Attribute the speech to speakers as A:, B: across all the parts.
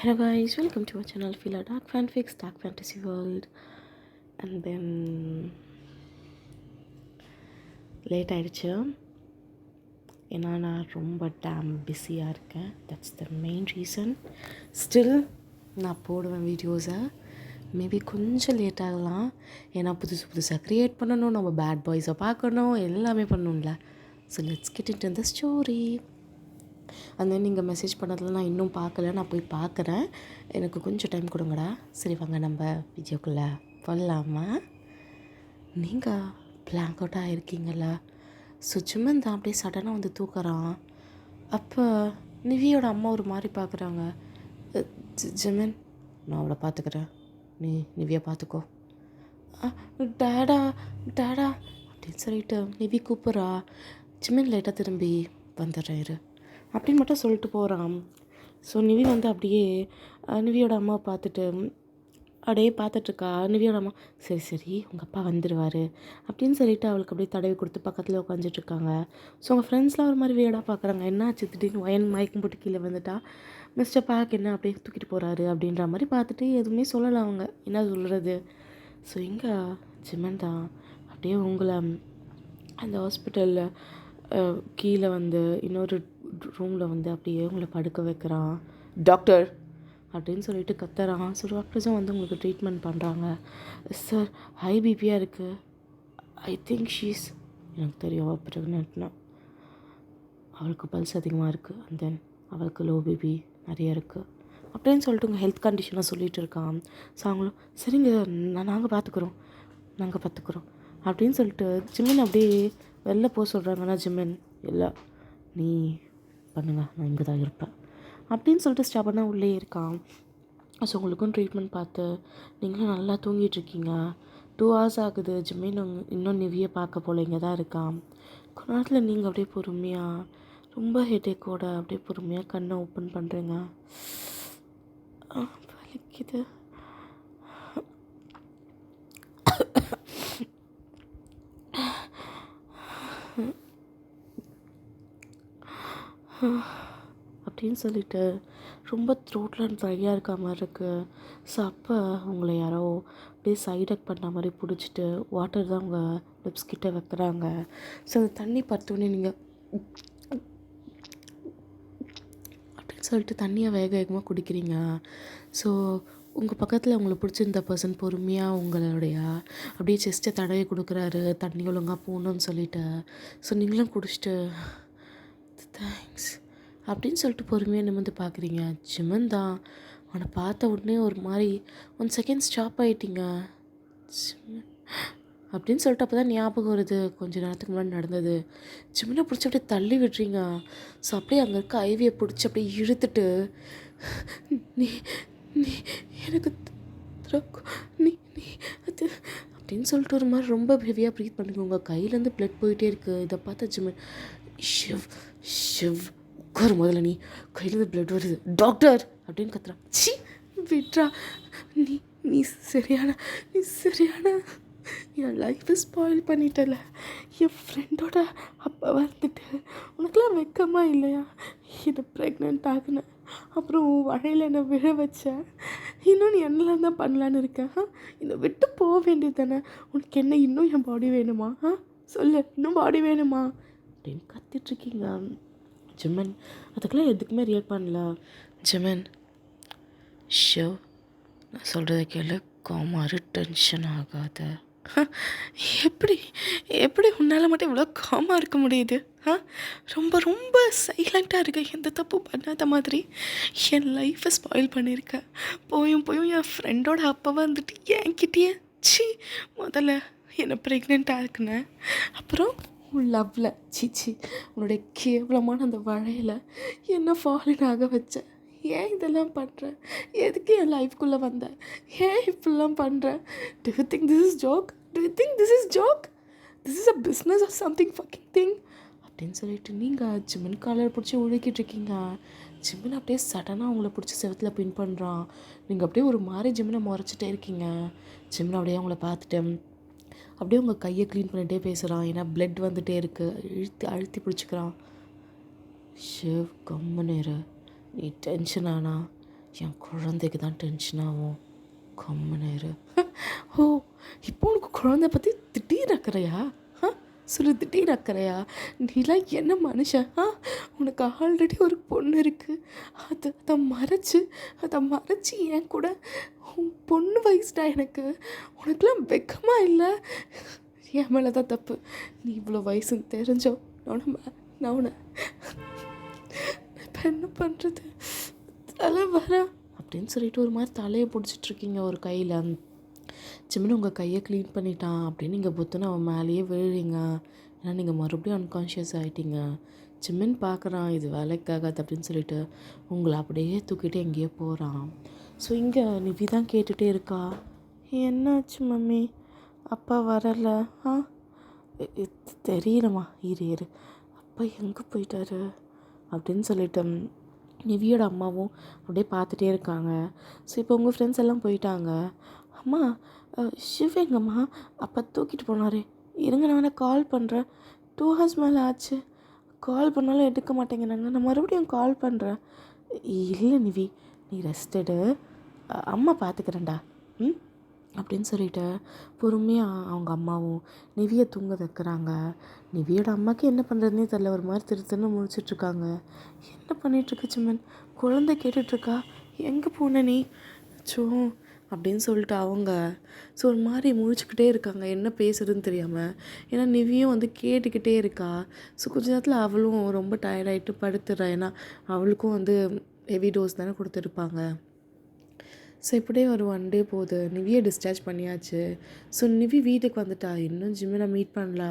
A: Hello guys, welcome to our channel Fila Dark Fanfics, Dark Fantasy World. And then late ஆகிடுச்சு. ஏன்னா நான் ரொம்ப பிஸியாக இருக்கேன். That's the main reason. Still நான் போடுவேன் வீடியோஸை. மேபி கொஞ்சம் லேட் ஆகலாம். ஏன்னா புதுசாக க்ரியேட் பண்ணணும், நம்ம பேட் பாய்ஸை பார்க்கணும், எல்லாமே பண்ணணும்ல. So let's get into the story. அந்த நீங்கள் மெசேஜ் பண்ணதில் நான் இன்னும் பார்க்கல, நான் போய் பார்க்குறேன். எனக்கு கொஞ்சம் டைம் கொடுங்கடா. சரி வாங்க நம்ம வீடியோக்குள்ளே போகலாமா? நீங்கள் பிளாங்க் அவுட்டாக இருக்கீங்கள? சுஜிமன் தான் அப்படியே சடனாக வந்து தூக்குறான். அப்போ நிவியோட அம்மா ஒரு மாதிரி பார்க்குறாங்க. ஜிமன், நான் அவளை பார்த்துக்கிறேன், நீ நிவியை பார்த்துக்கோ. டேடா டேடா அப்படின்னு சொல்லிட்டு நிவி கூப்பிட்றா. ஜிமன் லேட்டாக திரும்பி வந்துடுறேன் இரு அப்படின்னு மட்டும் சொல்லிட்டு போகிறான். ஸோ நிவி வந்து அப்படியே நிவியோட அம்மாவை பார்த்துட்டு அப்படியே பார்த்துட்ருக்கா. நிவியோட அம்மா சரி உங்கள் அப்பா வந்துடுவார் அப்படின்னு சொல்லிட்டு அவளுக்கு அப்படியே தடவி கொடுத்து பக்கத்தில் உட்காந்துட்ருக்காங்க. ஸோ அவங்க ஃப்ரெண்ட்ஸ்லாம் ஒரு மாதிரி வேடாக பார்க்குறாங்க. என்னாச்சு திடீர்னு மயக்கம் போட்டு கீழே வந்துட்டா, மிஸ்டர் பாக் என்ன அப்படியே தூக்கிட்டு போகிறாரு அப்படின்ற மாதிரி பார்த்துட்டு எதுவுமே சொல்லலை அவங்க. என்ன சொல்கிறது? ஸோ இங்கே ஜிமன் தான் அப்படியே உங்களை அந்த ஹாஸ்பிட்டலில் கீழே வந்து இன்னொரு ரூமில் வந்து அப்படியே உங்களை படுக்க வைக்கிறான். டாக்டர் அப்படின்னு சொல்லிட்டு கத்துறான். ஸோ டாக்டர்ஸும் வந்து உங்களுக்கு ட்ரீட்மெண்ட் பண்ணுறாங்க. சார் ஹை பிபியாக இருக்குது, ஐ திங்க் ஷீஸ், எனக்கு தெரியும் ப்ரெக்னென்ட்னா, அவளுக்கு பல்ஸ் அதிகமாக இருக்குது, அண்ட் தென் அவளுக்கு லோ பிபி நிறைய இருக்குது அப்படின்னு சொல்லிட்டு உங்கள் ஹெல்த் கண்டிஷனை சொல்லிகிட்டு இருக்கான். ஸோ அவங்களும் சரிங்க நாங்கள் பார்த்துக்குறோம் அப்படின்னு சொல்லிட்டு ஜிமின் அப்படியே வெளில போக சொல்கிறாங்கன்னா ஜிமின் இல்லை நீ பண்ணுங்க, நான் இங்கே தான் இருப்பேன் அப்படின்னு சொல்லிட்டு ஸ்டபனாக உள்ளே இருக்கான். ஸோ உங்களுக்கும் ட்ரீட்மெண்ட் பார்த்து நீங்களும் நல்லா தூங்கிட்டுருக்கீங்க. 2 hours ஆகுது. ஜிமின் இன்னும் நிவியை பார்க்க போல இங்கே தான் இருக்கான். கொஞ்ச நேரத்தில் நீங்கள் அப்படியே பொறுமையாக ரொம்ப ஹெட்டேக்கோட அப்படியே பொறுமையாக கண்ணை ஓப்பன் பண்ணுறீங்க. வலிக்குது. அப்படின்னு சொல்லிட்டு ரொம்ப த்ரோட்டில் ட்ரையாக இருக்க மாதிரி இருக்குது. ஸோ அப்போ உங்களை யாரோ அப்படியே சைடக் பண்ண மாதிரி பிடிச்சிட்டு வாட்டர் தான் உங்கள் லிப்ஸ் கிட்டே வைக்கிறாங்க. ஸோ அந்த தண்ணி பார்த்தோன்னே நீங்கள் அப்படின்னு சொல்லிட்டு தண்ணியை வேகமாக குடிக்கிறீங்க. ஸோ உங்கள் பக்கத்தில் உங்களை பிடிச்சிருந்த பர்சன் பொறுமையாக உங்களுடைய அப்படியே செஸ்ட்டை தடவை கொடுக்குறாரு, தண்ணி ஒழுங்காக போகணுன்னு சொல்லிவிட்டு. ஸோ நீங்களும் குடிச்சிட்டு தேங்க்ஸ் அப்படின்னு சொல்லிட்டு பொறுமையாக நிமிர்ந்து பார்க்குறீங்க. ஜிமன் தான். அவனை பார்த்த உடனே ஒரு மாதிரி 1 second ஸ்டாப் ஆகிட்டீங்க. ஜிமன் அப்படின்னு சொல்லிட்டு அப்போ தான் ஞாபகம் வருது கொஞ்ச நேரத்துக்கு முன்னாடி நடந்தது. ஜிமனை பிடிச்சி அப்படியே தள்ளி விடுறீங்க. ஸோ அப்படியே அங்கே இருக்க ஐவியை பிடிச்சி அப்படியே இழுத்துட்டு நீ நீ எனக்கு நீ நீ அது அப்படின்னு சொல்லிட்டு ஒரு மாதிரி ரொம்ப ஹெவியாக ப்ரீத் பண்ணுங்க. உங்கள் கையிலேருந்து பிளட் போயிட்டே இருக்குது. இதை பார்த்த ஜிமன் ஷிவ் உட்காரு முதல்ல, நீ கையிலேருந்து பிளட் வருது டாக்டர் அப்படின்னு கத்துறான். சி விட்ரா, நீ நீ சரியான என் லைஃப்பை ஸ்பாயில் பண்ணிட்டல. என் ஃப்ரெண்டோட அப்பா வந்துட்டு உனக்குலாம் வெக்கமாக இல்லையா? என்னை ப்ரெக்னென்ட் ஆகுனேன், அப்புறம் வழையில் என்னை விழ வச்சேன், இன்னும் நீ என்னெல்லாம் தான் பண்ணலான்னு இருக்கேன்? என்னை விட்டு போக வேண்டியது தானே? உனக்கு என்ன இன்னும் என் பாடி வேணுமா? சொல்லு, இன்னும் பாடி வேணுமா அப்படின்னு கத்திட்ருக்கீங்க. ஜிமன் அதுக்கெல்லாம் எதுக்குமே ரியாக்ட் பண்ணல. ஜிமன் ஷிவ், நான் சொல்கிறத கேளு, கோமாரு டென்ஷன் ஆகாத. எப்படி உன்னால் மட்டும் இவ்வளோ காமாக இருக்க முடியுது? ரொம்ப ரொம்ப சைலண்ட்டாக இருக்க, எந்த தப்பு பண்ணாத மாதிரி. என் லைஃப்பை ஸ்பாயில் பண்ணியிருக்க. போயும் என் ஃப்ரெண்டோட அப்பா வந்துட்டு என்கிட்டயே சி முதல்ல என்னை ப்ரெக்னென்ட்டாக இருக்குனேன், அப்புறம் உன் லவ்வில் சீச்சி உன்னுடைய கேவலமான அந்த வழையில் என்ன ஃபாலின் ஆக வச்ச. ஏன் இதெல்லாம் பண்ணுற? எதுக்கு என் லைஃப்குள்ளே வந்த? ஏன் இப்படிலாம் பண்ணுற? Do you think this is joke? This is a business or something fucking thing? அப்படின்னு சொல்லிட்டு நீங்கள் ஜிமன் காலர் பிடிச்சி உழுக்கிட்டு இருக்கீங்க. ஜிமன் அப்படியே சடனாக உங்களை பிடிச்சி செவத்தில் பின் பண்ணுறான். நீங்கள் அப்படியே ஒரு மாதிரி ஜிமனை முறைச்சிட்டே இருக்கீங்க. ஜிமன் அப்படியே உங்களை பார்த்துட்டு அப்படியே உங்கள் கையை க்ளீன் பண்ணிகிட்டே பேசுகிறான். ஏன்னா பிளட் வந்துகிட்டே இருக்குது. அழுத்தி பிடிச்சிக்கிறான். ஷிவ் கம்முன்னு, நீ டென்ஷன் ஆனா என் குழந்தைக்கு தான் டென்ஷன் ஆகும். கம்முன்னு இரு. ஓ, இப்போ உனக்கு குழந்தை பற்றி திடீர் அக்கறையா? சொல்லு, திடீர் அக்கறையா? நீலாம் என்ன மனுஷன்? உனக்கு ஆல்ரெடி ஒரு பொண்ணு இருக்குது. அதை மறைச்சி என் கூட உன் பொண்ணு வயசுடா எனக்கு. உனக்குலாம் வெக்கமாக இல்லை? என் மேலே தான் தப்பு. நீ இவ்வளோ வயசுன்னு தெரிஞ்சோ நான் உன்னை இப்போ என்ன பண்ணுறது? தலை வர அப்படின்னு சொல்லிட்டு ஒரு மாதிரி தலையை பிடிச்சிட்ருக்கீங்க ஒரு கையில். சிம்மின் உங்கள் கையை க்ளீன் பண்ணிட்டான் அப்படின்னு நீங்கள் புத்துன்னு அவன் மேலேயே விழுறீங்க. ஏன்னா நீங்கள் மறுபடியும் அன்கான்ஷியஸ் ஆகிட்டீங்க. சிம்மின் பார்க்குறான் இது வேலைக்காகாது அப்படின்னு சொல்லிட்டு உங்களை அப்படியே தூக்கிட்டு எங்கேயோ போகிறான். ஸோ இங்கே நிவி தான் கேட்டுகிட்டே இருக்கா, என்னாச்சு மம்மி, அப்பா வரலை? தெரியலம்மா, இரு அப்பா எங்கே போயிட்டாரு அப்படின்னு சொல்லிட்டு நிவியோட அம்மாவும் அப்படியே பார்த்துட்டே இருக்காங்க. ஸோ இப்போ உங்கள் ஃப்ரெண்ட்ஸ் எல்லாம் போயிட்டாங்க. அம்மா, ஷிவ் எங்கம்மா? அப்பா தூக்கிட்டு போனாரே, இருங்க நான் வேணா கால் பண்ணுறேன். 2 hours மேலே ஆச்சு, கால் பண்ணாலும் எடுக்க மாட்டேங்கிறாங்க, நான் மறுபடியும் கால் பண்ணுறேன். இல்லை நிவி, நீ ரெஸ்ட் எடு, அம்மா பார்த்துக்கிறேன்டா அப்படின்னு சொல்லிட்டு பொறுமையாக அவங்க அம்மாவும் நிவியை தூங்க வைக்கிறாங்க. நிவியோட அம்மாவுக்கு என்ன பண்ணுறதுனே தெரில, ஒரு மாதிரி திருத்தன்னு முழிச்சிட்ருக்காங்க. என்ன பண்ணிகிட்ருக்க சிம்மன்? குழந்தை கேட்டுட்ருக்கா, எங்கே போன நீ சோ அப்படின்னு சொல்லிட்டு அவங்க ஒரு மாதிரி முழிச்சுக்கிட்டே இருக்காங்க, என்ன பேசுறதுன்னு தெரியாமல். ஏன்னா நிவியும் கேட்டுக்கிட்டே இருக்கா. கொஞ்ச நேரத்தில் அவளும் ரொம்ப டயர்டாகிட்டு படுத்துடுறா. ஏன்னா அவளுக்கும் ஹெவி டோஸ் தானே கொடுத்துருப்பாங்க. இப்படியே ஒரு 1 day போகுது. நிவியை டிஸ்சார்ஜ் பண்ணியாச்சு. நிவி வீட்டுக்கு வந்துட்டா. இன்னும் ஜிம்மினை மீட் பண்ணல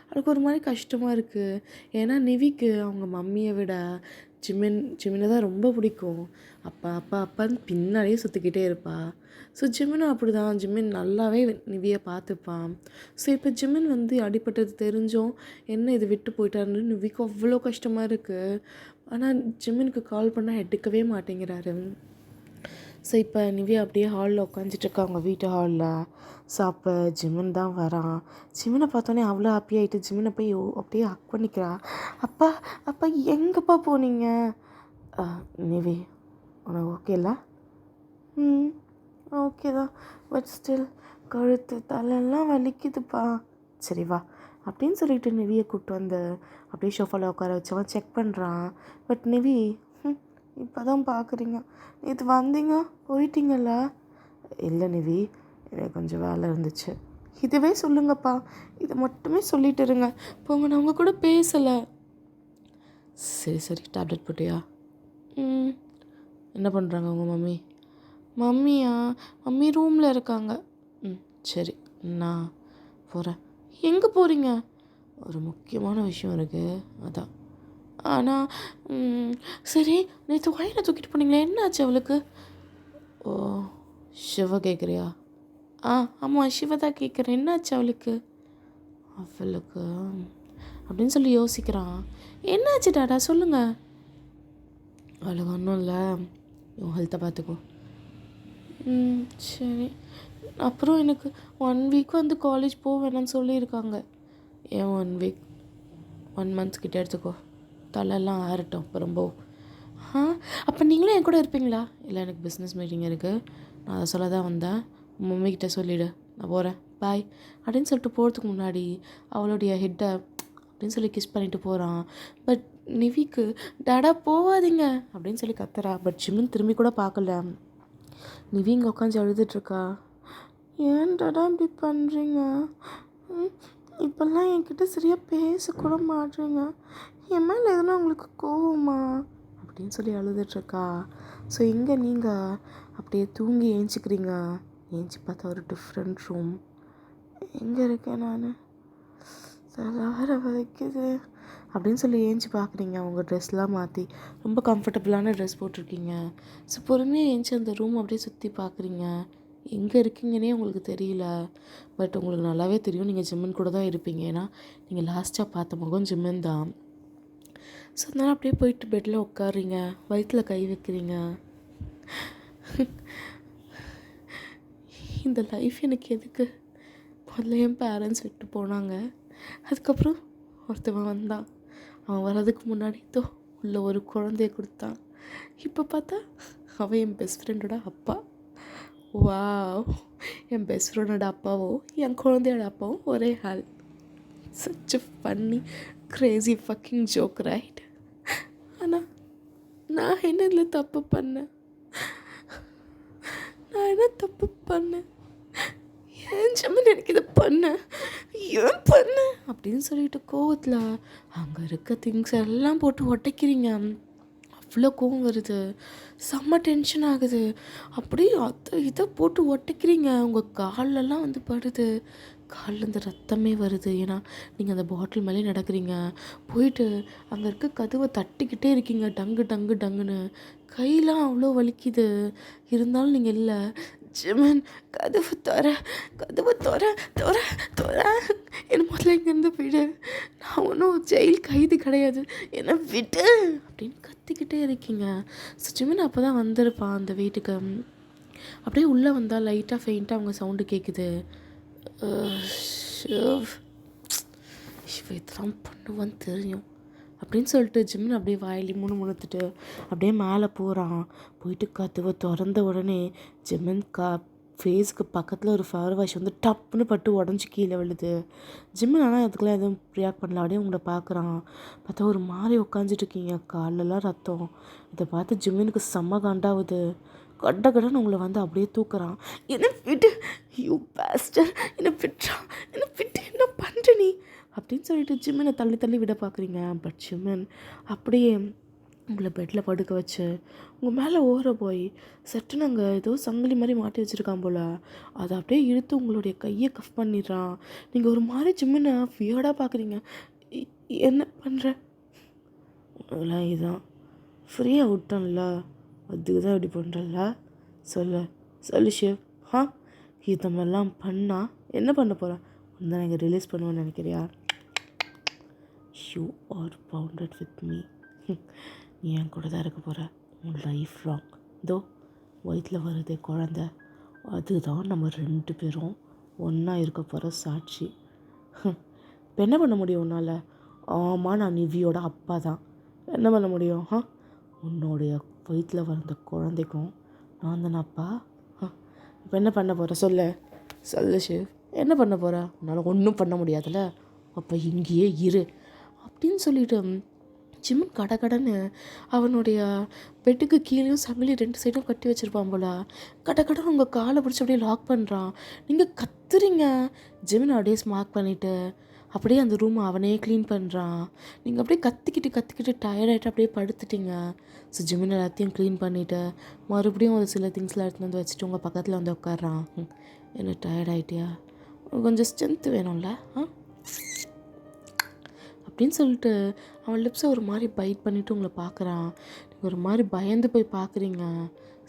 A: அவளுக்கு ஒரு மாதிரி கஷ்டமாக இருக்குது. ஏன்னா நிவிக்கு அவங்க மம்மியை விட ஜிம்மினை தான் ரொம்ப பிடிக்கும். அப்பான்னு பின்னாடியே சுற்றிக்கிட்டே இருப்பாள். ஜிம்மினும் அப்படி தான். ஜிம்மின் நல்லாவே நிவியை பார்த்துப்பான். இப்போ ஜிம்மின் அடிபட்டது தெரிஞ்சும் என்ன இது விட்டு போயிட்டாருன்னு நிவிக்கு அவ்வளோ கஷ்டமாக இருக்குது. ஆனால் ஜிம்மினுக்கு கால் பண்ணால் எடுக்கவே மாட்டேங்கிறாரு. இப்போ நிவி அப்படியே ஹாலில் உட்காந்துட்ருக்கா, அவங்க வீட்டு ஹாலில். அப்போ ஜிம்மின் தான் வரான். ஜிம்மினை பார்த்தோன்னே அவ்வளோ ஹாப்பியாகிட்டு ஜிம்மினை போய் அப்படியே ஹக் பண்ணிக்கிறா. அப்பா எங்கேப்பா போனீங்க? நிவி, உனக்கு ஓகே இல்லை? ஓகே தான், பட் ஸ்டில் கழுத்து தலையெல்லாம் வலிக்குதுப்பா. சரி வா அப்படின்னு சொல்லிட்டு நிவியை கூப்பிட்டு அப்படியே ஷோஃபாவில் உட்கார வச்சவன் செக் பண்ணுறான். பட் நிவி, இப்போ தான் பார்க்குறீங்க, நேற்று வந்தீங்க போயிட்டீங்களா? இல்லை நிவி, எனக்கு கொஞ்சம் வேலை இருந்துச்சு. இதுவே சொல்லுங்கப்பா, இதை மட்டுமே சொல்லிட்டு இருங்க, போங்க, நான் அவங்க கூட பேசலை. சரி டேப்லெட் போட்டியா? என்ன பண்ணுறாங்க உங்கள் மம்மி? மம்மியா? மம்மி ரூமில் இருக்காங்க. சரி, நான் போகிறேன். எங்கே போகிறீங்க? ஒரு முக்கியமான விஷயம் இருக்குது, அதான். ஆனால் சரி, நேற்று வயலை தூக்கிட்டு போனீங்களே, என்ன ஆச்சு அவளுக்கு? ஓ, சிவ கேட்குறியா? ஆமாம், சிவ தான் கேட்குறேன். என்னாச்சு அவளுக்கு அப்படின்னு சொல்லி யோசிக்கிறான். என்னாச்சு டாடா, சொல்லுங்கள். அவளுக்கு ஒன்றும் இல்லை, உன் ஹெல்த்தை பார்த்துக்கோ. சரி. அப்புறம் எனக்கு 1 week காலேஜ் போக வேணாம்னு சொல்லியிருக்காங்க. ஏன் 1 week? 1 month கிட்ட எடுத்துக்கோ, தலையெல்லாம் ஆறட்டும் இப்போ ரொம்ப. அப்போ நீங்களும் என் கூட இருப்பீங்களா? இல்லை, எனக்கு பிஸ்னஸ் மீட்டிங் இருக்குது, நான் அதை சொல்ல தான் வந்தேன். மம்மிக்கிட்ட சொல்லிவிடு, நான் போகிறேன், பாய் அப்படின்னு சொல்லிட்டு போகிறதுக்கு முன்னாடி அவளுடைய ஹெட்டை அப்படின்னு சொல்லி கிஸ் பண்ணிட்டு போகிறான். பட் நிவிக்கு டாடா போகாதீங்க அப்படின்னு சொல்லி கத்துறா. பட் ஜிம்மின் திரும்பி கூட பார்க்கல. நிவி இங்கே உட்காந்து அழுதுட்ருக்கா. ஏன் டாடா இப்படி பண்ணுறீங்க? இப்போல்லாம் என்கிட்ட சரியாக பேசக்கூட மாட்றீங்க, என் மேலே எதுனா உங்களுக்கு கோவமா அப்படின்னு சொல்லி அழுதுட்ருக்கா. இங்கே நீங்கள் அப்படியே தூங்கி ஏஞ்சிக்கிறீங்க. ஏஞ்சி பார்த்தா ஒரு டிஃப்ரெண்ட் ரூம். எங்கே இருக்கேன் நான்? தலை வைக்குது அப்படின்னு சொல்லி ஏஞ்சி பார்க்குறீங்க. உங்கள் ட்ரெஸ்லாம் மாற்றி ரொம்ப கம்ஃபர்டபுளான ட்ரெஸ் போட்டிருக்கீங்க. பொறுமையாக ஏஞ்சி அந்த ரூம் அப்படியே சுற்றி பார்க்குறீங்க. எங்கே இருக்கீங்கன்னே உங்களுக்கு தெரியல. பட் உங்களுக்கு நல்லாவே தெரியும் நீங்கள் ஜிம்மின் கூட தான் இருப்பீங்க. ஏன்னா நீங்கள் லாஸ்ட்டாக பார்த்த முகம் ஜிம்மின் தான். அதனால் அப்படியே போயிட்டு பெட்டில் உட்காடுறீங்க, வயிற்றில் கை வைக்கிறீங்க. இந்த லைஃப் எனக்கு எதுக்கு? முதல்ல என் பேரண்ட்ஸ் விட்டு போனாங்க, அதுக்கப்புறம் ஒருத்தவன் வந்தான். அவன் வர்றதுக்கு முன்னாடி உள்ள ஒரு குழந்தைய கொடுத்தான். இப்போ பார்த்தா அவன் என் பெஸ்ட் ஃப்ரெண்டோட அப்பா. வாவ்! என் பெஸ்ட் ஃப்ரெண்டோட அப்பாவும் என் குழந்தையோட அப்பாவும் ஒரே ஆள். Such a funny Crazy fucking joke, right? ஆனால் நான் என்ன இதில் தப்பு பண்ணேன்? நான் என்ன தப்பு பண்ணேன்? ஏன் ஜமீன் எனக்கு இதை பண்ணேன்? ஏன் பண்ணேன் அப்படின்னு சொல்லிட்டு கோவத்தில் அங்கே இருக்க திங்ஸ் எல்லாம் போட்டு உடைக்கிறீங்க. அவ்வளோ கோவம் வருது, செம்ம டென்ஷன் ஆகுது. அப்படியே அதை இதை போட்டு உடைக்கிறீங்க. உங்கள் காலெல்லாம் வந்து படுது, கால்லேருந்து ரத்தமே வருது. ஏன்னா நீங்கள் அந்த பாட்டில் மேலே நடக்கிறீங்க. போயிட்டு அங்கே இருக்க கதவை தட்டிக்கிட்டே இருக்கீங்க, டங்கு டங்கு டங்குன்னு. கையெல்லாம் அவ்வளோ வலிக்குது. இருந்தாலும் நீங்கள் இல்லை, ஜிமன் கதவு தோற என்ன முதல்ல இங்கேருந்து போயிடு, நான் ஒன்றும் ஜெயில் கைது கிடையாது, என்னை விட்டு அப்படின்னு கத்திக்கிட்டே இருக்கீங்க. ஸோ ஜிமன் அப்போ தான் வந்திருப்பான் அந்த வீட்டுக்கு. அப்படியே உள்ளே வந்தால் லைட்டாக ஃபெயிண்ட்டாக அவங்க சவுண்டு கேட்குது. இதெல்லாம் பண்ணுவான்னு தெரியும் அப்படின்னு சொல்லிட்டு ஜிம்மன் அப்படியே வாயிலி முணுத்துட்டு அப்படியே மேலே போகிறான். போயிட்டு கதவை திறந்த உடனே ஜிம்மன் ஃபேஸுக்கு பக்கத்தில் ஒரு ஃபவர் வாஷ் வந்து டப்புன்னு பட்டு உடஞ்சி கீழே விழுது. ஜிம்மன் ஆனால் அதுக்கெல்லாம் எதுவும் ரியாக்ட் பண்ணல. அப்படியே உங்களை பார்க்குறான். பார்த்தா ஒரு மாதிரி உட்காந்துட்ருக்கீங்க, காலெல்லாம் ரத்தம். இதை பார்த்து ஜிம்மனுக்கு செம்ம காண்டாகுது. கடன்னு உங்களை வந்து அப்படியே தூக்குறான். என்னை விட்டு, யூ பேஸ்டர், என்னை விட்டுறான், என்னை விட்டு என்ன பண்ணுற நீ அப்படின்னு சொல்லிட்டு ஜிம்மனை தள்ளி விட பார்க்குறீங்க. பட் ஜிம்மன் அப்படியே உங்களை பெட்டில் படுக்க வச்சு உங்கள் மேலே ஓர போய் சட்டுன்னு அங்கே ஏதோ சங்கிலி மாதிரி மாட்டி வச்சுருக்கான் போல், அதை அப்படியே இழுத்து உங்களுடைய கையை கஃப் பண்ணிடுறான். நீங்கள் ஒரு மாதிரி ஜிம்மனை வியர்டாக பார்க்குறீங்க. என்ன பண்ணுற? அதெல்லாம் இதுதான் ஃப்ரீயாக விட்டோம்ல, அதுக்கு தான் இப்படி பண்ணுறல. சொல்லு ஷிவ். இதை மாதிரிலாம் பண்ணால் என்ன பண்ண போகிறேன்? வந்து நான் இங்கே ரிலீஸ் பண்ணுவேன்னு நினைக்கிறியா? You are bounded with me. நீ என் கூட தான் இருக்க போகிற உன் லைஃப் லாங். இதோ வயிற்றில் வருதே குழந்த, அதுதான் நம்ம 2 பேரும் ஒன்றா இருக்க போகிற சாட்சி. இப்போ என்ன பண்ண முடியும் உன்னால்? ஆமாம், நான் நிவியோட அப்பா தான். என்ன பண்ண முடியும்? உன்னுடைய வயிற்றில் வந்த குழந்தைக்கும் நான் தானே அப்பா. இப்போ என்ன பண்ண போகிற? சொல்லு ஷிவ், என்ன பண்ண போகிற? உன்னால் ஒன்றும் பண்ண முடியாதுல்ல, அப்போ இங்கேயே இரு அப்படின்னு சொல்லிட்டு ஜிம்மன் கடன்னு அவனுடைய பெட்டுக்கு கீழேயும் சங்கிலி 2 சைடும் கட்டி வச்சுருப்பான் போல். கடன்னு உங்கள் காலை பிடிச்சி அப்படியே லாக் பண்ணுறான். நீங்கள் கத்துறீங்க. ஜிம்மன் அப்படியே ஸ்மார்க் பண்ணிவிட்டு அப்படியே அந்த ரூமை அவனே க்ளீன் பண்ணுறான். நீங்கள் அப்படியே கத்திக்கிட்டு டயர்டாகிட்டு அப்படியே படுத்துட்டீங்க. ஸோ ஜிம்மன் எல்லாத்தையும் க்ளீன் பண்ணிவிட்டு மறுபடியும் ஒரு சில திங்ஸ்லாம் எடுத்துகிட்டு வந்து வச்சுட்டு உங்கள் பக்கத்தில் வந்து உட்காடுறான். என்ன டயர்டாகிட்டியா? கொஞ்சம் ஸ்ட்ரென்த்து வேணும்ல அப்படின்னு சொல்லிட்டு அவன் லிப்ஸை ஒரு மாதிரி பைட் பண்ணிவிட்டு உங்களை பார்க்குறான். நீங்கள் ஒரு மாதிரி பயந்து போய் பார்க்குறீங்க.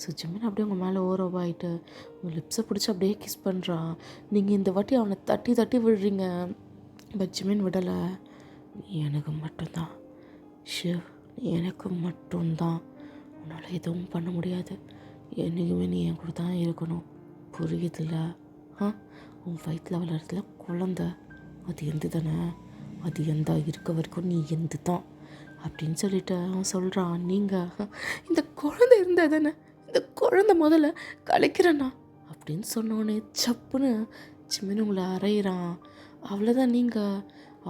A: ஸோ ஜிம்மன் அப்படியே உங்கள் மேலே ஓரவாயிட்டு உங்கள் லிப்ஸை பிடிச்சி அப்படியே கிஸ் பண்ணுறான். நீங்கள் இந்த வாட்டி அவனை தட்டி விடுறீங்க. பட் ஜிம்மன் விடலை. எனக்கு மட்டும்தான் ஷிவ், எனக்கு மட்டும்தான். உன்னால் எதுவும் பண்ண முடியாது. என்றைக்குமே நீ என் கூட தான் இருக்கணும், புரியுதுல்ல? உன் வயிற்றில் வளர்றதுல குழந்த, அது எந்த தானே, அது எந்த இருக்க வரைக்கும் நீ எந்த தான் அப்படின்னு சொல்லிட்டு அவன் சொல்கிறான். நீங்கள் இந்த குழந்தை இருந்தால் தானே, இந்த குழந்தை முதல்ல கலைக்கிறேண்ணா அப்படின்னு சொன்னோன்னே சப்புன்னு ஜிம்மன் உங்களை அரைகிறான். அவ்வளோதான், நீங்கள்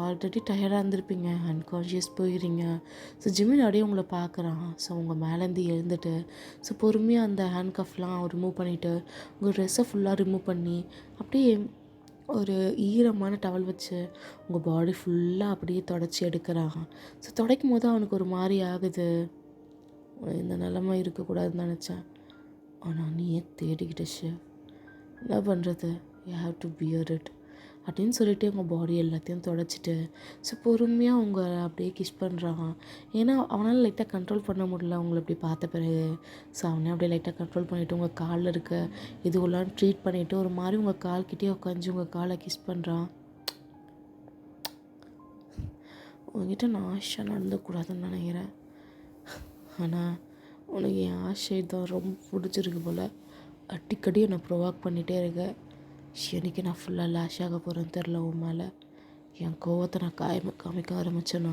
A: ஆல்ரெடி டயர்டாக இருந்திருப்பீங்க, அன்கான்ஷியஸ் போயிடுறீங்க. ஸோ ஜிம்மன் அப்படியே உங்களை பார்க்குறான். ஸோ உங்கள் மேலேருந்து எழுந்துட்டு ஸோ பொறுமையாக அந்த ஹேண்ட் கஃப்லாம் ரிமூவ் பண்ணிவிட்டு உங்கள் ட்ரெஸ்ஸை ஃபுல்லாக ரிமூவ் பண்ணி அப்படியே ஒரு ஈரமான டவல் வச்சு உங்கள் பாடி ஃபுல்லாக அப்படியே தொடச்சி எடுக்கிறான். ஸோ துடைக்கும் போது அவனுக்கு ஒரு மாதிரி ஆகுது. இந்த நிலமை இருக்கக்கூடாதுன்னு நினச்சேன், ஆனால் நீயே தேடிக்கிட்ட ஷிவ், என்ன பண்ணுறது, you have to bear it அப்படின்னு சொல்லிட்டு உங்கள் பாடி எல்லாத்தையும் தொடச்சிட்டு ஸோ பொறுமையாக அவங்க அப்படியே கிஸ் பண்ணுறான். ஏன்னா அவனால் லைட்டாக கண்ட்ரோல் பண்ண முடியல அவங்கள அப்படி பார்த்த பிறகு. ஸோ அவனே அப்படியே லைட்டாக கண்ட்ரோல் பண்ணிவிட்டு உங்கள் காலில் இருக்க இதுவெல்லாம் ட்ரீட் பண்ணிவிட்டு ஒரு மாதிரி உங்கள் கால்கிட்டே உட்காந்து உங்கள் காலை கிஸ் பண்ணுறான். உங்ககிட்ட நான் ஆஷா நடந்துக்கூடாதுன்னு நினைக்கிறேன், ஆனால் உனக்கு என் ஆசை தான் ரொம்ப பிடிச்சிருக்கு போல். அடிக்கடி என்னை ப்ரொவாக் பண்ணிகிட்டே இருக்க. எனக்கு நான் ஃபுல்லாக லேஷ் ஆக போகிறேன்னு தெரில உன் மேலே. என் கோவத்தை நான் காமிக்க ஆரம்பித்தேன்னா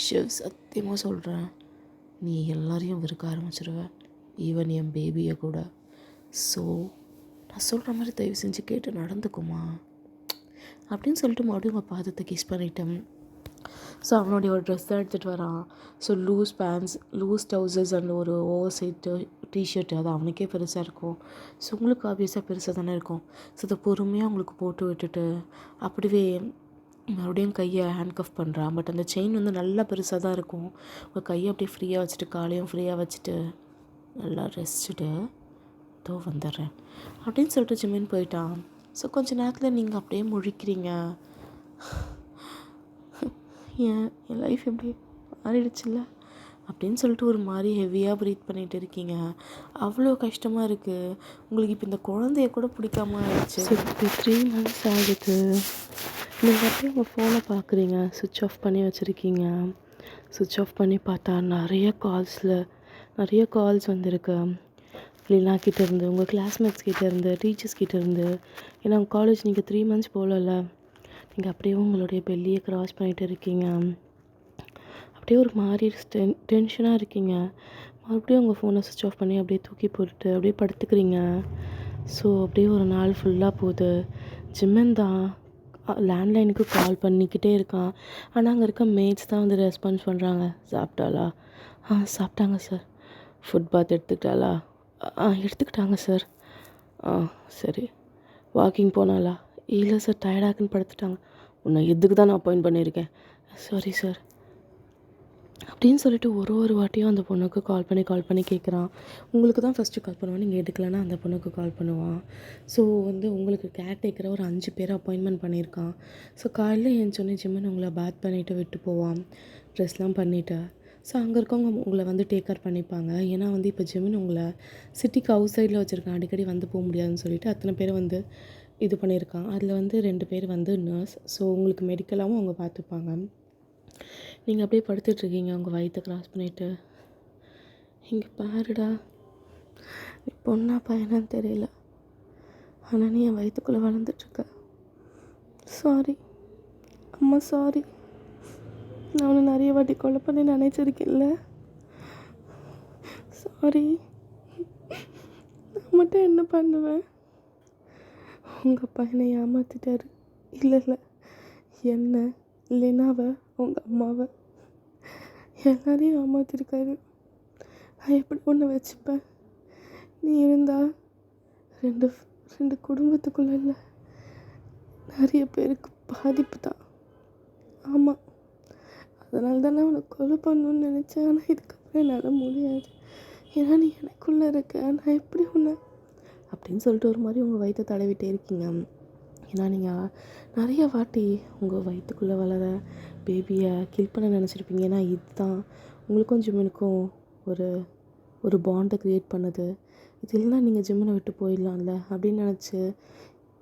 A: ஷிவ், சத்தியமாக சொல்கிறேன், நீ எல்லாரையும் வெறுக்க ஆரம்பிச்சிருவேன். ஈவன் என் பேபியை கூட. ஸோ நான் சொல்கிற மாதிரி தயவு செஞ்சு கேட்டு நடந்துக்குமா அப்படின்னு சொல்லிட்டு மறுபடியும் உங்கள் பாதத்தை கிஸ் பண்ணிட்டேன். ஸோ அவனுடைய ஒரு ட்ரெஸ் தான் எடுத்துகிட்டு வரான். So loose pants, loose trousers and ஒரு ஓவர் சைட்டு டிஷர்ட்டு, அது அவனுக்கே பெருசாக இருக்கும். ஸோ உங்களுக்கு ஆப்வியஸாக பெருசாக தானே இருக்கும். ஸோ அதை பொறுமையாக உங்களுக்கு போட்டு விட்டுட்டு அப்படியே மறுபடியும் கையை ஹேண்ட் கஃப் பண்ணுறான். பட் அந்த செயின் வந்து நல்லா பெருசாக தான் இருக்கும். உங்கள் கையை அப்படியே ஃப்ரீயாக வச்சுட்டு காலையும் ஃப்ரீயாக வச்சுட்டு நல்லா ரெஸ்ட்டுட்டு தோ வந்துடுறேன் அப்படின்னு சொல்லிட்டு ஜிம்மின்னு போயிட்டான். ஸோ கொஞ்சம் நேரத்தில் நீங்கள் அப்படியே முழிக்கிறீங்க. என் லைஃப் எப்படி மாறிடுச்சுல்ல அப்படின்னு சொல்லிட்டு ஒரு மாதிரி ஹெவியாக ப்ரீத் பண்ணிகிட்டு இருக்கீங்க. அவ்வளோ கஷ்டமாக இருக்குது. உங்களுக்கு இப்போ இந்த குழந்தைய கூட பிடிக்காம ஆயிடுச்சு. இப்போ 3 months ஆகுது. நீங்கள் அப்படியே உங்கள் ஃபோனை பார்க்குறீங்க, சுவிட்ச் ஆஃப் பண்ணி வச்சுருக்கீங்க. சுவிட்ச் ஆஃப் பண்ணி பார்த்தா நிறைய கால்ஸ் வந்திருக்கு. லீலா கிட்டேருந்து, உங்கள் கிளாஸ்மேட்ஸ் கிட்டேருந்து, டீச்சர்ஸ் கிட்டேருந்து. ஏன்னா உங்கள் காலேஜ் நீங்கள் 3 months போகல. நீங்கள் அப்படியே உங்களுடைய பெல்லியை க்ராஸ் பண்ணிகிட்டு இருக்கீங்க. அப்படியே ஒரு மாதிரி டென்ஷனாக இருக்கீங்க. மறுபடியும் உங்கள் ஃபோனை சுவிட்ச் ஆஃப் பண்ணி அப்படியே தூக்கி போட்டுட்டு அப்படியே படுத்துக்கிறீங்க. ஸோ அப்படியே ஒரு நாள் ஃபுல்லாக போகுது. ஜிம்மன் தான் லேண்ட்லைனுக்கு கால் பண்ணிக்கிட்டே இருக்கான். ஆனால் அங்கே இருக்க மேட்ஸ் தான் வந்து ரெஸ்பான்ஸ் பண்ணுறாங்க. சாப்பிட்டாளா? சாப்பிட்டாங்க சார். ஃபுட் பாத் எடுத்துக்கிட்டாளா? எடுத்துக்கிட்டாங்க சார். சரி. வாக்கிங் போனாளா? இல்லை சார், டயர்டாக்குன்னு படுத்துட்டாங்க. உன்னை எதுக்கு தான் நான் அப்பாயிண்ட் பண்ணியிருக்கேன். சாரி சார் அப்படின்னு சொல்லிட்டு ஒரு வாட்டியும் அந்த பொண்ணுக்கு கால் பண்ணி கேட்குறான். உங்களுக்கு தான் ஃபஸ்ட்டு கால் பண்ணுவான், நீங்கள் எடுக்கலைன்னா அந்த பொண்ணுக்கு கால் பண்ணுவான். ஸோ வந்து உங்களுக்கு கேர்டேக்கரை ஒரு 5 பேரை அப்பாயின்மெண்ட் பண்ணியிருக்கான். ஸோ காலையில் எழுந்தோடனே ஜிம்மன் உங்களை பாத் பண்ணிவிட்டு விட்டு போவான், ட்ரெஸ்லாம் பண்ணிவிட்டு. ஸோ அங்கே இருக்கவங்க உங்களை வந்து டேக் கேர் பண்ணிப்பாங்க. ஏன்னா வந்து இப்போ ஜிம்மன் உங்களை சிட்டிக்கு அவுட் சைடில் வச்சுருக்கான், அடிக்கடி வந்து போக முடியாதுன்னு சொல்லிட்டு அத்தனை பேரை வந்து இது பண்ணியிருக்கான். அதில் வந்து 2 பேர் வந்து நர்ஸ். ஸோ உங்களுக்கு மெடிக்கலாகவும் அவங்க பார்த்துப்பாங்க. நீங்கள் அப்படியே படுத்துட்ருக்கீங்க உங்கள் வயிற்றை க்ராஸ் பண்ணிவிட்டு. இங்கே பாருடா, நீ பொண்ணா பையனான்னு தெரியல, ஆனால் நீ என் வயிற்றுக்குள்ளே வளர்ந்துட்டுருக்க. சாரி அம்மா, சாரி. நான் உன்னை நிறைய வாட்டி கொலை பண்ணி நினைச்சிருக்கேன்ல. சாரி. நான் மட்டும் என்ன பண்ணுவேன்? உங்கள் பையனை ஏமாற்றிட்டாரு. இல்லை என்ன, லினாவை, உங்கள் அம்மாவை, எல்லாரையும் ஏமாற்றிருக்காரு. நான் எப்படி ஒன்று வச்சுப்பேன்? நீ இருந்தா ரெண்டு குடும்பத்துக்குள்ள இல்லை, நிறைய பேருக்கு பாதிப்பு தான். ஆமாம், அதனால தான் நான் உன்னை கொலை பண்ணணும்னு நினச்சேன். ஆனால் இதுக்கப்புறம் என்னால் முடியாது. ஏன்னா நீ எனக்குள்ளே இருக்க. நான் எப்படி உன்னை அப்படின்னு சொல்லிட்டு ஒரு மாதிரி உங்கள் வயிற்றை தடவிட்டே இருக்கீங்க. ஏன்னா நீங்கள் நிறைய வாட்டி உங்கள் வயிற்றுக்குள்ளே வளர பேபியை கில் பண்ண நினச்சிருப்பீங்க. ஏன்னா இதுதான் உங்களுக்கும் ஜிம்மனுக்கும் ஒரு பாண்டை க்ரியேட் பண்ணுது. இது இல்லைனா நீங்கள் ஜிம்மனை விட்டு போயிடலாம்ல அப்படின்னு நினச்சி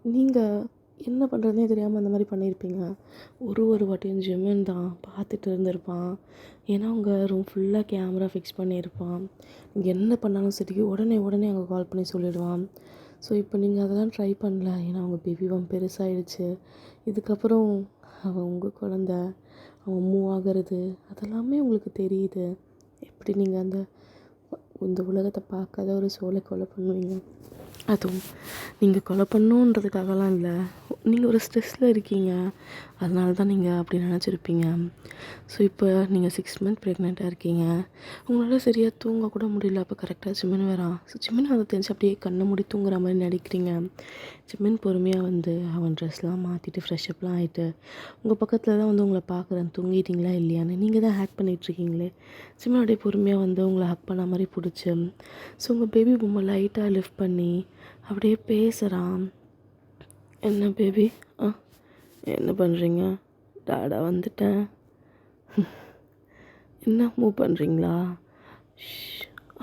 A: நீங்கள் என்ன பண்ணுறதுனே தெரியாமல் அந்த மாதிரி பண்ணியிருப்பீங்க. ஒரு வாட்டியும் ஜிம்மன் தான் பார்த்துட்டு இருந்திருப்பான். ஏன்னா உங்கள் ரூம் ஃபுல்லாக கேமரா ஃபிக்ஸ் பண்ணியிருப்பான். நீங்கள் என்ன பண்ணாலும் சரி உடனே அங்கே கால் பண்ணி சொல்லிடுவான். ஸோ இப்போ நீங்கள் அதெல்லாம் ட்ரை பண்ணல. ஏன்னா அவங்க பேபி பெருசாகிடுச்சு. இதுக்கப்புறம் அவன் உங்கள் குழந்த, அவன் மூவ் ஆகிறது அதெல்லாமே உங்களுக்கு தெரியுது. எப்படி நீங்கள் இந்த உலகத்தை பார்க்காத ஒரு சோலை கொலை பண்ணுவீங்க? அதுவும் நீங்கள் கொலை பண்ணணுன்றதுக்காகலாம் இல்லை, நீங்கள் ஒரு ஸ்ட்ரெஸ்ஸில் இருக்கீங்க, அதனால தான் நீங்கள் அப்படி நினச்சிருப்பீங்க. ஸோ இப்போ நீங்கள் 6 months ப்ரெக்னெண்ட்டாக இருக்கீங்க. உங்களால் சரியாக தூங்க கூட முடியல. அப்போ கரெக்டாக ஜிம்மன் வரான். ஸோ ஜிம்மன் அதை தெரிஞ்சு அப்படியே கண்ணை மூடி தூங்குற மாதிரி நடிக்கிறீங்க. ஜிம்மன் பொறுமையாக வந்து அவன் ட்ரெஸ்லாம் மாற்றிட்டு ஃப்ரெஷ்அப்லாம் ஆகிட்டு உங்கள் பக்கத்தில் தான் வந்து உங்களை பார்க்குறேன், தூங்கிட்டீங்களா இல்லையான்னு. நீங்கள் தான் ஹேக் பண்ணிகிட்ருக்கீங்களே. ஜிம்மன் அப்படியே பொறுமையாக வந்து உங்களை ஹக் பண்ண மாதிரி பிடிச்சி, ஸோ உங்கள் பேபி பொம்மை லைட்டாக லிஃப்ட் பண்ணி அப்படியே பேசுகிறான். என்ன பேபி, என்ன பண்ணுறீங்க? டாடா வந்துட்டேன். என்ன மூவ் பண்ணுறீங்களா?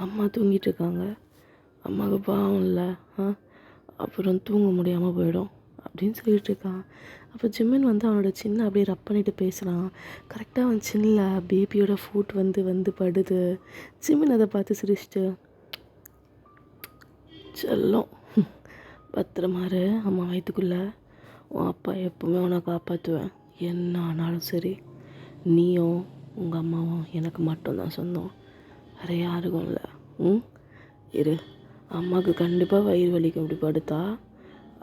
A: அம்மா தூங்கிட்டு இருக்காங்க, அம்மாவுக்கு பாவம் இல்லை, அப்புறம் தூங்க முடியாமல் போயிடும் அப்படின்னு சொல்லிட்டு இருக்கான். அப்போ ஜிம்மன் வந்து அவனோட சின்ன அப்படியே ரப் பண்ணிட்டு பேசுகிறான். கரெக்டாக அவன் சின்ன பேபியோட ஃபுட் வந்து படுது. ஜிம்மன் அதை பார்த்து சிரிச்சிட்டு, செல்லம் பத்திரமாரு அம்மா வயிற்றுக்குள்ளே, உன் அப்பா எப்போவுமே உன்னை காப்பாற்றுவேன். என்ன ஆனாலும் சரி, நீயும் உங்கள் அம்மாவும் எனக்கு மட்டும்தான் சொந்தம், வேறு யாருக்கும் இல்லை. இரு, அம்மாவுக்கு கண்டிப்பாக வயிறு வலிக்கும் இப்படி படுத்தா.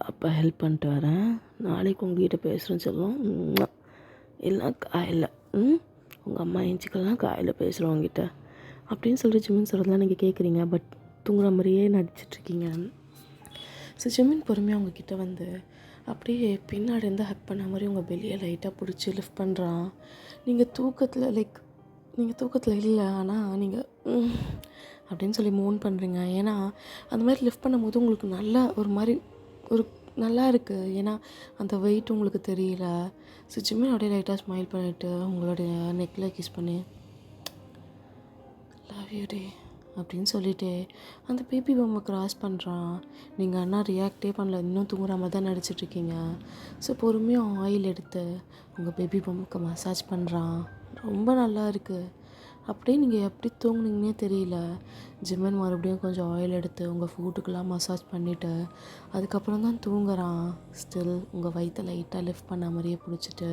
A: அப்போ ஹெல்ப் பண்ணிட்டு வரேன். நாளைக்கு உங்ககிட்ட பேசுகிறேன்னு சொல்லுவோம். இல்லை காயில் உங்கள் அம்மா ஏஞ்சிக்கலாம், காயில் பேசுகிறோம் உங்ககிட்ட அப்படின்னு சொல்லிட்டு ஜிமின் சொல்கிறதுலாம் நீங்கள் கேட்குறீங்க. பட் தூங்குற மாதிரியே நடிச்சிட்ருக்கீங்க. ஸோ ஜிமின் பொறுமையாக உங்ககிட்ட வந்து அப்படியே பின்னாடி இருந்து ஹக் பண்ண மாதிரி உங்கள் பெல்லியை லைட்டாக பிடிச்சி லிஃப்ட் பண்ணுறான். நீங்கள் தூக்கத்தில் இல்லை, ஆனால் நீங்கள் அப்படின்னு சொல்லி மூன் பண்ணுறீங்க. ஏன்னா அந்த மாதிரி லிஃப்ட் பண்ணும்போது உங்களுக்கு நல்லா ஒரு நல்லா இருக்குது. ஏன்னா அந்த வெயிட் உங்களுக்கு தெரியல. ஸோ ஜிம்மின் அப்படியே லைட்டாக ஸ்மைல் பண்ணிவிட்டு உங்களுடைய நெக்கில் கிஸ் பண்ணி லவ் யூ டே அப்படின்னு சொல்லிட்டு அந்த பேபி பொம்மை க்ராஸ் பண்ணுறான். நீங்கள் அண்ணா ரியாக்டே பண்ணல, இன்னும் தூங்குற மாதிரி தான் நடிச்சிட்ருக்கீங்க. ஸோ பொறுமையாக ஆயில் எடுத்து உங்கள் பேபி பொம்மைக்கு மசாஜ் பண்ணுறான். ரொம்ப நல்லா இருக்குது. அப்படியே நீங்கள் எப்படி தூங்குனீங்கன்னே தெரியல. ஜிம்மன் மறுபடியும் கொஞ்சம் ஆயில் எடுத்து உங்கள் ஃபுட்டுக்கெலாம் மசாஜ் பண்ணிவிட்டு அதுக்கப்புறம் தான் தூங்குறான். ஸ்டில் உங்கள் வயிற்றை லைட்டாக லிஃப்ட் பண்ண மாதிரியே பிடிச்சிட்டு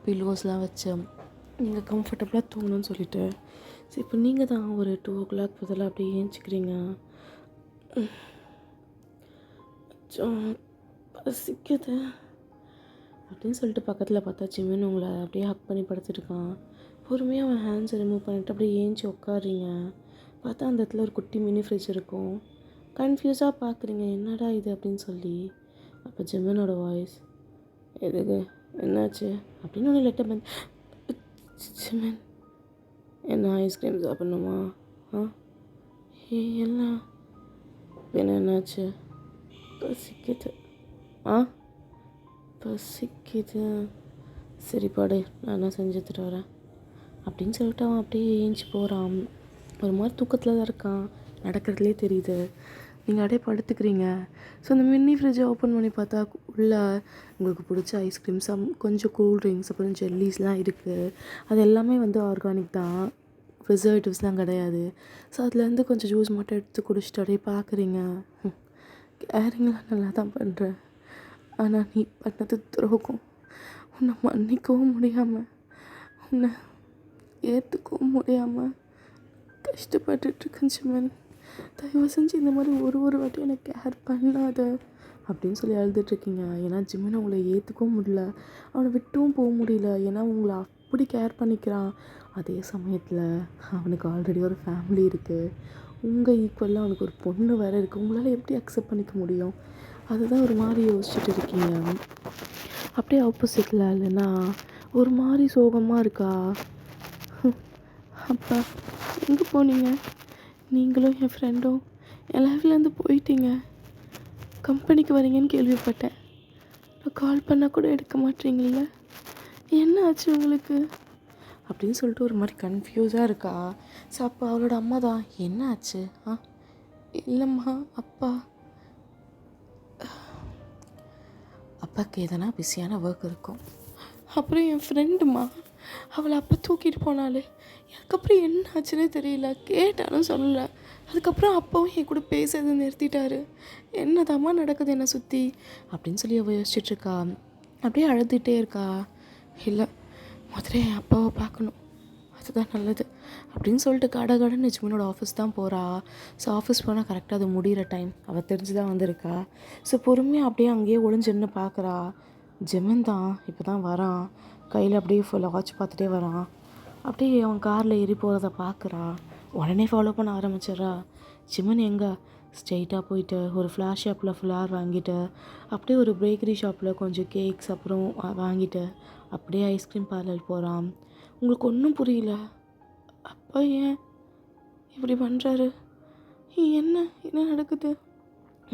A: பில்லோஸ்லாம் வச்சு நீங்கள் கம்ஃபர்டபுளாக தூங்கணும்னு சொல்லிவிட்டு சரி இப்போ நீங்கள் தான் ஒரு 2 o'clock பதிலாக அப்படியே ஏஞ்சிக்கிறீங்க. பசிக்குது அப்படின்னு சொல்லிட்டு பக்கத்தில் பார்த்தா ஜிமின் உங்களை அப்படியே ஹக் பண்ணி படுத்துட்டுருக்கான். பொறுமையாக அவன் ஹேண்ட்ஸை ரிமூவ் பண்ணிவிட்டு அப்படியே ஏஞ்சி உட்காடுறீங்க. பார்த்தா அந்த இடத்துல ஒரு குட்டி மினி ஃப்ரிட்ஜ் இருக்கும். கன்ஃபியூஸாக பார்க்குறீங்க என்னடா இது அப்படின்னு சொல்லி. அப்போ ஜிமினோட வாய்ஸ், எதுக்கு என்னாச்சு அப்படின்னு ஒன்று லெட்டர் பண்ணி, ஜிமின் என்ன ஐஸ்கிரீம் சாப்பிட்ணுமா? எல்லாம் என்ன என்னாச்சு? பசிக்குது. பசிக்குது. சரி பாடு, நான் என்ன செஞ்சுட்டு வரேன் அப்படின்னு சொல்லிட்டு அவன் அப்படியே ஏஞ்சி போகிறான். ஒரு மாதிரி தூக்கத்தில் தான் இருக்கான், நடக்கிறதுலே தெரியுது. நீங்கள் அப்படியே படுத்துக்கிறீங்க. ஸோ அந்த மினி ஃப்ரிட்ஜை ஓப்பன் பண்ணி பார்த்தா உள்ளே உங்களுக்கு பிடிச்ச ஐஸ்கிரீம்ஸ், கொஞ்சம் கூல்ட்ரிங்க்ஸ், அப்புறம் ஜெல்லிஸ்லாம் இருக்குது. அது எல்லாமே வந்து ஆர்கானிக் தான், ப்ரிசர்வேட்டிவ்ஸ்லாம் கிடையாது. ஸோ அதுலேருந்து கொஞ்சம் ஜூஸ் மட்டும் எடுத்து குடிச்சிட்டு அப்படியே பார்க்குறீங்க. கேரிங்லாம் நல்லா தான் பண்ணுறேன், ஆனால் நீ பண்ணது துரோகம். உன்னை மன்னிக்கவும் முடியாமல், உன்னை ஏற்றுக்கவும் முடியாமல் கஷ்டப்பட்டுட்ருக்கேன் ஜிமின். தயவு செஞ்சு இந்த மாதிரி ஒரு வாட்டி எனக்கு கேர் பண்ணாத அப்படின்னு சொல்லி அழுதுட்ருக்கீங்க. ஏன்னா ஜிமின் உங்களை ஏற்றுக்கவும் முடியல, அவனை விட்டும் போக முடியல. ஏன்னா உங்களை அப்படி கேர் பண்ணிக்கிறான். அதே சமயத்தில் அவனுக்கு ஆல்ரெடி ஒரு ஃபேமிலி இருக்குது. உங்கள் ஈக்குவலாக அவனுக்கு ஒரு பொண்ணு வேறு இருக்குது. உங்களால் எப்படி அக்செப்ட் பண்ணிக்க முடியும்? அதுதான் ஒரு மாதிரி யோசிச்சுட்டு இருக்கீங்க. அப்படியே ஆப்போசிட்டில் இல்லைன்னா ஒரு மாதிரி சோகமாக இருக்கா. அப்பா எங்கே போனீங்க? நீங்களும் என் ஃப்ரெண்டும் என் லைஃப்லேருந்து போயிட்டீங்க. கம்பெனிக்கு வரீங்கன்னு கேள்விப்பட்டேன். இப்போ கால் பண்ணால் கூட எடுக்க மாட்டீங்கள்ல, என்ன ஆச்சு உங்களுக்கு அப்படின்னு சொல்லிட்டு ஒரு மாதிரி கன்ஃபியூஸாக இருக்கா. ஸோ அப்போ அவளோட அம்மா தான், என்ன ஆச்சு? இல்லைம்மா, அப்பாவுக்கு எதனா பிஸியான ஒர்க் இருக்கும். அப்புறம் என் ஃப்ரெண்டுமா, அவளை அப்போ தூக்கிட்டு போனாலே, அதுக்கப்புறம் என்ன ஆச்சுன்னே தெரியல, கேட்டாலும் சொல்லலை. அதுக்கப்புறம் அப்பாவும் என் கூட பேசுறதை நிறுத்திட்டாரு. என்னதாம்மா நடக்குது என்னை சுற்றி அப்படின்னு சொல்லி அவள் யோசிச்சுட்ருக்கா. அப்படியே அழுதுகிட்டே இருக்கா. இல்லை, முதல்ல என் அப்பாவை பார்க்கணும், அதுதான் நல்லது அப்படின்னு சொல்லிட்டு கடன்னு ஜிமினோட ஆஃபீஸ் தான் போகிறா. ஸோ ஆஃபீஸ் போனால் கரெக்டாக அது முடிகிற டைம், அவள் தெரிஞ்சு தான் வந்திருக்கா. ஸோ பொறுமையாக அப்படியே அங்கேயே ஒளிஞ்சுன்னு பார்க்குறா. ஜிமின் தான் இப்போ தான் வரான், கையில் அப்படியே ஃபுல்லாக வாட்ச் பார்த்துட்டே வரான். அப்படியே அவன் காரில் ஏறி போகிறத பார்க்குறா. உடனே ஃபாலோ பண்ண ஆரம்பிச்சிட்றா. ஜிமின் எங்கே ஸ்ட்ரெயிட்டாக போயிட்டு ஒரு ஃப்ளாஷ் ஷாப்பில் ஃப்ளார் வாங்கிட்டு, அப்படியே ஒரு பேக்கரி ஷாப்பில் கொஞ்சம் கேக்ஸ் அப்புறம் வாங்கிட்டு அப்படியே ஐஸ்கிரீம் பார்லர் போகிறான். உங்களுக்கு ஒன்றும் புரியல, அப்பா ஏன் இப்படி பண்ணுறாரு, என்ன நடக்குது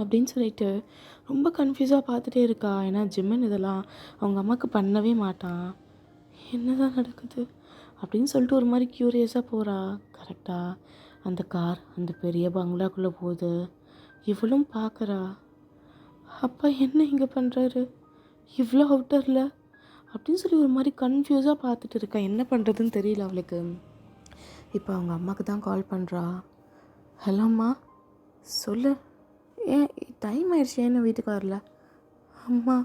A: அப்படின்னு சொல்லிட்டு ரொம்ப கன்ஃபியூஸாக பார்த்துட்டே இருக்கா. ஏன்னா ஜிமின் இதெல்லாம் அவங்க அம்மாவுக்கு பண்ணவே மாட்டான். என்ன தான் நடக்குது அப்படின்னு சொல்லிட்டு ஒரு மாதிரி க்யூரியஸாக போகிறா. கரெக்டாக அந்த கார் அந்த பெரிய பங்களாக்குள்ளே போகுது. இவளும் பார்க்குறா, அப்பா என்ன இங்கே பண்ணுறாரு இவ்வளோ அவுட்டரில் அப்படின்னு சொல்லி ஒரு மாதிரி கன்ஃபியூஸாக பார்த்துட்டு இருக்கா. என்ன பண்ணுறதுன்னு தெரியல அவளுக்கு. இப்போ அவங்க அம்மாவுக்கு தான் கால் பண்ணுறா. ஹலோ அம்மா, சொல்லு, ஏன் டைம் ஆயிடுச்சு, என்ன வீட்டுக்கு வரல? அம்மா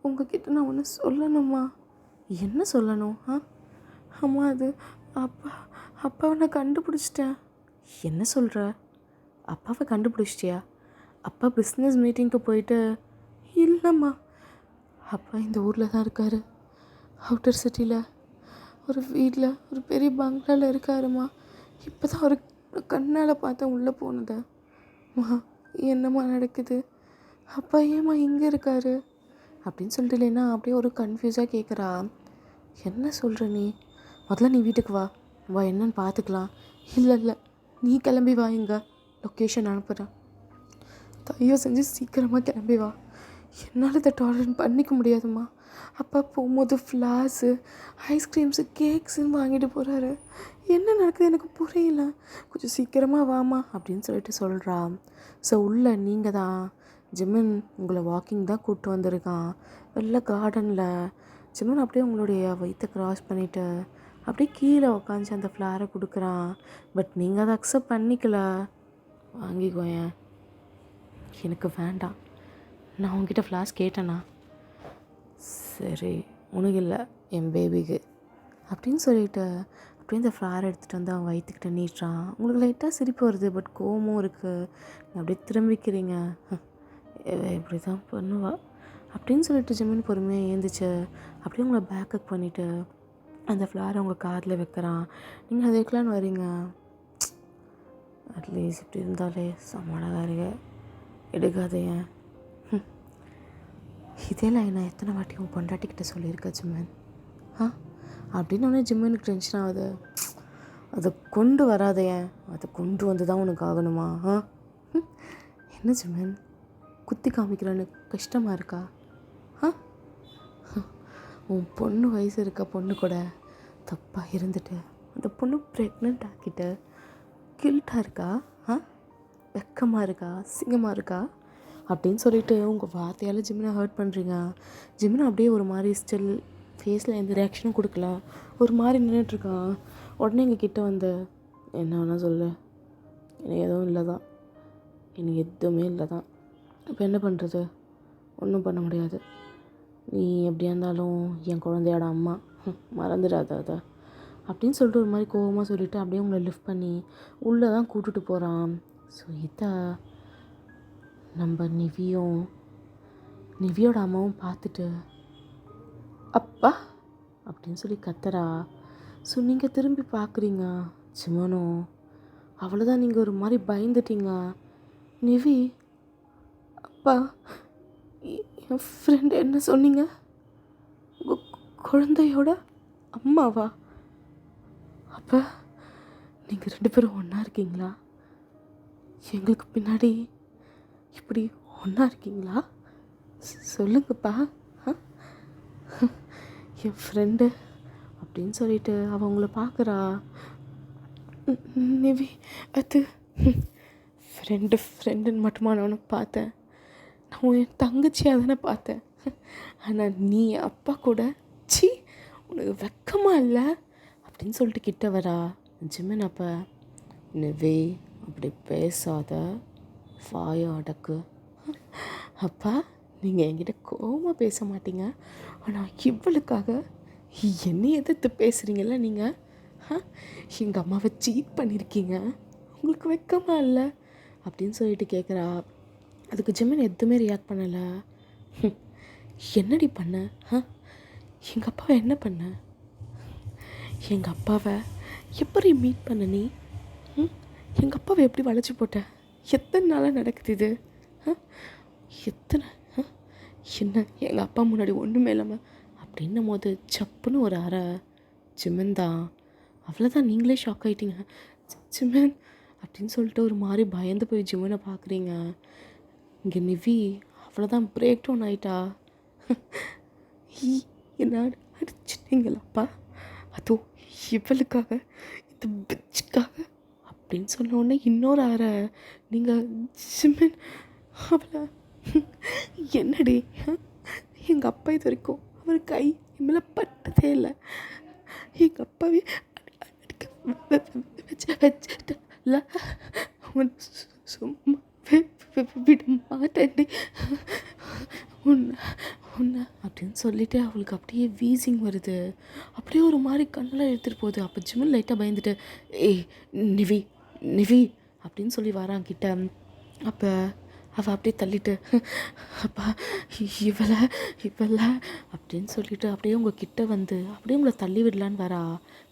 A: உங்ககிட்ட நான் ஒன்று சொல்லணும்மா. என்ன சொல்லணும்? அம்மா அது அப்பாவை நான் கண்டுபிடிச்சிட்டேன். என்ன சொல்கிற? அப்பாவை கண்டுபிடிச்சிட்டியா? அப்பா பிஸ்னஸ் மீட்டிங்க்கு போயிட்டு இல்லைம்மா, அப்பா இந்த ஊரில் தான் இருக்கார், அவுட்டர் சிட்டியில் ஒரு வீட்டில் ஒரு பெரிய பங்களாவில் இருக்காருமா. இப்போ தான் ஒரு கண்ணால் பார்த்தேன் உள்ளே போனதை. மா என்னம்மா நடக்குது? அப்பா ஏம்மா இங்கே இருக்காரு அப்படின்னு சொல்லிட்டு இல்லைன்னா அப்படியே ஒரு கன்ஃபியூஸாக கேட்குறா. என்ன சொல்கிற நீ? முதல்ல நீ வீட்டுக்கு வா, வா என்னன்னு பார்த்துக்கலாம். இல்லை இல்லை, நீ கிளம்பி வா, இங்கே லொக்கேஷன் அனுப்புகிறேன், தயவு செஞ்சு சீக்கிரமாக கிளம்பி வா. என்னால் இதை டாலரேட் பண்ணிக்க முடியாதும்மா. அப்பா போகும்போது ஃப்ளார்ஸு, ஐஸ்கிரீம்ஸு, கேக்ஸுன்னு வாங்கிட்டு போகிறாரு. என்ன நடக்குது எனக்கு புரியல, கொஞ்சம் சீக்கிரமாக வாமா அப்படின்னு சொல்லிட்டு சொல்கிறா. ஸோ உள்ள நீங்கள் தான் ஜிமின் உங்களை வாக்கிங் தான் கூப்பிட்டு வந்திருக்கான் வெளில கார்டனில். ஜிமின் அப்படியே உங்களுடைய வயிற்றை க்ராஸ் பண்ணிவிட்டு அப்படியே கீழே உக்காந்துச்சு அந்த ஃப்ளாரை கொடுக்குறான். பட் நீங்கள் அதை அக்செப்ட் பண்ணிக்கல. வாங்கிக்கோயேன், எனக்கு வேண்டாம். நான் உங்ககிட்ட ஃப்ளாஸ் கேட்டேண்ணா. சரி உனக்கு இல்லை, என் பேபிக்கு அப்படின்னு சொல்லிட்டு அப்படியே இந்த ஃப்ளார் எடுத்துகிட்டு வந்து அவன் வயிற்றுக்கிட்ட நீட்டுறான். உங்களுக்கு லைட்டாக சிரிப்பு வருது, பட் கோவமும் இருக்குது. அப்படியே திரும்பிக்கிறீங்க, இப்படி தான் பண்ணுவா அப்படின்னு சொல்லிட்டு ஜிமின் பொறுமையாக ஏந்திச்சு அப்படியே உங்களை பேக்கப் பண்ணிவிட்டு அந்த ஃப்ளாரை உங்கள் காதில் வைக்கிறான். நீங்கள் அதை வைக்கலான்னு வரீங்க. அட்லீஸ்ட் இப்படி இருந்தாலே சமாளகாரிக எடுக்காதைய. இதெல்லாம் என்ன எத்தனை வாட்டி உன் பொண்டாட்டிக்கிட்ட சொல்லியிருக்க ஜிம்மன் அப்படின்னு ஒன்று ஜிம்மனுக்கு டென்ஷன் ஆகுது. அதை கொண்டு வராதைய, அதை கொண்டு வந்து தான் உனக்கு ஆகணுமா? என்ன ஜிம்மன் குத்தி காமிக்கிறேன்னு கஷ்டமாக இருக்கா? உன் பொண்ணு வயசு இருக்க பொண்ணு கூட தப்பாக இருந்துட்டு அந்த பொண்ணு ப்ரெக்னென்ட் ஆக்கிட்டு கில்ட்டாக இருக்கா? வெக்கமாக இருக்கா? சிங்கமாக இருக்கா அப்படின்னு சொல்லிட்டு உங்கள் வார்த்தையால் ஜிம்மினை ஹர்ட் பண்ணுறீங்க. ஜிம்மினை அப்படியே ஒரு மாதிரி ஸ்டில் ஃபேஸில் எந்த ரியாக்ஷனும் கொடுக்கல, ஒரு மாதிரி நின்றுட்டுருக்கான். உடனே எங்கள் கிட்டே வந்து என்ன வேணால் சொல்லு, எனக்கு எதுவும் இல்லை தான், எனக்கு எதுவுமே இல்லை தான், இப்போ என்ன பண்ணுறது? ஒன்றும் பண்ண முடியாது. நீ எப்படியா இருந்தாலும் என் குழந்தையோட அம்மா, மறந்துடாத அதை அப்படின்னு சொல்லிட்டு ஒரு மாதிரி கோபமாக சொல்லிவிட்டு அப்படியே உங்களை லிஃப்ட் பண்ணி உள்ளே தான் கூப்பிட்டுட்டு போகிறான். ஸோ இதை நம்ம நிவியோட அம்மாவும் பார்த்துட்டு அப்பா அப்படின்னு சொல்லி கத்துறா. ஸோ நீங்கள் திரும்பி பார்க்குறீங்க. ஜிமனோ அவ்வளோதான், நீங்கள் ஒரு மாதிரி பயந்துட்டீங்க. நிவி அப்பா, என் ஃப்ரெண்டு என்ன சொன்னீங்க? உங்கள் குழந்தையோட அம்மாவா? அப்போ நீங்கள் 2 பேரும் ஒன்றா இருக்கீங்களா? எங்களுக்கு பின்னாடி இப்படி ஒன்றா இருக்கீங்களா? சொல்லுங்கப்பா. என் ஃப்ரெண்டு அப்படின்னு சொல்லிட்டு அவங்கள பார்க்குறா. நிவி அது ஃப்ரெண்டுன்னு மட்டுமா நான் உனக்கு பார்த்தேன்? நான் என் தங்கச்சியாக தானே பார்த்தேன். ஆனால் நீ அப்பா கூட சி உனக்கு வெக்கமாக இல்லை அப்படின்னு சொல்லிட்டு கிட்ட வரா. ஜிமின் அப்போ நிவி அப்படி பேசாத, வாயை அடக்கு. அப்பா நீங்கள் என்கிட்ட கோவமாக பேச மாட்டீங்க, ஆனால் இவளுக்காக என்னை எதிர்த்து பேசுகிறீங்கள நீங்கள்? எங்கள் அம்மாவை சீட் பண்ணியிருக்கீங்க, உங்களுக்கு வெக்கமா இல்லை அப்படின்னு சொல்லிட்டு கேட்குறா. அதுக்கு ஜிமின் எதுவுமே ரியாக்ட் பண்ணலை. என்னடி பண்ண? எங்கள் அப்பாவை என்ன பண்ண? எங்கள் அப்பாவை எப்படி மீட் பண்ண நீ? எங்கள் அப்பாவை எப்படி வளைச்சி போட்ட? எத்தனை நாளாக நடக்குது இது? எத்தனை என்ன எங்கள் அப்பா முன்னாடி ஒன்றுமே இல்லாமல் அப்படின்னும் போது சப்புன்னு ஒரு அறை. ஜிமின் தான். அவ்வளோதான், நீங்களே ஷாக் ஆகிட்டீங்க. ஜிமின் அப்படின்னு சொல்லிட்டு ஒரு மாதிரி பயந்து போய் ஜிமினை பார்க்குறீங்க. இங்கே நிவி அவ்வளோதான் பிரேக் டவுன் ஆகிட்டா. என்ன அடிச்சிட்டிங்களாப்பா? அதுவும் இவளுக்காக, இந்த பிச்சுக்காக அப்படின்னு சொன்னோடனே இன்னொரு அறை. நீங்கள் ஜிமின் அவளை என்னடி? எங்கள் அப்பா இது வரைக்கும் அவர் கை மேலே பட்டதே இல்லை. எங்கள் அப்பாவே வச்சுட்டல சும்மா விட மாட்டேன்டி உன்னை அப்படின்னு சொல்லிவிட்டு அவளுக்கு அப்படியே வீசிங் வருது. அப்படியே ஒரு மாதிரி கண்ணெலாம் எடுத்துகிட்டு போகுது. அப்போ ஜிமின் லைட்டாக பயந்துட்டு நிவி அப்படின்னு சொல்லி வரான் கிட்ட. அப்போ அவள் அப்படியே தள்ளிட்டு அப்பா இவளை அப்படின்னு சொல்லிட்டு அப்படியே உங்கள் கிட்ட வந்து அப்படியே உங்களை தள்ளி விடலான்னு வரா.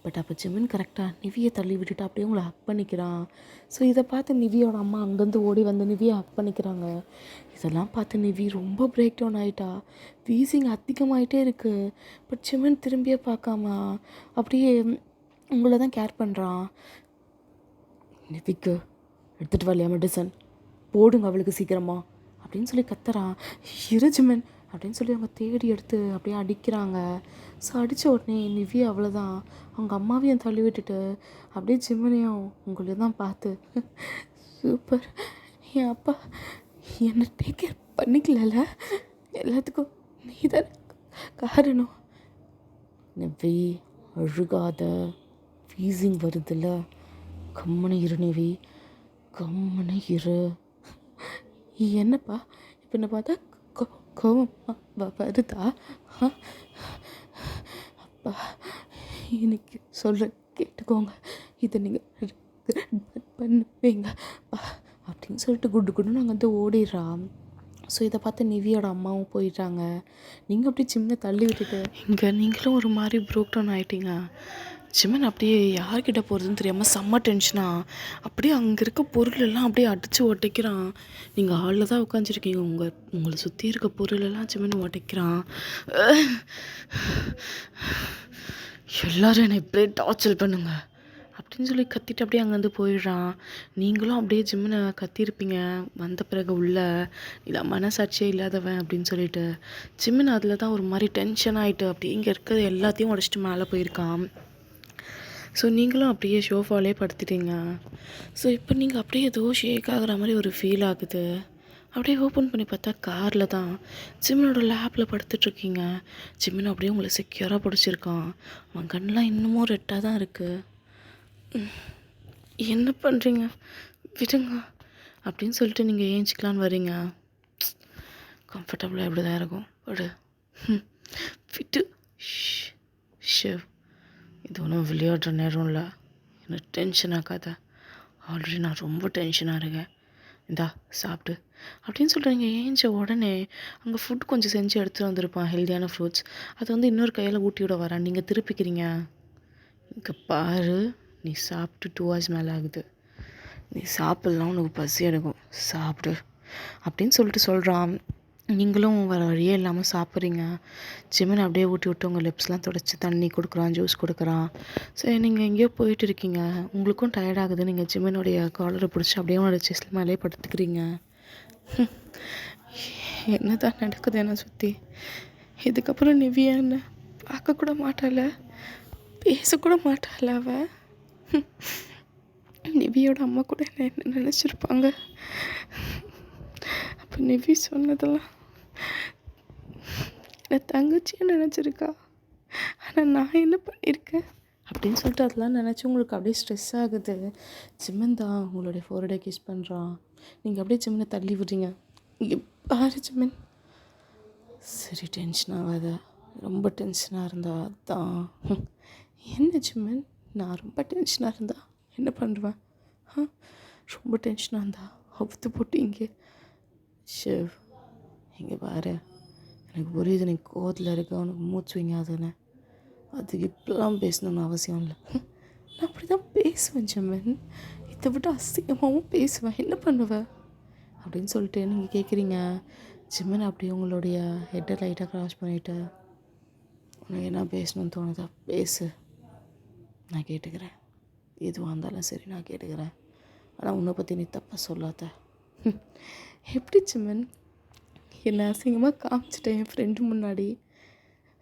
A: பட் அப்போ ஜிமின் கரெக்டாக நிவியை தள்ளி விட்டுட்டு அப்படியே உங்களை ஹக் பண்ணிக்கிறான். ஸோ இதை பார்த்து நிவியோட அம்மா அங்கேருந்து ஓடி வந்து நிவியை ஹக் பண்ணிக்கிறாங்க. இதெல்லாம் பார்த்து நிவி ரொம்ப பிரேக் டவுன் ஆகிட்டா. வீசிங் அதிகமாகிட்டே இருக்குது. பட் ஜிமின் திரும்பியே பார்க்காம அப்படியே உங்களை தான் கேர் பண்ணுறான். நிவிக்கு எடுத்துகிட்டு வரலையா மெடிசன், போடுங்க அவளுக்கு சீக்கிரமா அப்படின்னு சொல்லி கத்துறான். ஜிமின் அப்படின்னு சொல்லி அவங்க தேடி எடுத்து அப்படியே அடிக்கிறாங்க. ஸோ அடித்த உடனே நிவி அவ்வளோதான் அவங்க அம்மாவையும் தள்ளி விட்டுட்டு அப்படியே ஜிம்மனையும் உங்களையும் தான் பார்த்து சூப்பர், என் அப்பா என்னை டேக் கேர் பண்ணிக்கல, எல்லாத்துக்கும் நீ தான் காரணம். நிவி அழுகாத, வீசிங் வருதுல்ல, கம்மனை இரு நிவி, கம்மனை இரு. என்னப்பா இப்போ என்ன பார்த்தா கோவமா வருதா? அப்பா எனக்கு சொல்ல கேட்டுக்கோங்க, இதை நீங்கள் பண்ணுவீங்க அப்படின்னு சொல்லிட்டு குண்டு நாங்கள் வந்து ஓடிடுறான். ஸோ இதை பார்த்து நிவியோட அம்மாவும் போயிட்டாங்க. நீங்கள் அப்படியே சின்ன தள்ளி விட்டுட்டு இங்கே நீங்களும் ஒரு மாதிரி ப்ரோக் டவுன் ஆகிட்டீங்க. ஜிமன் அப்படியே யார்கிட்ட போகிறதுன்னு தெரியாமல் செம்ம டென்ஷனாக அப்படியே அங்கே இருக்க பொருளெல்லாம் அப்படியே அடித்து உடைக்கிறான். நீங்கள் ஹாலில் தான் உட்காந்துருக்கீங்க, உங்களை சுற்றி இருக்க பொருளெல்லாம் ஜிமன் உடைக்கிறான். எல்லோரும் என்னை இப்படியே டார்ச்சர் பண்ணுங்க அப்படின்னு சொல்லி கத்திட்டு அப்படியே அங்கேருந்து போயிடுறான். நீங்களும் அப்படியே ஜிம்மனை கத்திருப்பீங்க வந்த பிறகு உள்ள இதான் மனசாட்சியே இல்லாதவன் அப்படின்னு சொல்லிட்டு. ஜிம்மன் அதில் தான் ஒரு மாதிரி டென்ஷன் ஆகிட்டு அப்படியே இங்கே இருக்கிறது எல்லாத்தையும் உடச்சிட்டு மேலே போயிருக்கான். ஸோ நீங்களும் அப்படியே ஷோஃபாலே படுத்துட்டீங்க. ஸோ இப்போ நீங்கள் அப்படியே ஏதோ ஷேக் ஆகிற மாதிரி ஒரு ஃபீல் ஆகுது. அப்படியே ஓப்பன் பண்ணி பார்த்தா காரில் தான் ஜிம்மனோட லேப்பில் படுத்துட்ருக்கீங்க. ஜிம்மன் அப்படியே உங்களை செக்யூராக பிடிச்சிருக்கான். அவன் கண்ணெலாம் இன்னமும் ரெட்டாக தான் இருக்குது. என்ன பண்ணுறீங்க, விடுங்க அப்படின்னு சொல்லிட்டு நீங்கள் ஏஞ்சிக்கலான்னு வரீங்க. கம்ஃபர்டபுளாக எப்படி தான் இருக்கும், படு விட்டு. ஷிவ், இது ஒன்றும் விளையாடுற நேரம் இல்லை, என்ன டென்ஷன் ஆகாத, ஆல்ரெடி நான் ரொம்ப டென்ஷனாக இருக்கேன், இந்தா சாப்பிட்டு அப்படின்னு சொல்லிட்டு நீங்கள் ஏஞ்ச உடனே அங்கே ஃபுட் கொஞ்சம் செஞ்சு எடுத்துகிட்டு வந்திருப்பான், ஹெல்த்தியான ஃப்ரூட்ஸ். அதை வந்து இன்னொரு கையில் ஊட்டி விட வரேன், நீங்கள் திருப்பிக்கிறீங்க. இங்கே பாரு, நீ சாப்பிட்டு 2 hours மேலே ஆகுது, நீ சாப்பிட்லாம், உனக்கு பசி எடுக்கும், சாப்பிடு அப்படின்னு சொல்லிட்டு சொல்கிறான். நீங்களும் வேறு வழியே இல்லாமல் சாப்பிட்றீங்க. ஜிம்மன் அப்படியே ஊட்டி விட்டு உங்கள் லிப்ஸ்லாம் துடைச்சி தண்ணி கொடுக்குறான், ஜூஸ் கொடுக்குறான். சரி, நீங்கள் எங்கேயோ போயிட்டு இருக்கீங்க, உங்களுக்கும் டயர்ட் ஆகுது. நீங்கள் ஜிம்மனுடைய காலரை பிடிச்சி அப்படியே உன்னோட செஸ்ட் மேலே படுத்துக்கிறீங்க. என்ன தான் நடக்குது என்னை சுற்றி? இதுக்கப்புறம் நிவியா என்ன பார்க்கக்கூட மாட்டாள, பேசக்கூட மாட்டாள. அவள் நிவியோட அம்மா கூட என்ன நினச்சிருப்பாங்க? அப்போ நிவி சொன்னதெல்லாம் என்னை தங்கச்சியாக நினச்சிருக்கா. ஆனால் நான் என்ன பண்ணியிருக்கேன் அப்படின்னு சொல்லிட்டு அதெல்லாம் நினச்சி உங்களுக்கு அப்படியே ஸ்ட்ரெஸ் ஆகுது. ஜிம்மன் தான் உங்களுடைய ஃபோர்டே கிஸ் பண்ணுறான். நீங்கள் அப்படியே ஜிம்மனை தள்ளி விடுறீங்க. இங்கே பாரு ஜிம்மன், சரி டென்ஷன் ஆகாத, ரொம்ப டென்ஷனாக இருந்தா தான். என்ன ஜிம்மன், நான் ரொம்ப டென்ஷனாக இருந்தா என்ன பண்ணுவேன்? ரொம்ப டென்ஷனாக இருந்தா அவுத்து போட்டு இங்கே. ஷிவ், இங்கே பாரு, எனக்கு புரியுது நீ கோவத்தில் இருக்க, உனக்கு மூச்சு வைங்காதுன்னு. அதுக்கு இப்பெல்லாம் பேசணும்னு அவசியம் இல்லை. நான் அப்படி தான் பேசுவேன் ஜிம்மன், இதை விட்டு அசிங்கமாகவும் பேசுவேன், என்ன பண்ணுவேன் அப்படின்னு சொல்லிட்டு நீங்கள் கேட்குறீங்க. ஜிம்மன் அப்படியே உங்களுடைய ஹெட்டை லைட்டாக க்ராஸ் பண்ணிவிட்டு, உனக்கு என்ன பேசணும்னு தோணுதா பேசு, நான் கேட்டுக்கிறேன், எதுவாக இருந்தாலும் சரி நான் கேட்டுக்கிறேன், ஆனால் உன்னை பற்றி நீ தப்பாக சொல்லாத. எப்படி ஜிம்மன், என்னை அசிங்கமாக காமிச்சிட்டேன் என் ஃப்ரெண்டு முன்னாடி,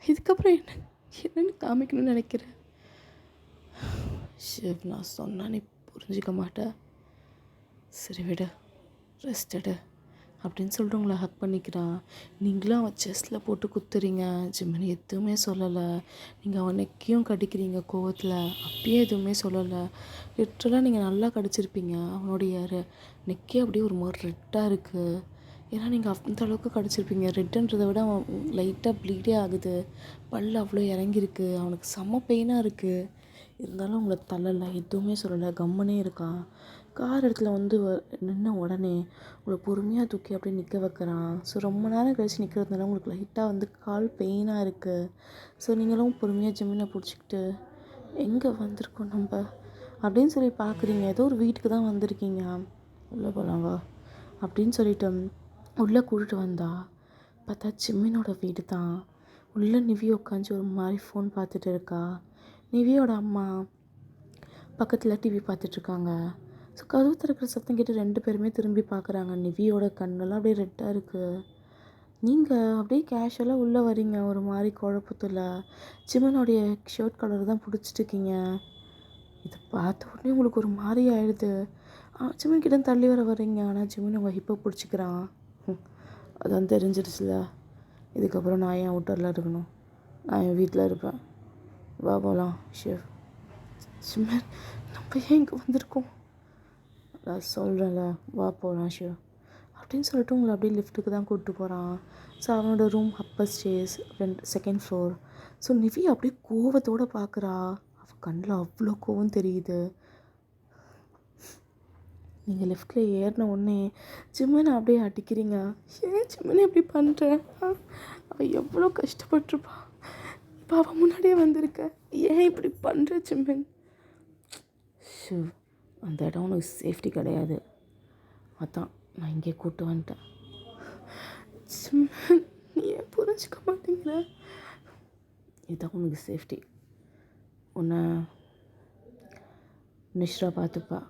A: இதுக்கப்புறம் என்னன்னு காமிக்கணும்னு நினைக்கிறேன்? ஷிவ், நான் சொன்னால் நீ புரிஞ்சிக்க மாட்டேன், சரி விடு, ரெஸ்ட் எடு அப்படின்னு சொல்லிட்டு உங்களை ஹக் பண்ணிக்கிறான். நீங்களும் அவன் செஸ்ட்டில் போட்டு குத்துறீங்க. ஜிம்மன் எதுவுமே சொல்லலை. நீங்கள் அவன் நெக்கையும் கடிக்கிறீங்க கோவத்தில், அப்பயே எதுவுமே சொல்லலை. லிட்ரலாக நீங்கள் நல்லா கடிச்சிருப்பீங்க. அவனுடைய நெக்கே அப்படியே ஒரு மாதிரி ரெட்டாக இருக்குது. ஏன்னா நீங்கள் அந்த அளவுக்கு கடிச்சிருப்பீங்க. ரெட்டுன்றதை விட அவன் லைட்டாக ப்ளீடே ஆகுது, பல் அவ்வளோ இறங்கியிருக்கு, அவனுக்கு செம்ம பெயினாக இருக்குது. இருந்தாலும் உங்களை தள்ளலை, எதுவுமே சொல்லலை, கம்மனே இருக்கான். கார் இடத்துல வந்து நின்ன உடனே உங்களை பொறுமையாக தூக்கி அப்படியே நிற்க வைக்கிறான். ஸோ ரொம்ப நேரம் கழிச்சு நிற்கிறதுனால உங்களுக்கு லைட்டாக வந்து கால் பெயினாக இருக்குது. ஸோ நீங்களும் பொறுமையாக ஜிம்மினை பிடிச்சிக்கிட்டு எங்கே வந்திருக்கோம் நம்ம அப்படின்னு சொல்லி பார்க்குறீங்க. ஏதோ ஒரு வீட்டுக்கு தான் வந்திருக்கீங்க. உள்ளே போகலாங்க அப்படின்னு சொல்லிட்டு உள்ளே கூட்டிட்டு வந்தா பார்த்தா ஜிம்மினோட வீடு தான். உள்ளே நிவி உட்காந்து ஒரு மாதிரி ஃபோன் பார்த்துட்டு இருக்கா. நிவியோட அம்மா பக்கத்தில் டிவி பார்த்துட்ருக்காங்க. ஸோ கதவு திறக்கிற சத்தம் கேட்டு 2 பேருமே திரும்பி பார்க்குறாங்க. நிவியோட கண்ணெல்லாம் அப்படியே ரெட்டாக இருக்குது. நீங்கள் அப்படியே கேஷுவலாக உள்ளே வரீங்க ஒரு மாதிரி குழப்பத்தில். ஜிம்மனுடைய ஷர்ட் கலர் தான் பிடிச்சிட்ருக்கீங்க. இதை பார்த்த உடனே உங்களுக்கு ஒரு மாதிரி ஆயிடுது. ஜிம்மன் கிட்ட தள்ளி வரீங்க. ஆனால் ஜிம்மன் உங்கள் ஹிப்பை பிடிச்சிக்கிறான். அதான் தெரிஞ்சிடுச்சுல, இதுக்கப்புறம் நான் என் அவுட்டரில் இருக்கணும், நான் என் வீட்டில் இருப்பேன், வா போகலாம் ஷிவ். ஜிம்மன் நம்ம ஏன் இங்கே வந்திருக்கோம், நான் சொல்கிறேன்ல வா போகலாம் ஷிவ் அப்படின்னு சொல்லிட்டு உங்களை அப்படியே லிஃப்ட்டுக்கு தான் கூப்பிட்டு போகிறான். ஸோ அவனோட room upper stairs 2nd floor. So Nivi அப்படியே கோவத்தோடு பார்க்குறா. அவள் கண்ணில் அவ்வளோ கோவம் தெரியுது. நீங்கள் லிஃப்ட்டில் ஏறின உடனே ஜிம்மனை அப்படியே அடிக்கிறீங்க. ஏன் ஜிம்மனை எப்படி பண்ணுறேன், அவள் எவ்வளோ கஷ்டப்பட்டுருப்பா, இப்போ அவள் முன்னாடியே வந்திருக்க, ஏன் இப்படி பண்ணுற ஜிம்மன். ஷிவ் அந்த இடம் உனக்கு சேஃப்டி கிடையாது, அதான் நான் இங்கே கூப்பிட்டு வந்துட்டேன். ஜிம்மன் நீ ஏன் புரிஞ்சிக்க மாட்டேங்கிற, இதுதான் உனக்கு சேஃப்டி, உன்னை நிஷ்ரா பார்த்துப்பா.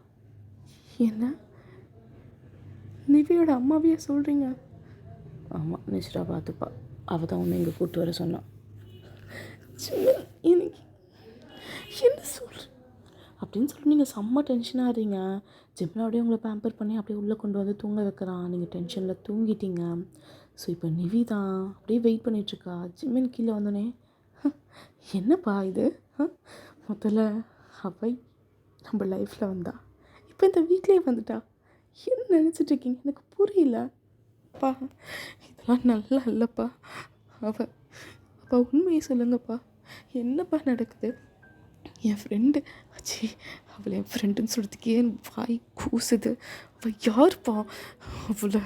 A: என்ன நிவியோட அம்மாவையே சொல்கிறீங்க? ஆமாம், நிஷ்ரா பார்த்துப்பா, அவள் தான் உன்னை இங்கே கூப்பிட்டு வர சொன்னான். எனக்கு என்ன சொல்ற அப்படின்னு சொல்லி நீங்கள் செம்ம டென்ஷனாக இருங்க. ஜிம்மில் அப்படியே உங்களை பேம்பர் பண்ணி அப்படியே உள்ளே கொண்டு வந்து தூங்க வைக்கிறான். நீங்கள் டென்ஷனில் தூங்கிட்டீங்க. ஸோ இப்போ நிவி தான் அப்படியே வெயிட் பண்ணிகிட்ருக்கா. ஜிம்மின் கீழே வந்தோடனே என்னப்பா இது, முதல்ல அவை நம்ம லைஃப்பில் வந்தா, இப்போ இந்த வீட்லேயே வந்துட்டா, என்ன நினச்சிட்ருக்கீங்க எனக்கு புரியலப்பா, இதெல்லாம் நல்லா இல்லைப்பா. அப்பா உண்மையை சொல்லுங்கப்பா, என்னப்பா நடக்குது. என் ஃப்ரெண்டு ஆச்சு, அவளை என் ஃப்ரெண்டுன்னு சொல்கிறதுக்கே என் வாய் கூசுது. அவள் யாருப்பா, அவளை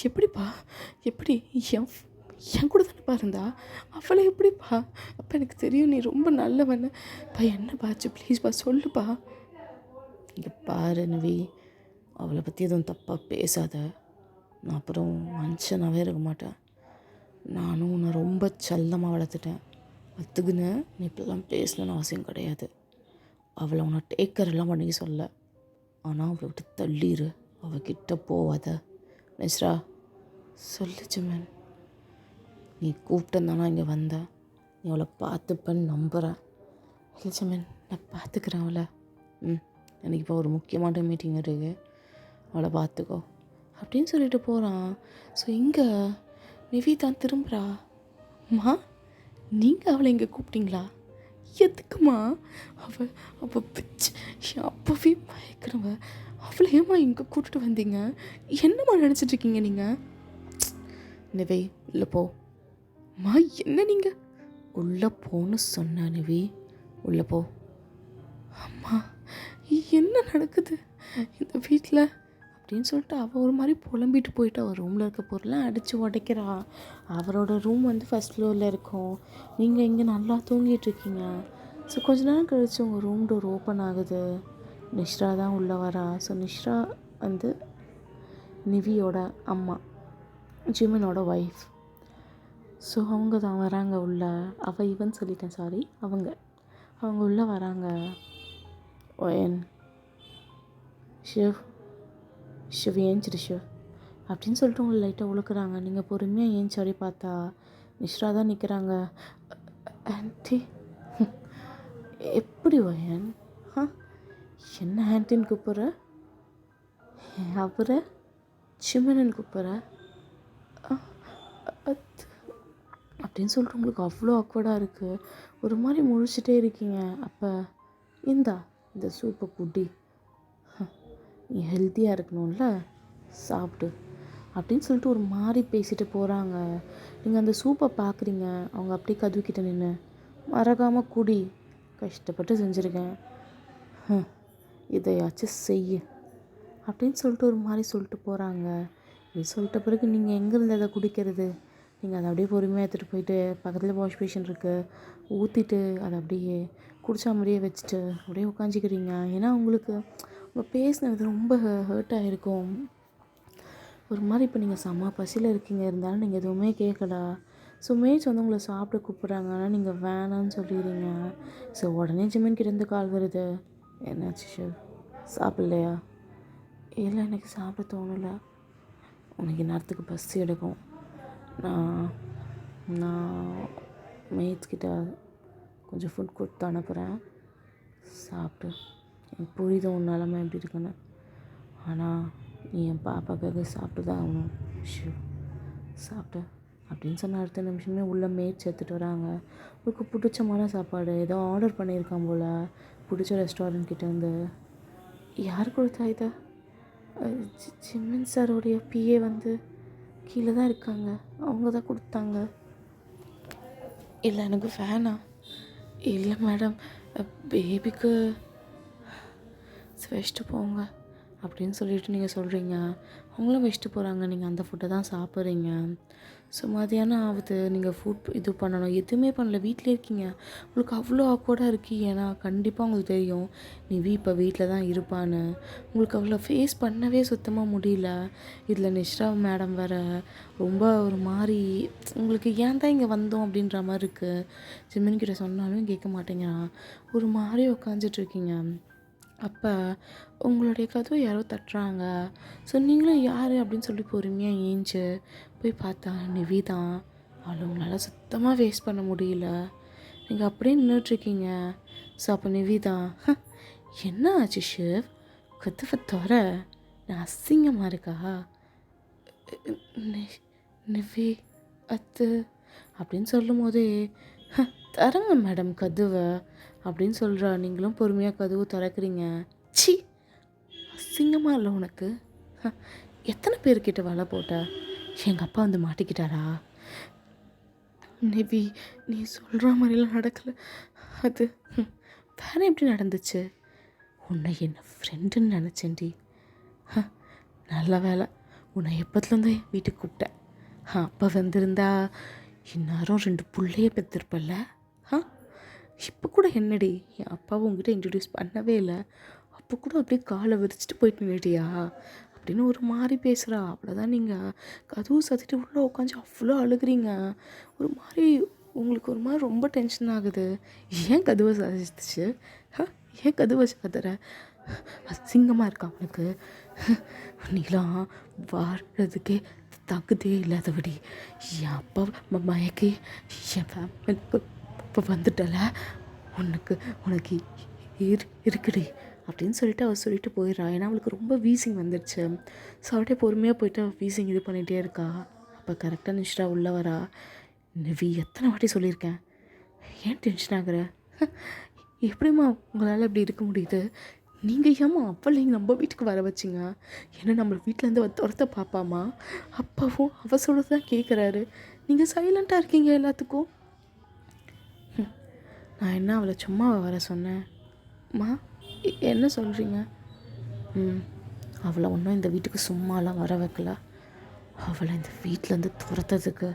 A: எப்படிப்பா, எப்படி என் கூட தானேப்பா இருந்தா, அவளை எப்படிப்பா, அப்போ எனக்கு தெரியும் நீ ரொம்ப நல்லவன்னு. என்னப்பா ஆச்சு, ப்ளீஸ்ப்பா சொல்லுப்பா. இங்கே பாரு நிவி, அவளை பற்றி எதுவும் தப்பாக பேசாத, நான் அப்புறம் மனுஷனாகவே இருக்க மாட்டேன். நானும் உன்னை ரொம்ப செல்லமாக வளர்த்துட்டேன், அதுக்குன்னு நீ இப்படிலாம் பேசணுன்னு அவசியம் கிடையாது. அவளை உன்னை டேக்கரெல்லாம் பண்ணி சொல்ல, ஆனால் அவளை விட்டு தள்ளிடு, அவகிட்ட போவாத. நிஷ்ரா சொல்லு ஜிம்மன், நீ கூப்பிட்டேன் இங்கே வந்தேன், நீ அவளை பார்த்துப்பேன்னு நம்புகிறேன். இல்லை ஜிம்மன் நான் பார்த்துக்கிறேன் அவளை, எனக்கு இப்போ ஒரு முக்கியமான மீட்டிங் இருக்குது, அவளை பார்த்துக்கோ அப்படின்னு சொல்லிட்டு போகிறான். ஸோ இங்கே நிவி தான் திரும்புகிறா. அம்மா நீங்கள் அவளை இங்கே கூப்பிட்டீங்களா, எதுக்குமா, அவள் பிச்சு அப்போவே மயக்கிறவ, அவளை ஏம்மா இங்கே கூப்பிட்டு வந்தீங்க, என்னம்மா நினச்சிட்ருக்கீங்க நீங்கள். நிவி உள்ளே போ. அம்மா என்ன நீங்கள் உள்ளே போன்னு சொன்ன நிவி, உள்ளே போ. அம்மா என்ன நடக்குது இந்த வீட்டில் அப்படின்னு சொல்லிட்டு அவள் ஒரு மாதிரி புலம்பிட்டு போயிட்டு அவள் ரூமில் இருக்க பொருளாக அடித்து உடைக்கிறா. அவரோட ரூம் வந்து 1st ஃப்ளோரில் இருக்கும். நீங்கள் இங்கே நல்லா தூங்கிட்டுருக்கீங்க. ஸோ கொஞ்ச நேரம் கழித்து உங்கள் ரூம் டோர் ஓப்பன் ஆகுது. நிஷ்ரா தான் உள்ளே வரா. ஸோ நிஷ்ரா வந்து நிவியோட அம்மா, ஜிம்மனோட ஒய்ஃப். ஸோ அவங்க தான் வராங்க உள்ளே. இவன் சொல்லிட்டேன், சாரி, அவங்க உள்ளே வராங்க. ஓயன் ஷிவ் ஏஞ்சிடு ஷிவ் அப்படின்னு சொல்லிட்டு உங்களை லைட்டாக உழுக்குறாங்க. நீங்கள் பொறுமையாக ஏஞ்சி அப்படி பார்த்தா நிஷ்ரா தான் நிற்கிறாங்க. ஆன்ட்டி எப்படி ஓயன், என்ன ஆன்ட்டின்னு கூப்பிட்ற, அவரை ஜிம்மனன்னு கூப்பிட்ற அப்படின்னு சொல்லிட்டு உங்களுக்கு அவ்வளோ ஆக்வர்டாக இருக்குது. ஒரு மாதிரி முழிச்சிட்டே இருக்கீங்க. அப்போ இந்த சூப்பை குடி, நீ ஹெல்த்தியாக இருக்கணும்ல, சாப்பிட்டு அப்படின்னு சொல்லிட்டு ஒரு மாதிரி பேசிட்டு போகிறாங்க. நீங்கள் அந்த சூப்பை பார்க்குறீங்க. அவங்க அப்படியே கதவுக்கிட்ட நின்று மறக்காமல் குடி, கஷ்டப்பட்டு செஞ்சுருக்கேன், இதையாச்சும் செய்ய அப்படின்னு சொல்லிட்டு ஒரு மாதிரி சொல்லிட்டு போகிறாங்க. இது சொல்லிட்ட பிறகு நீங்கள் எங்கேருந்து அதை குடிக்கிறது? நீங்கள் அதை அப்படியே பொறுமையாக எடுத்துகிட்டு போயிட்டு பக்கத்தில் வாஷ் பேஷன் இருக்குது, ஊற்றிட்டு அதை அப்படியே குடிச்சா மாதிரியே வச்சுட்டு அப்படியே உட்காந்துக்கிறீங்க. ஏன்னா உங்களுக்கு உங்கள் பேசினது ரொம்ப ஹர்ட் ஆகிருக்கும். ஒரு மாதிரி இப்போ நீங்கள் செம்ம பசியில் இருக்கீங்க, இருந்தாலும் நீங்கள் எதுவுமே கேட்கல. ஸோ மேட்ச் வந்து உங்களை சாப்பிட கூப்பிட்றாங்க, ஆனால் நீங்கள் வேணான்னு சொல்லிடுறீங்க. ஸோ உடனே ஜிமின் கிட்டேருந்து கால் வருது. என்னாச்சு ஷிவ், சாப்பிட்லையா? இல்லை, எனக்கு சாப்பிட தோணலை. உனக்கு நேரத்துக்கு பஸ் எடுக்கும். நான் நான் மேட்ச்கிட்ட கொஞ்சம் ஃபுட் கொடுத்து அனுப்புகிறேன், சாப்பிட்டு. எனக்கு புரியுது உன் நிலமை எப்படி இருக்குன்னு, ஆனால் நீ என் பாப்பாக்காக சாப்பிட்டு தான் ஆகணும் ஷிவ், சாப்பிட்டு அப்படின்னு சொன்ன அடுத்த நிமிஷமே உள்ள மேட்ச் எடுத்துகிட்டு வராங்க. உங்களுக்கு பிடிச்சமான சாப்பாடு ஏதோ ஆர்டர் பண்ணியிருக்கான் போல், பிடிச்ச ரெஸ்டாரண்ட் கிட்டேருந்து. யார் கொடுத்தா இதை? ஜிமின் சாரோடைய பிஏ வந்து கீழே தான் இருக்காங்க, அவங்க தான் கொடுத்தாங்க. இல்லை, எனக்கு வேணாம். இல்லை மேடம், பேபிக்கு வச்சுட்டு போங்க அப்படின்னு சொல்லிட்டு நீங்கள் சொல்கிறீங்க. அவங்களும் வச்சுட்டு போகிறாங்க, நீங்கள் அந்த ஃபுட்டை தான் சாப்பிட்றீங்க. ஸோ மதியானம் ஆகுது, நீங்கள் ஃபுட் இது பண்ணணும், எதுவுமே பண்ணல, வீட்டிலே இருக்கீங்க. உங்களுக்கு அவ்வளோ ஆக்வர்டாக இருக்குது. ஏன்னா கண்டிப்பாக உங்களுக்கு தெரியும் நிவி இப்போ வீட்டில் தான் இருப்பான்னு. உங்களுக்கு அவ்வளோ ஃபேஸ் பண்ணவே சுத்தமாக முடியல. இதில் நிஷ்ரா மேடம் வேறு ரொம்ப ஒரு மாதிரி உங்களுக்கு ஏன் தான் இங்கே வந்தோம் அப்படின்ற மாதிரி இருக்குது. ஜிமின் கிட்ட சொன்னாலும் கேட்க மாட்டேங்கிறான். ஒரு மாதிரி உட்காந்துட்ருக்கீங்க. அப்போ உங்களுடைய கதவை யாரோ தட்டுறாங்க. ஸோ நீங்களும் யார் அப்படின்னு சொல்லி பொறுமையாக ஏஞ்சி போய் பார்த்தா நிவி தான். அவளை உங்களால் சுத்தமாக வேஸ்ட் பண்ண முடியல. நீங்கள் அப்படியே நின்றுட்டுருக்கீங்க. ஸோ அப்போ நிவி தான், என்ன ஆச்சு ஷிவ், கதவை தர நான் அசிங்கமாக இருக்கா? நிவி அத்து அப்படின்னு சொல்லும் போதே, தரங்க மேடம் கதவை அப்படின்னு சொல்கிறா. நீங்களும் பொறுமையாக கதவு திறக்கிறீங்க. சி, அசிங்கமாக இல்லை உனக்கு? எத்தனை பேர்கிட்ட வலை போட்ட? எங்கள் அப்பா வந்து மாட்டிக்கிட்டாரா? நிவி, நீ சொல்கிற மாதிரிலாம் நடக்கலை. அது வேறு எப்படி நடந்துச்சு? உன்னை என்ன ஃப்ரெண்டுன்னு நினச்சேன்டி. நல்ல வேலை, உன்னை எப்போத்துலேருந்து வீட்டுக்கு கூப்பிட்டேன். அப்போ வந்திருந்தா இந்நேரம் 2 பிள்ளைய பெற்றிருப்பல்ல. இப்போ கூட என்னடி, என் அப்பாவை உங்ககிட்ட இன்ட்ரடியூஸ் பண்ணவே இல்லை, அப்போ கூட அப்படியே காலை விரிச்சிட்டு போயிட்டு நின்றுட்டியா அப்படின்னு ஒரு மாதிரி பேசுகிறா. அவ்வளோதான், நீங்கள் கதவு சாத்திட்டு உள்ளே உட்காந்து அவ்வளோ அழுகிறீங்க. ஒரு மாதிரி உங்களுக்கு ஒரு மாதிரி ரொம்ப டென்ஷன் ஆகுது. ஏன் கதவை சாதிச்சிச்சு? ஏன் கதவை சாத்துற? அசிங்கமாக இருக்கா உனக்கு? நீலாம் வாடுறதுக்கே தகுதியே இல்லாதபடி என் அப்பா மயக்கி என் ஃபேமிலி இப்போ வந்துட்டல, உனக்கு இருக்குடி அப்படின்னு சொல்லிட்டு அவள் சொல்லிட்டு போயிடுறா. ஏன்னா அவளுக்கு ரொம்ப வீசிங் வந்துடுச்சு. ஸோ அவட்டே பொறுமையாக போயிட்டு வீசிங் இது பண்ணிகிட்டே இருக்கா. அப்போ கரெக்டாக நிஷ்ரா உள்ளே வரா. நிவி, எத்தனை வாட்டி சொல்லியிருக்கேன், ஏன் டென்ஷன் ஆகுற? எப்படிம்மா உங்களால் இப்படி இருக்க முடியுது? நீங்கள் ஏம்மா அவளையும் நம்ம வீட்டுக்கு வர வச்சிங்க? ஏன்னா நம்ம வீட்டிலேருந்து துரத்த பார்ப்பாமா? அப்பாவும் அவ சொல்கிறது தான் கேட்குறாரு, நீங்கள் சைலண்ட்டாக இருக்கீங்க எல்லாத்துக்கும். நான் என்ன அவளை சும்மா வர சொன்னேன்மா? என்ன சொல்கிறீங்க? அவளை ஒன்றும் இந்த வீட்டுக்கு சும்மாலாம் வர வைக்கல. அவளை இந்த வீட்டிலேருந்து துரத்துறதுக்கு,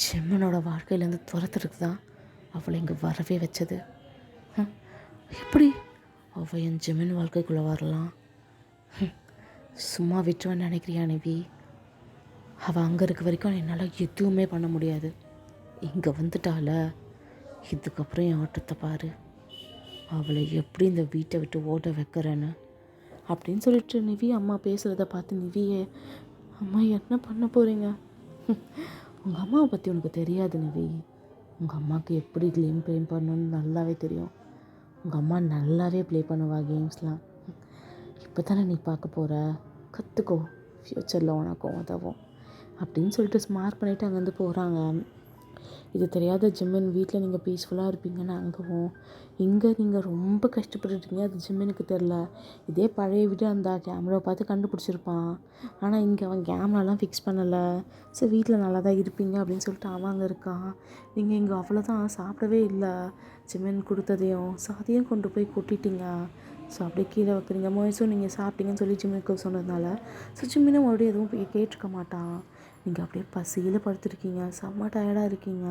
A: ஜிம்மனோட வாழ்க்கையிலேருந்து துரத்துறதுக்கு தான் அவளை இங்கே வரவே வச்சது. எப்படி அவள் என் ஜிம்மன் வாழ்க்கைக்குள்ளே வரலாம்? சும்மா விட்டுருவேன்னு நினைக்கிறியா நிவி? அவள் அங்கே இருக்க வரைக்கும் என்னால் எதுவுமே பண்ண முடியாது. இங்கே வந்துட்டால, இதுக்கப்புறம் என் ஆட்டத்தை பாரு, அவளை எப்படி இந்த வீட்டை விட்டு ஓட வைக்கிறேன்னு அப்படின்னு சொல்லிட்டு நிவி அம்மா பேசுகிறத பார்த்து நிவியே, அம்மா என்ன பண்ண போகிறீங்க? உங்கள் அம்மாவை பற்றி உனக்கு தெரியாது நிவி. உங்கள் அம்மாவுக்கு எப்படி கேம் ப்ளே பண்ணணுன்னு நல்லாவே தெரியும். உங்கள் அம்மா நல்லாவே ப்ளே பண்ணுவா கேம்ஸ்லாம். இப்போ தானே நீ பார்க்க போகிற, கற்றுக்கோ, ஃப்யூச்சரில் உனக்கும் உதவும் அப்படின்னு சொல்லிட்டு ஸ்மார்ட் பண்ணிவிட்டு அங்கேருந்து போகிறாங்க. இது தெரியாத ஜிம்மன் வீட்டில் நீங்கள் பீஸ்ஃபுல்லாக இருப்பீங்கன்னு அங்கேவும், இங்கே நீங்கள் ரொம்ப கஷ்டப்பட்டுருக்கீங்க. அது ஜிம்மனுக்கு தெரில. இதே பழைய வீடு அந்த கேமராவை பார்த்து கண்டுபிடிச்சிருப்பான். ஆனால் இங்கே அவன் கேமராலாம் ஃபிக்ஸ் பண்ணலை. ஸோ வீட்டில் நல்லா தான் இருப்பீங்க அப்படின்னு சொல்லிட்டு அவன் அங்கே இருக்கான். நீங்கள் இங்கே அவ்வளோதான், சாப்பிடவே இல்லை ஜிம்மன் கொடுத்ததையும். ஸோ அதையும் கொண்டு போய் கொட்டிட்டீங்க. ஸோ அப்படியே கீழே வைக்கிறீங்க. மோயஸும் நீங்கள் சாப்பிட்டீங்கன்னு சொல்லி ஜிம்முக்கு சொன்னதுனால ஸோ ஜிம்மினும் மறுபடியும் எதுவும் கேட்டிருக்க மாட்டான். நீங்கள் அப்படியே பசியில் படுத்துருக்கீங்க, செம்ம டயர்டாக இருக்கீங்க.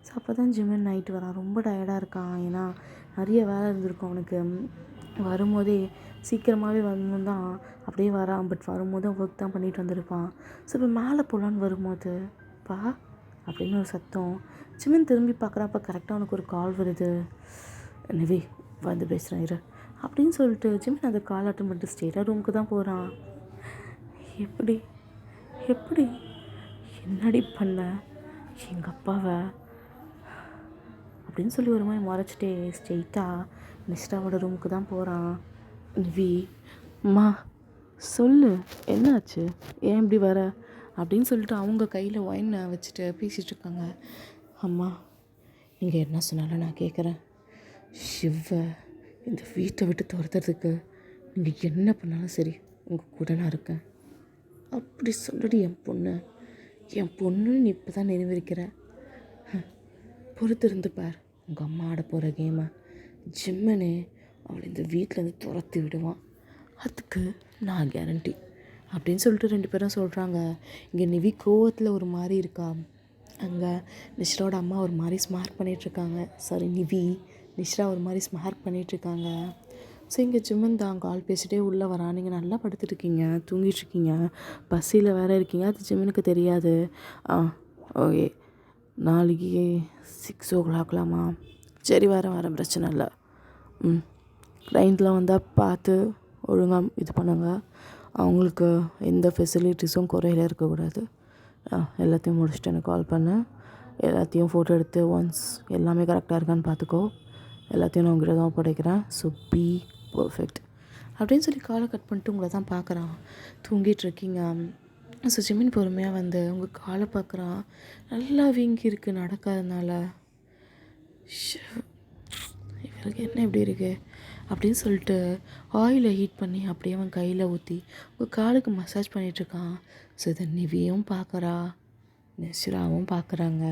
A: ஸோ அப்போ தான் ஜிம்மன் நைட்டு வரான். ரொம்ப டயர்டாக இருக்கான். ஏன்னா நிறைய வேலை இருந்திருக்கும் அவனுக்கு. வரும்போதே சீக்கிரமாகவே வரணும் தான் அப்படியே வரான். பட் வரும்போது ஒர்க் தான் பண்ணிட்டு வந்திருப்பான். ஸோ இப்போ மேலே போகலான்னு வரும்போது பா அப்படின்னு ஒரு சத்தம். ஜிம்மன் திரும்பி பார்க்குறப்ப கரெக்டாக அவனுக்கு ஒரு கால் வருது. நிவி வந்து பேசுகிறேன் இரு அப்படின்னு சொல்லிட்டு ஜிம்மன் அந்த கால் அட்டன் பண்ணிட்டு ஸ்ட்ரெயிட்டாக ரூமுக்கு தான் போகிறான். எப்படி எப்படி என்னடி பண்ண எங்கள் அப்பாவை அப்படின்னு சொல்லி ஒரு மாதிரி முறைச்சிட்டே ஸ்ட்ரெயிட்டாக நிஷ்டாவோட ரூமுக்கு தான் போகிறான். நிவி அம்மா சொல்லு என்னாச்சு, ஏன் இப்படி வர அப்படின்னு சொல்லிட்டு அவங்க கையில் ஒயினை வச்சுட்டு பேசிகிட்டு இருக்காங்க. அம்மா நீங்கள் என்ன சொன்னாலும் நான் கேட்குறேன். சிவ இந்த வீட்டை விட்டு துரத்துறதுக்கு நீங்கள் என்ன பண்ணாலும் சரி உங்கள் கூட நான் இருக்கேன். அப்படி சொல்லிட்டு என் பொண்ணு நீ இப்போ தான் நினைவிருக்கிற. பொறுத்திருந்து பார், உங்கள் அம்மா ஆட போகிற கேமை ஜிம்மனே அவளை இந்த வீட்டிலேருந்து துரத்தி விடுவான். அதுக்கு நான் கேரண்டி அப்படின்னு சொல்லிட்டு 2 பேரும் சொல்கிறாங்க. இங்கே நிவி கோவத்தில் ஒரு மாதிரி இருக்கா. அங்கே நிஷ்ராவோட அம்மா ஒரு மாதிரி ஸ்மார்க் பண்ணிகிட்ருக்காங்க. சாரி, நிஷ்ரா ஒரு மாதிரி ஸ்மார்க் பண்ணிகிட்ருக்காங்க. ஸோ இங்கே ஜிம்மன் தான் கால் பேசிகிட்டே உள்ளே வரான். நீங்கள் நல்லா படுத்துட்ருக்கீங்க, தூங்கிட்டுருக்கீங்க, பசியில் வேறு இருக்கீங்க. அது ஜிம்மனுக்கு தெரியாது. ஓகே நாளைக்கு 6 o'clockலாமா? சரி வரேன் பிரச்சனை இல்லை. கிளைண்ட்லாம் வந்தால் பார்த்து ஒழுங்காக இது பண்ணுங்க. அவங்களுக்கு எந்த ஃபெசிலிட்டிஸும் குறையில இருக்கக்கூடாது. எல்லாத்தையும் முடிச்சுட்டு எனக்கு கால் பண்ணு. எல்லாத்தையும் ஃபோட்டோ எடுத்து ஒன்ஸ் எல்லாமே கரெக்டாக இருக்கான்னு பார்த்துக்கோ. எல்லாத்தையும் நான் உங்கள்கிட்ட தான் ஒப்படைக்கிறேன். ஸோ பி பர்ஃபெக்ட் அப்படின்னு சொல்லி காலை கட் பண்ணிட்டு உங்களை தான் பார்க்குறான். தூங்கிட்டுருக்கீங்க. ஸோ ஜிம்மின் பொறுமையாக வந்து உங்கள் காலை பார்க்குறான். நல்லா வீங்கி இருக்குது நடக்காதனால. இவருக்கு என்ன இப்படி இருக்குது அப்படின்னு சொல்லிட்டு ஆயிலை ஹீட் பண்ணி அப்படியே அவன் கையில் ஊற்றி உங்கள் காலுக்கு மசாஜ் பண்ணிகிட்ருக்கான். ஸோ இதை நிவியும் பார்க்குறா, நிஷ்ராவும் பார்க்குறாங்க.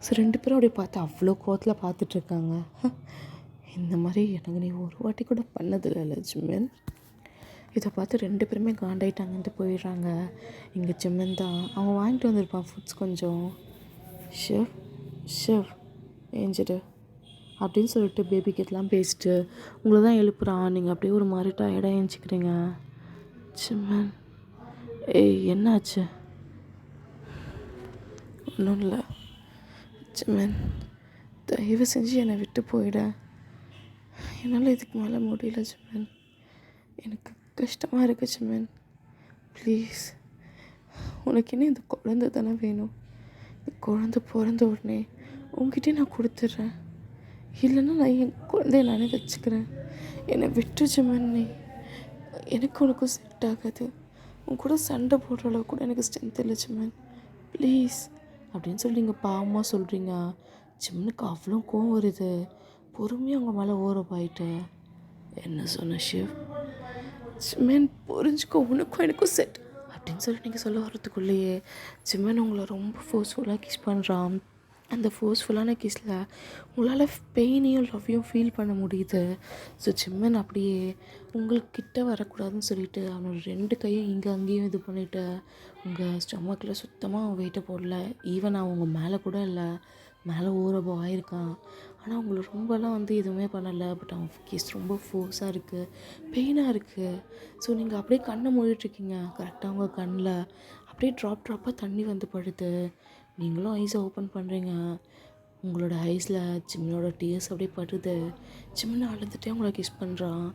A: ஸோ 2 பேரும் அப்படியே பார்த்து அவ்வளோ கோவத்தில் பார்த்துட்ருக்காங்க. இந்த மாதிரி எனக்கு நீ ஒரு வாட்டி கூட பண்ணதில்லை ஜிம்மன். இதை பார்த்து 2 பேருமே காண்டாயிட்டாங்கன்ட்டு போயிடுறாங்க. இங்கே ஜிம்மன் தான் அவன் வாங்கிட்டு வந்திருப்பான் ஃபுட்ஸ் கொஞ்சம். ஷெஃப் ஏஞ்சிடு அப்படின்னு சொல்லிட்டு பேபி கிட்டலாம் பேசிட்டு உங்களை தான் எழுப்புறான். நீங்கள் அப்படியே ஒரு மாதிரி டயர்டாக ஏஞ்சிக்கிறீங்க. ஜிம்மன் என்னாச்சு? ஒன்றும் இல்லை ஜிம்மன், தயவு செஞ்சு என்னை விட்டு போயிட. என்னால் இதுக்கு மேலே முடியல ஜிம்மன். எனக்கு கஷ்டமாக இருக்குது ஜிம்மன். ப்ளீஸ், உனக்கு என்ன இந்த குழந்தை தானே வேணும்? இந்த குழந்தை பிறந்த உடனே உங்ககிட்டே நான் கொடுத்துட்றேன். இல்லைன்னா நான் என் குழந்தைய நானே வச்சுக்கிறேன். என்னை விட்டு ஜிம்மன். நீ எனக்கு உனக்கும் செட் ஆகாது. உன் கூட சண்டை போடுற அளவு கூட எனக்கு ஸ்ட்ரென்த் இல்லை ஜிம்மன். ப்ளீஸ் அப்படின்னு சொல்லி நீங்கள் பாவமாக சொல்கிறீங்க. ஜிம்மனுக்கு அவ்வளோ கோவம் வருது. பொறுமையாக அவங்க மேலே ஓரப்பாயிட்டு என்ன சொன்ன ஷிவ்? ஜிம்மன் புரிஞ்சுக்கோ, உனக்கும் எனக்கும் செட் அப்படின்னு சொல்லி நீங்கள் சொல்ல வர்றதுக்குள்ளேயே ஜிம்மன் உங்களை ரொம்ப ஃபோர்ஸ்ஃபுல்லாக கிஸ் பண்ணுறான். அந்த ஃபோர்ஸ்ஃபுல்லான கிஸில் உங்களால் பெயினையும் லவ்வையும் ஃபீல் பண்ண முடியுது. ஸோ ஜிம்மன் அப்படியே உங்கள்கிட்ட வரக்கூடாதுன்னு சொல்லிட்டு அவனோட 2 கையும் இங்கே அங்கேயும் இது பண்ணிவிட்டு உங்கள் ஸ்டொமக்கில் சுத்தமாக வெயிட்டை போடல. ஈவன் அவன் உங்கள் மேலே கூட இல்லை, மேலே ஊறபோ ஆயிருக்கான். ஆனால் உங்களை ரொம்பலாம் வந்து எதுவுமே பண்ணலை. பட் அவன் கிஸ் ரொம்ப ஃபோர்ஸாக இருக்குது, பெயினாக இருக்குது. ஸோ நீங்கள் அப்படியே கண்ணை மூடிட்டுருக்கீங்க. கரெக்டாக உங்கள் கண்ணில் அப்படியே ட்ராப்பாக தண்ணி வந்து படுது. நீங்களும் ஐஸை ஓப்பன் பண்ணுறீங்க. உங்களோட ஐஸில் ஜிம்மனோட டீயர்ஸ் அப்படியே படுது. ஜிம்மனை அழுதுகிட்டே உங்களை கிஸ் பண்ணுறான்.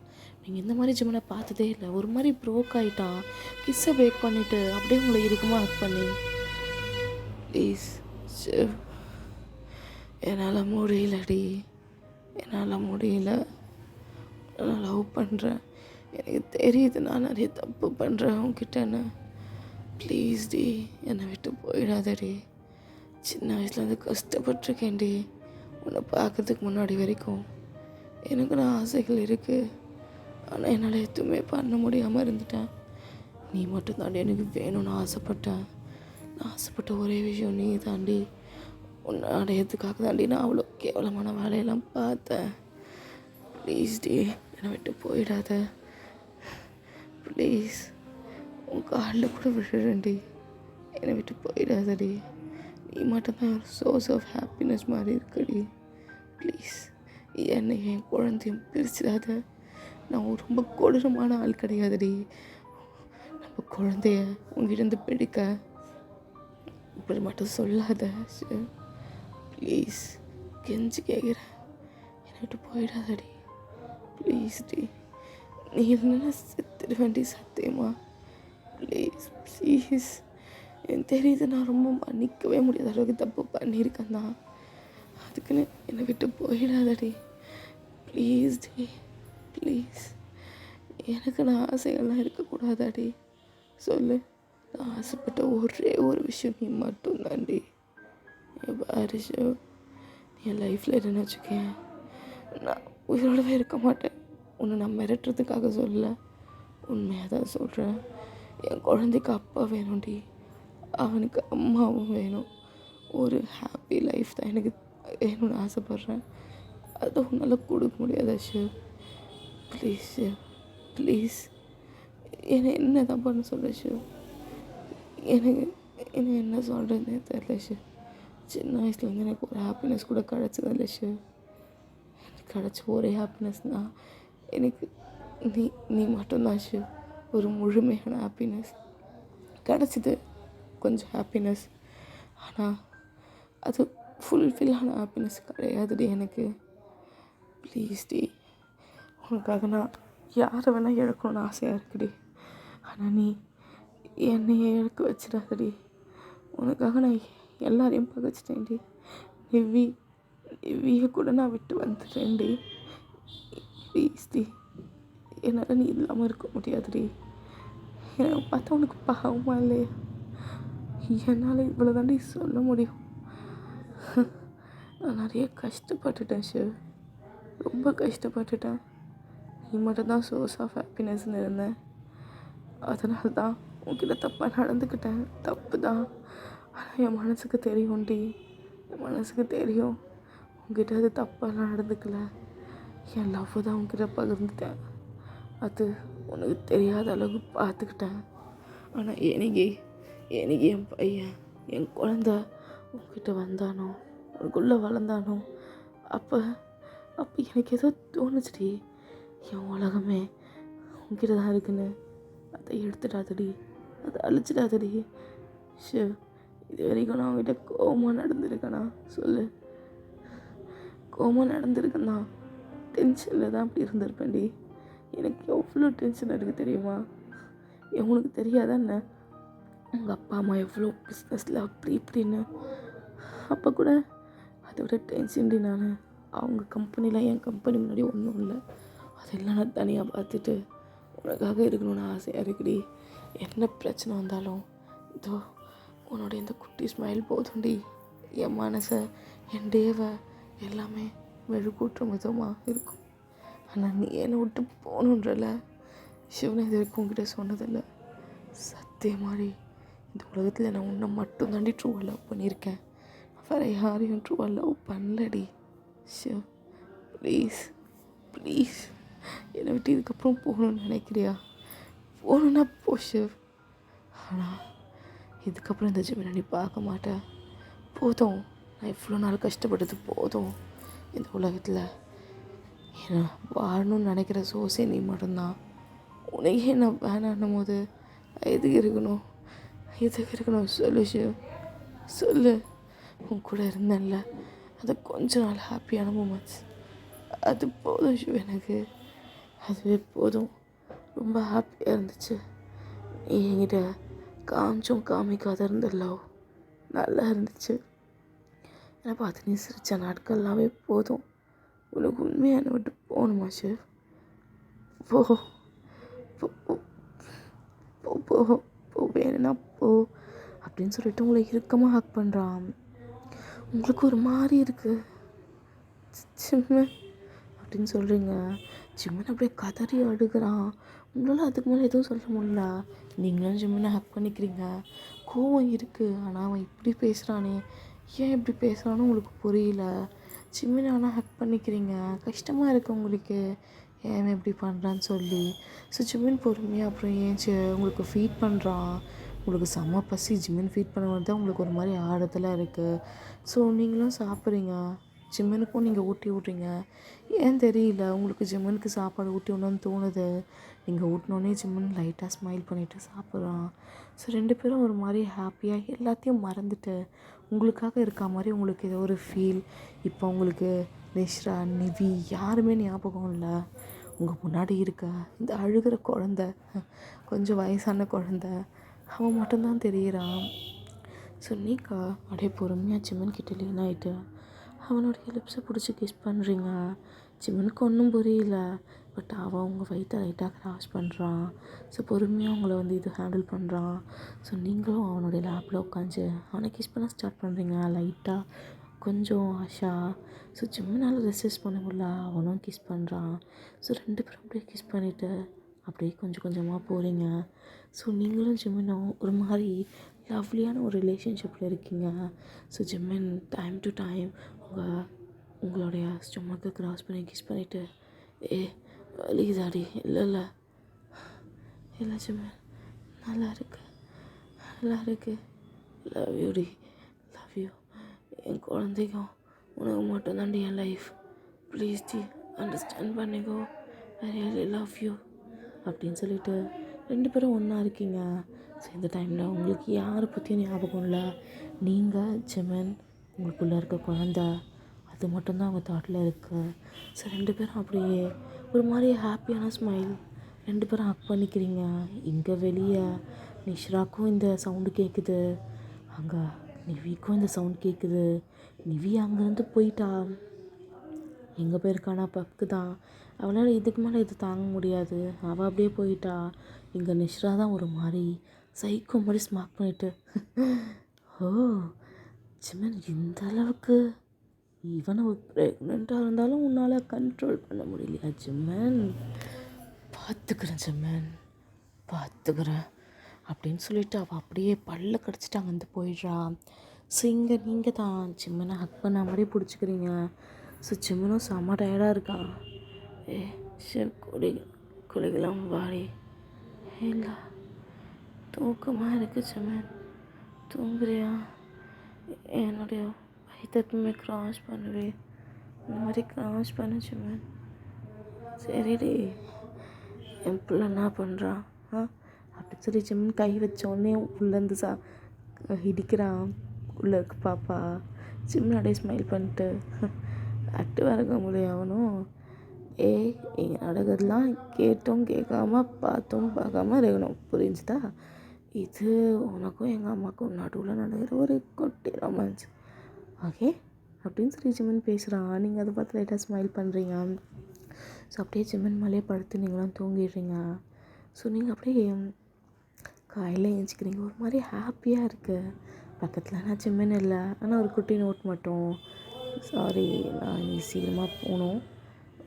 A: நீங்கள் இந்த மாதிரி ஜிம்மனை பார்த்ததே இல்லை. ஒரு மாதிரி ப்ரோக் ஆகிட்டான். கிஸ்ஸை பேக் பண்ணிவிட்டு அப்படியே உங்களை இறுக்கமாக ஹக் பண்ணி ப்ளீஸ் என்னால் முடியலடி, என்னால் முடியல, நான் லவ் பண்ணுறேன், எனக்கு தெரியுது நான் நிறைய தப்பு பண்ணுறேன் உங்ககிட்டன்னு, ப்ளீஸ் டி என்னை விட்டு போயிடாதடி, சின்ன வயசுலேருந்து கஷ்டப்பட்டிருக்கேன்டி. உன்னை பார்க்கறதுக்கு முன்னாடி வரைக்கும் எனக்கு நான் ஆசைகள் இருக்குது. ஆனால் என்னால் எதுவுமே பண்ண முடியாமல் இருந்துட்டேன். நீ மட்டும் தாண்டி எனக்கு வேணும்னு ஆசைப்பட்டேன். நான் ஆசைப்பட்ட ஒரே விஷயம் நீ தாண்டி. உன்னை அடையிறதுக்காக தாண்டி நான் அவ்வளோ கேவலமான வேலையெல்லாம் பார்த்தேன். ப்ளீஸ் டி, என்னை விட்டு போயிடாத ப்ளீஸ். உன் காலில் கூட விழுறேன்டி, என்னை விட்டு போயிடாதடி. நீ மட்டும்தான் சோர்ஸ் ஆஃப் ஹாப்பினஸ் மாதிரி இருக்குடி. ப்ளீஸ் என்னை என் குழந்தையும் பிரிச்சிடாத. நான் ரொம்ப கொடூரமான ஆள் கிடையாதுடி. நம்ம குழந்தைய உங்ககிட்ட பிடிக்க இப்படி மட்டும் சொல்லாத. ப்ளீஸ் கெஞ்சி கேட்குறேன், என்னை விட்டு போயிடாதடி ப்ளீஸ் டி. நீ இல்லைன்னா செத்துடுவேண்டி சத்தியமா. Please please. எனக்கு தெரியுது நான் ரொம்ப மன்னிக்கவே முடியாத அளவுக்கு தப்பு பண்ணியிருக்கேன் தான். அதுக்குன்னு என்னை விட்டு போயிடாதடி ப்ளீஸ் டி ப்ளீஸ். எனக்கு நான் ஆசைகள்லாம் இருக்கக்கூடாதாடி சொல்லு. நான் ஆசைப்பட்ட ஒரே ஒரு விஷயம் நீ மட்டும்தாண்டி. பாரு ஷோ, என் லைஃப்பில் என்னென்னு வச்சுக்கேன், நான் உயிரோடவே இருக்க மாட்டேன். உன்னை நான் மிரட்டுறதுக்காக சொல்லலை, உண்மையாக தான் சொல்கிறேன். என் குழந்தைக்கு அப்பா வேணும்டி, அவனுக்கு அம்மாவும் வேணும். ஒரு ஹாப்பி லைஃப் தான் எனக்கு வேணும்னு ஆசைப்பட்றேன். அதை உன்னால் கொடுக்க முடியாதா ஷிவ்? Please Shiv please. என்னை என்ன தான் பண்ண சொல்ல ஷிவ்? எனக்கு என்ன சொல்கிறதுனே தெரியல ஷிவ். சின்ன வயசுலேருந்து எனக்கு ஒரு ஹாப்பினஸ் கூட கிடச்சதில்ல ஷிவ். எனக்கு கிடச்ச ஒரே ஹாப்பினஸ்னால் எனக்கு நீ மட்டும்தான் ஷிவ். ஒரு முழுமையான ஹாப்பினஸ் கிடச்சிது, கொஞ்சம் ஹாப்பினஸ். ஆனால் அது ஃபுல்ஃபில்லான ஹாப்பினஸ் கிடையாதுடி எனக்கு. ப்ளீஸ் டி, உனக்காக நான் யாரை வேணால் இழக்கணும்னு ஆசையாக இருக்குடி. ஆனால் நீ என்னையே இழக்க வச்சிடாதடி. உனக்காக நான் எல்லாரையும் பகைச்சிட்டேன்டி. நிவ்வியை கூட நான் விட்டு வந்துட்டேன்டி. ப்ளீஸ் டி, என்னால் நீ இல்லாமல் இருக்க முடியாதுடி. என்னை பார்த்தா உனக்கு பாவமா இல்லையா? என்னால் இவ்வளோ தாண்டி சொல்ல முடியும். நான் நிறைய கஷ்டப்பட்டுட்டேன் ஷிவ், ரொம்ப கஷ்டப்பட்டுட்டேன். நீ மட்டும்தான் சோர்ஸ் ஆஃப் ஹாப்பினஸ்ன்னு இருந்தேன். அதனால தான் உன்கிட்ட தப்பாக நடந்துக்கிட்டேன். தப்பு தான். ஆனால் என் மனசுக்கு தெரியும்டி, என் மனசுக்கு தெரியும் உன்கிட்ட அது தப்பாலாம் நடந்துக்கல. என் லவ் தான் உன்கிட்ட பகிர்ந்துட்டேன். அது உனக்கு தெரியாத அளவுக்கு பார்த்துக்கிட்டேன். ஆனால் எனக்கு என் பையன், என் குழந்த உன்கிட்ட வந்தானோ, உனக்குள்ளே வளர்ந்தானோ, அப்போ எனக்கு ஏதோ தோணுச்சுடி, என் உலகமே உன்கிட்ட தான் இருக்குன்னு. அதை எடுத்துடாதடி, அதை அழிச்சிடாதடி ஷிவ். இது வரைக்கும் நான் அவங்ககிட்ட கோவமாக நடந்திருக்கேனா சொல்லு? கோவமாக நடந்திருக்கேன்னா டென்ஷனில் தான் அப்படி இருந்திருப்பேன்டி. எனக்கு எவ்வளோ டென்ஷன் இருக்குது தெரியுமா? உனக்கு தெரியாதா என்ன? உங்கள் அப்பா அம்மா எவ்வளோ பிஸ்னஸில் அப்படி இப்படின்னு. அப்போ கூட அதை விட டென்ஷன்டி நான். அவங்க கம்பெனியில் என் கம்பெனி முன்னாடி ஒன்றும் இல்லை, அதெல்லாம் நான் தனியாக பார்த்துட்டு உனக்காக இருக்கணும்னு ஆசையாக இருக்குடி. என்ன பிரச்சனை வந்தாலும் இதோ உன்னோட இந்த குட்டி ஸ்மைல் போதும்டி. என் மனசை, என் டேவை எல்லாமே மெழுகூற்ற விதமாக இருக்கும். ஆனால் நீ என்னை விட்டு போகணுன்றல சிவனை இது வரைக்கும் உங்ககிட்ட சொன்னதில்லை. சத்தியமாடி இந்த உலகத்தில் நான் உன்னை மட்டும் தாண்டி ட்ரூவாக லவ் பண்ணியிருக்கேன். வேறு யாரையும் ட்ரூவாக லவ் பண்ணலடி ஷிவ். ப்ளீஸ் ப்ளீஸ் என்னை விட்டு இதுக்கப்புறம் போகணும்னு நினைக்கிறியா? போகணுன்னா போ ஷிவ். ஆனால் இதுக்கப்புறம் இந்த ஜீவனை நீ பார்க்க மாட்டேன். போதும், நான் இவ்வளோ நாள் கஷ்டப்பட்டது போதும். இந்த உலகத்தில் ஏன்னா வாழணும்னு நினைக்கிற சோசே நீ மட்டும்தான். உனக்கே நான் வேணான்னும் போது எதுக்கு இருக்கணும் சொல்லு ஷிவ், சொல்லு. உன் கூட இருந்தேன்ல, அது கொஞ்ச நாள் ஹாப்பியான மூமெண்ட்ஸ், அது போதும் ஷிவ். எனக்கு அதுவே போதும். ரொம்ப ஹாப்பியாக இருந்துச்சு. நீ என்கிட்ட காமிக்காத இருந்த லவ் நல்லா இருந்துச்சு. என்னை பார்த்து நீ சிரித்த நாட்கள்லாமே போதும். உனக்கு உண்மையாக என்னை விட்டு போகணுமா ஷிவ்? போ போ போ போ போ வேணும்னா போ அப்படின்னு சொல்லிட்டு உங்களை இறுக்கமாக ஹக் பண்ணுறான். உங்களுக்கு ஒரு மாதிரி இருக்குது சிம்மன் அப்படின்னு சொல்கிறீங்க. ஜிம்மன் அப்படியே கதறி அழுகிறான். உங்களால் அதுக்கு மேலே எதுவும் சொல்ல முடியல. நீங்களும் ஜிம்மனை ஹக் பண்ணிக்கிறீங்க. கோவம் இருக்குது, ஆனால் அவன் இப்படி பேசுகிறானே, ஏன் இப்படி பேசுகிறான்னு உங்களுக்கு புரியல. ஜிம்மனை ஆனால் ஹக் பண்ணிக்கிறீங்க. கஷ்டமாக இருக்குது உங்களுக்கு, ஏன் இப்படி பண்ணுறான்னு சொல்லி. ஸோ ஜிம்மன் பொறுமையாக அப்புறம் ஏன்ச்சு உங்களுக்கு ஃபீட் பண்ணுறான். உங்களுக்கு செம்ம பசி. ஜிம்மன் ஃபீட் பண்ணும்போது தான் உங்களுக்கு ஒரு மாதிரி ஆறுதலாக இருக்குது. ஸோ நீங்களும் சாப்பிட்றீங்க. ஜிம்மனுக்கும் நீங்கள் ஊட்டி விட்றீங்க. ஏன் தெரியல, உங்களுக்கு ஜிம்மனுக்கு சாப்பாடு ஊட்டி விடணும்னு தோணுது. நீங்கள் ஊட்டினோடனே ஜிம்மன் லைட்டாக ஸ்மைல் பண்ணிவிட்டு சாப்பிட்றான். ஸோ 2 பேரும் ஒரு மாதிரி ஹாப்பியாக எல்லாத்தையும் மறந்துட்டு உங்களுக்காக இருக்க மாதிரி உங்களுக்கு ஏதோ ஒரு ஃபீல். இப்போ உங்களுக்கு நிஷ்ரா, நிவி யாருமே ஞாபகம் இல்லை. உங்கள் முன்னாடி இருக்க இந்த அழுகிற குழந்த, கொஞ்சம் வயசான குழந்த, அவன் மட்டும்தான் தெரிகிறான். ஸோ நீக்கா அப்படியே பொறுமையாக ஜிம்மன் கிட்ட லீன் ஆகிட்டு அவனுடைய லிப்ஸை பிடிச்சி கிஸ் பண்ணுறீங்க. ஜிம்மனுக்கு ஒன்றும் புரியல, பட் அவன் உங்கள் வயிற்றை லைட்டாக கிராஸ் பண்ணுறான். ஸோ பொறுமையாக அவங்கள இது ஹேண்டில் பண்ணுறான். ஸோ நீங்களும் அவனுடைய லேப்பில் உட்காந்து அவனை கிஸ் பண்ண ஸ்டார்ட் பண்ணுறீங்க லைட்டாக, கொஞ்சம் ஆஷா. ஸோ ஜிம்மனால் ரெசிஸ்ட் பண்ண முடியல, அவனும் கிஸ் பண்ணுறான். ஸோ 2 பேரும் அப்படியே கிஸ் பண்ணிவிட்டு அப்படியே கொஞ்சம் கொஞ்சமாக போகிறீங்க. ஸோ நீங்களும் ஜிம்மனும் ஒரு மாதிரி லவ்லியான ஒரு ரிலேஷன்ஷிப்பில் இருக்கீங்க. ஸோ ஜிம்மன் டைம் டு டைம் உங்களுடைய ஸ்டொமக்கை க்ராஸ் பண்ணி கிஸ் பண்ணிவிட்டு, வலிக்குதாடி? இல்லை ஜிம்மன், நல்லா இருக்கு, லவ் யூ டி, லவ் யூ. என் குழந்தைக்கும் உனக்கு மட்டும்தாண்டி என் லைஃப், ப்ளீஸ் டி அண்டர்ஸ்டாண்ட் பண்ணிக்கோ, ஐ ரியலி லவ் யூ அப்படின்னு சொல்லிட்டு 2 பேரும் ஒன்றா இருக்கீங்க. ஸோ இந்த டைமில் உங்களுக்கு யாரை பற்றியும் ஞாபகம் இல்லை. நீங்கள், ஜிம்மன், உங்களுக்குள்ளே இருக்க குழந்த, அது மட்டும்தான் அவங்க தாட்டில் இருக்குது. ஸோ 2 பேரும் அப்படியே ஒரு மாதிரி ஹாப்பியான ஸ்மைல், 2 பேரும் ஹக் பண்ணிக்கிறீங்க. இங்கே வெளியே நிஷ்ராக்கும் இந்த சவுண்டு கேட்குது, அங்கே நிவிக்கும் இந்த சவுண்ட் கேட்குது. நிவி அங்கேருந்து போயிட்டா, எங்கே போயிருக்கானா பக்கு தான். அவளால் இதுக்கு மேலே இது தாங்க முடியாது, அவள் அப்படியே போயிட்டா. இங்கே நிஷ்ரா தான் ஒரு மாதிரி சைக்கோ மாதிரி ஸ்மாக் பண்ணிட்டு, ஓ ஜிம்மன் இந்த அளவுக்கு இவனை ப்ரெக்னெண்ட்டாக இருந்தாலும் உன்னால் கண்ட்ரோல் பண்ண முடியலையா ஜிம்மன்? பார்த்துக்கிறேன் ஜிம்மன், பார்த்துக்கிறேன் அப்படின்னு சொல்லிட்டு அவள் அப்படியே பல்ல கடிச்சிட்டு அங்கேருந்து போயிடுறான். ஸோ இங்கே நீங்கள் தான் ஜிம்மனை ஹக் பண்ண மாதிரி பிடிச்சிக்கிறீங்க. ஸோ ஜிம்மனும் செம்ம டயர்டாக இருக்கான். சரி குளிக்கலாம் வாடி. இல்லை தூக்கமாக இருக்குது ஜிம்மன், தூங்குறியா? என்னுடைய வயிற்று எப்பவுமே க்ராஸ் பண்ணுவே, இந்த மாதிரி க்ராஸ் பண்ணு ஜிம்மன். சரிடி, என் பிள்ளை என்ன பண்ணுறான் அப்படின்னு சொல்லி ஜிம்மன் கை வச்சோடனே உள்ளேருந்து இடிக்கிறான் உள்ளே இருக்கு பாப்பா. ஜிம்மன் அப்படியே ஸ்மைல் பண்ணிட்டு அட்டு வரக்க முடியும் அவனும். இங்கே நடக்கிறதுலாம் கேட்டும் கேட்காம பார்த்தும் பார்க்காம இருக்கணும், புரிஞ்சுதா? இது உனக்கும் எங்கள் அம்மாவுக்கும் நடுவில் நடக்கிற ஒரு குட்டி ரொமான்ஸ், ஓகே அப்படின்னு சொல்லி ஜிம்மன் பேசுகிறான். நீங்கள் அதை பார்த்து லைட்டாக ஸ்மைல் பண்ணுறீங்க. ஸோ அப்படியே ஜிம்மன் மேலேயே படுத்து நீங்களாம் தூங்கிடுறீங்க. ஸோ நீங்கள் அப்படியே காலையில் எழுந்திக்கிறீங்க, ஒரு மாதிரி ஹாப்பியாக இருக்குது. பக்கத்தில் நான் ஜிம்மன் இல்லை, ஆனால் ஒரு குட்டி நோட் மட்டும், சாரி நான் இன்னைக்கு சீக்கிரமாக போகணும்,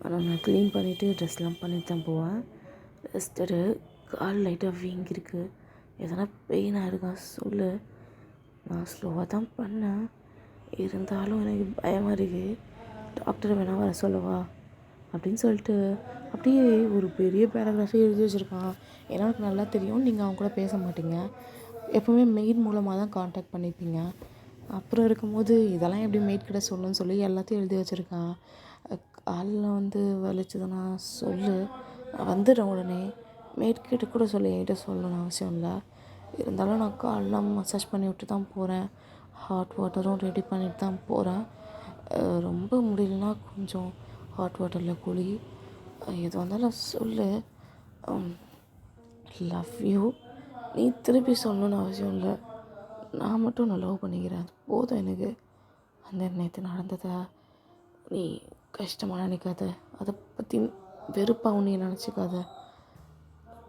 A: ஆனால் நான் க்ளீன் பண்ணிவிட்டு ட்ரெஸ்லாம் பண்ணிட்டு தான் போவேன். ரெஸ்ட்டு, கால் லைட்டாக வீங்கிருக்கு, எதனா பெயினாக இருக்கா சொல்லு. நான் ஸ்லோவாக தான் பண்ணேன், இருந்தாலும் எனக்கு பயமாக இருக்குது, டாக்டரை வேணால் வர சொல்லவா அப்படின்னு சொல்லிட்டு அப்படியே ஒரு பெரிய பேராகிராஃபே எழுதி வச்சுருக்கான். ஏன்னா எனக்கு நல்லா தெரியும் நீங்கள் அவங்க கூட பேச மாட்டீங்க, எப்போவுமே மெயில் மூலமாக தான் காண்டாக்ட் பண்ணிப்பீங்க. அப்புறம் இருக்கும்போது இதெல்லாம் எப்படி மெய்ட் கிட்ட சொல்லணும்னு சொல்லி எல்லாத்தையும் எழுதி வச்சுருக்கான். காலில் வலிச்சதுன்னா சொல்லு, நான் வந்துடுறேன் உடனே. மெய்ட் கிட்ட கூட சொல்லி என்கிட்ட சொல்லணும்னு அவசியம் இல்லை, இருந்தாலும் நான் காலெலாம் மசாஜ் பண்ணி விட்டு தான் போகிறேன், ஹாட் வாட்டரும் ரெடி பண்ணிட்டு தான் போகிறேன். ரொம்ப முடியலன்னா கொஞ்சம் ஹாட் வாட்டரில் குளி, எது வந்தாலும் சொல்லு. லவ் யூ நீ திருப்பி சொல்லணும்னு அவசியம் இல்லை, நான் மட்டும் நான் லவ் பண்ணிக்கிறேன், அது போதும் எனக்கு. அந்த நேற்று நடந்ததை நீ கஷ்டமாக நினைக்காத, அதை பற்றி வெறுப்பாக நீ நினச்சிக்காத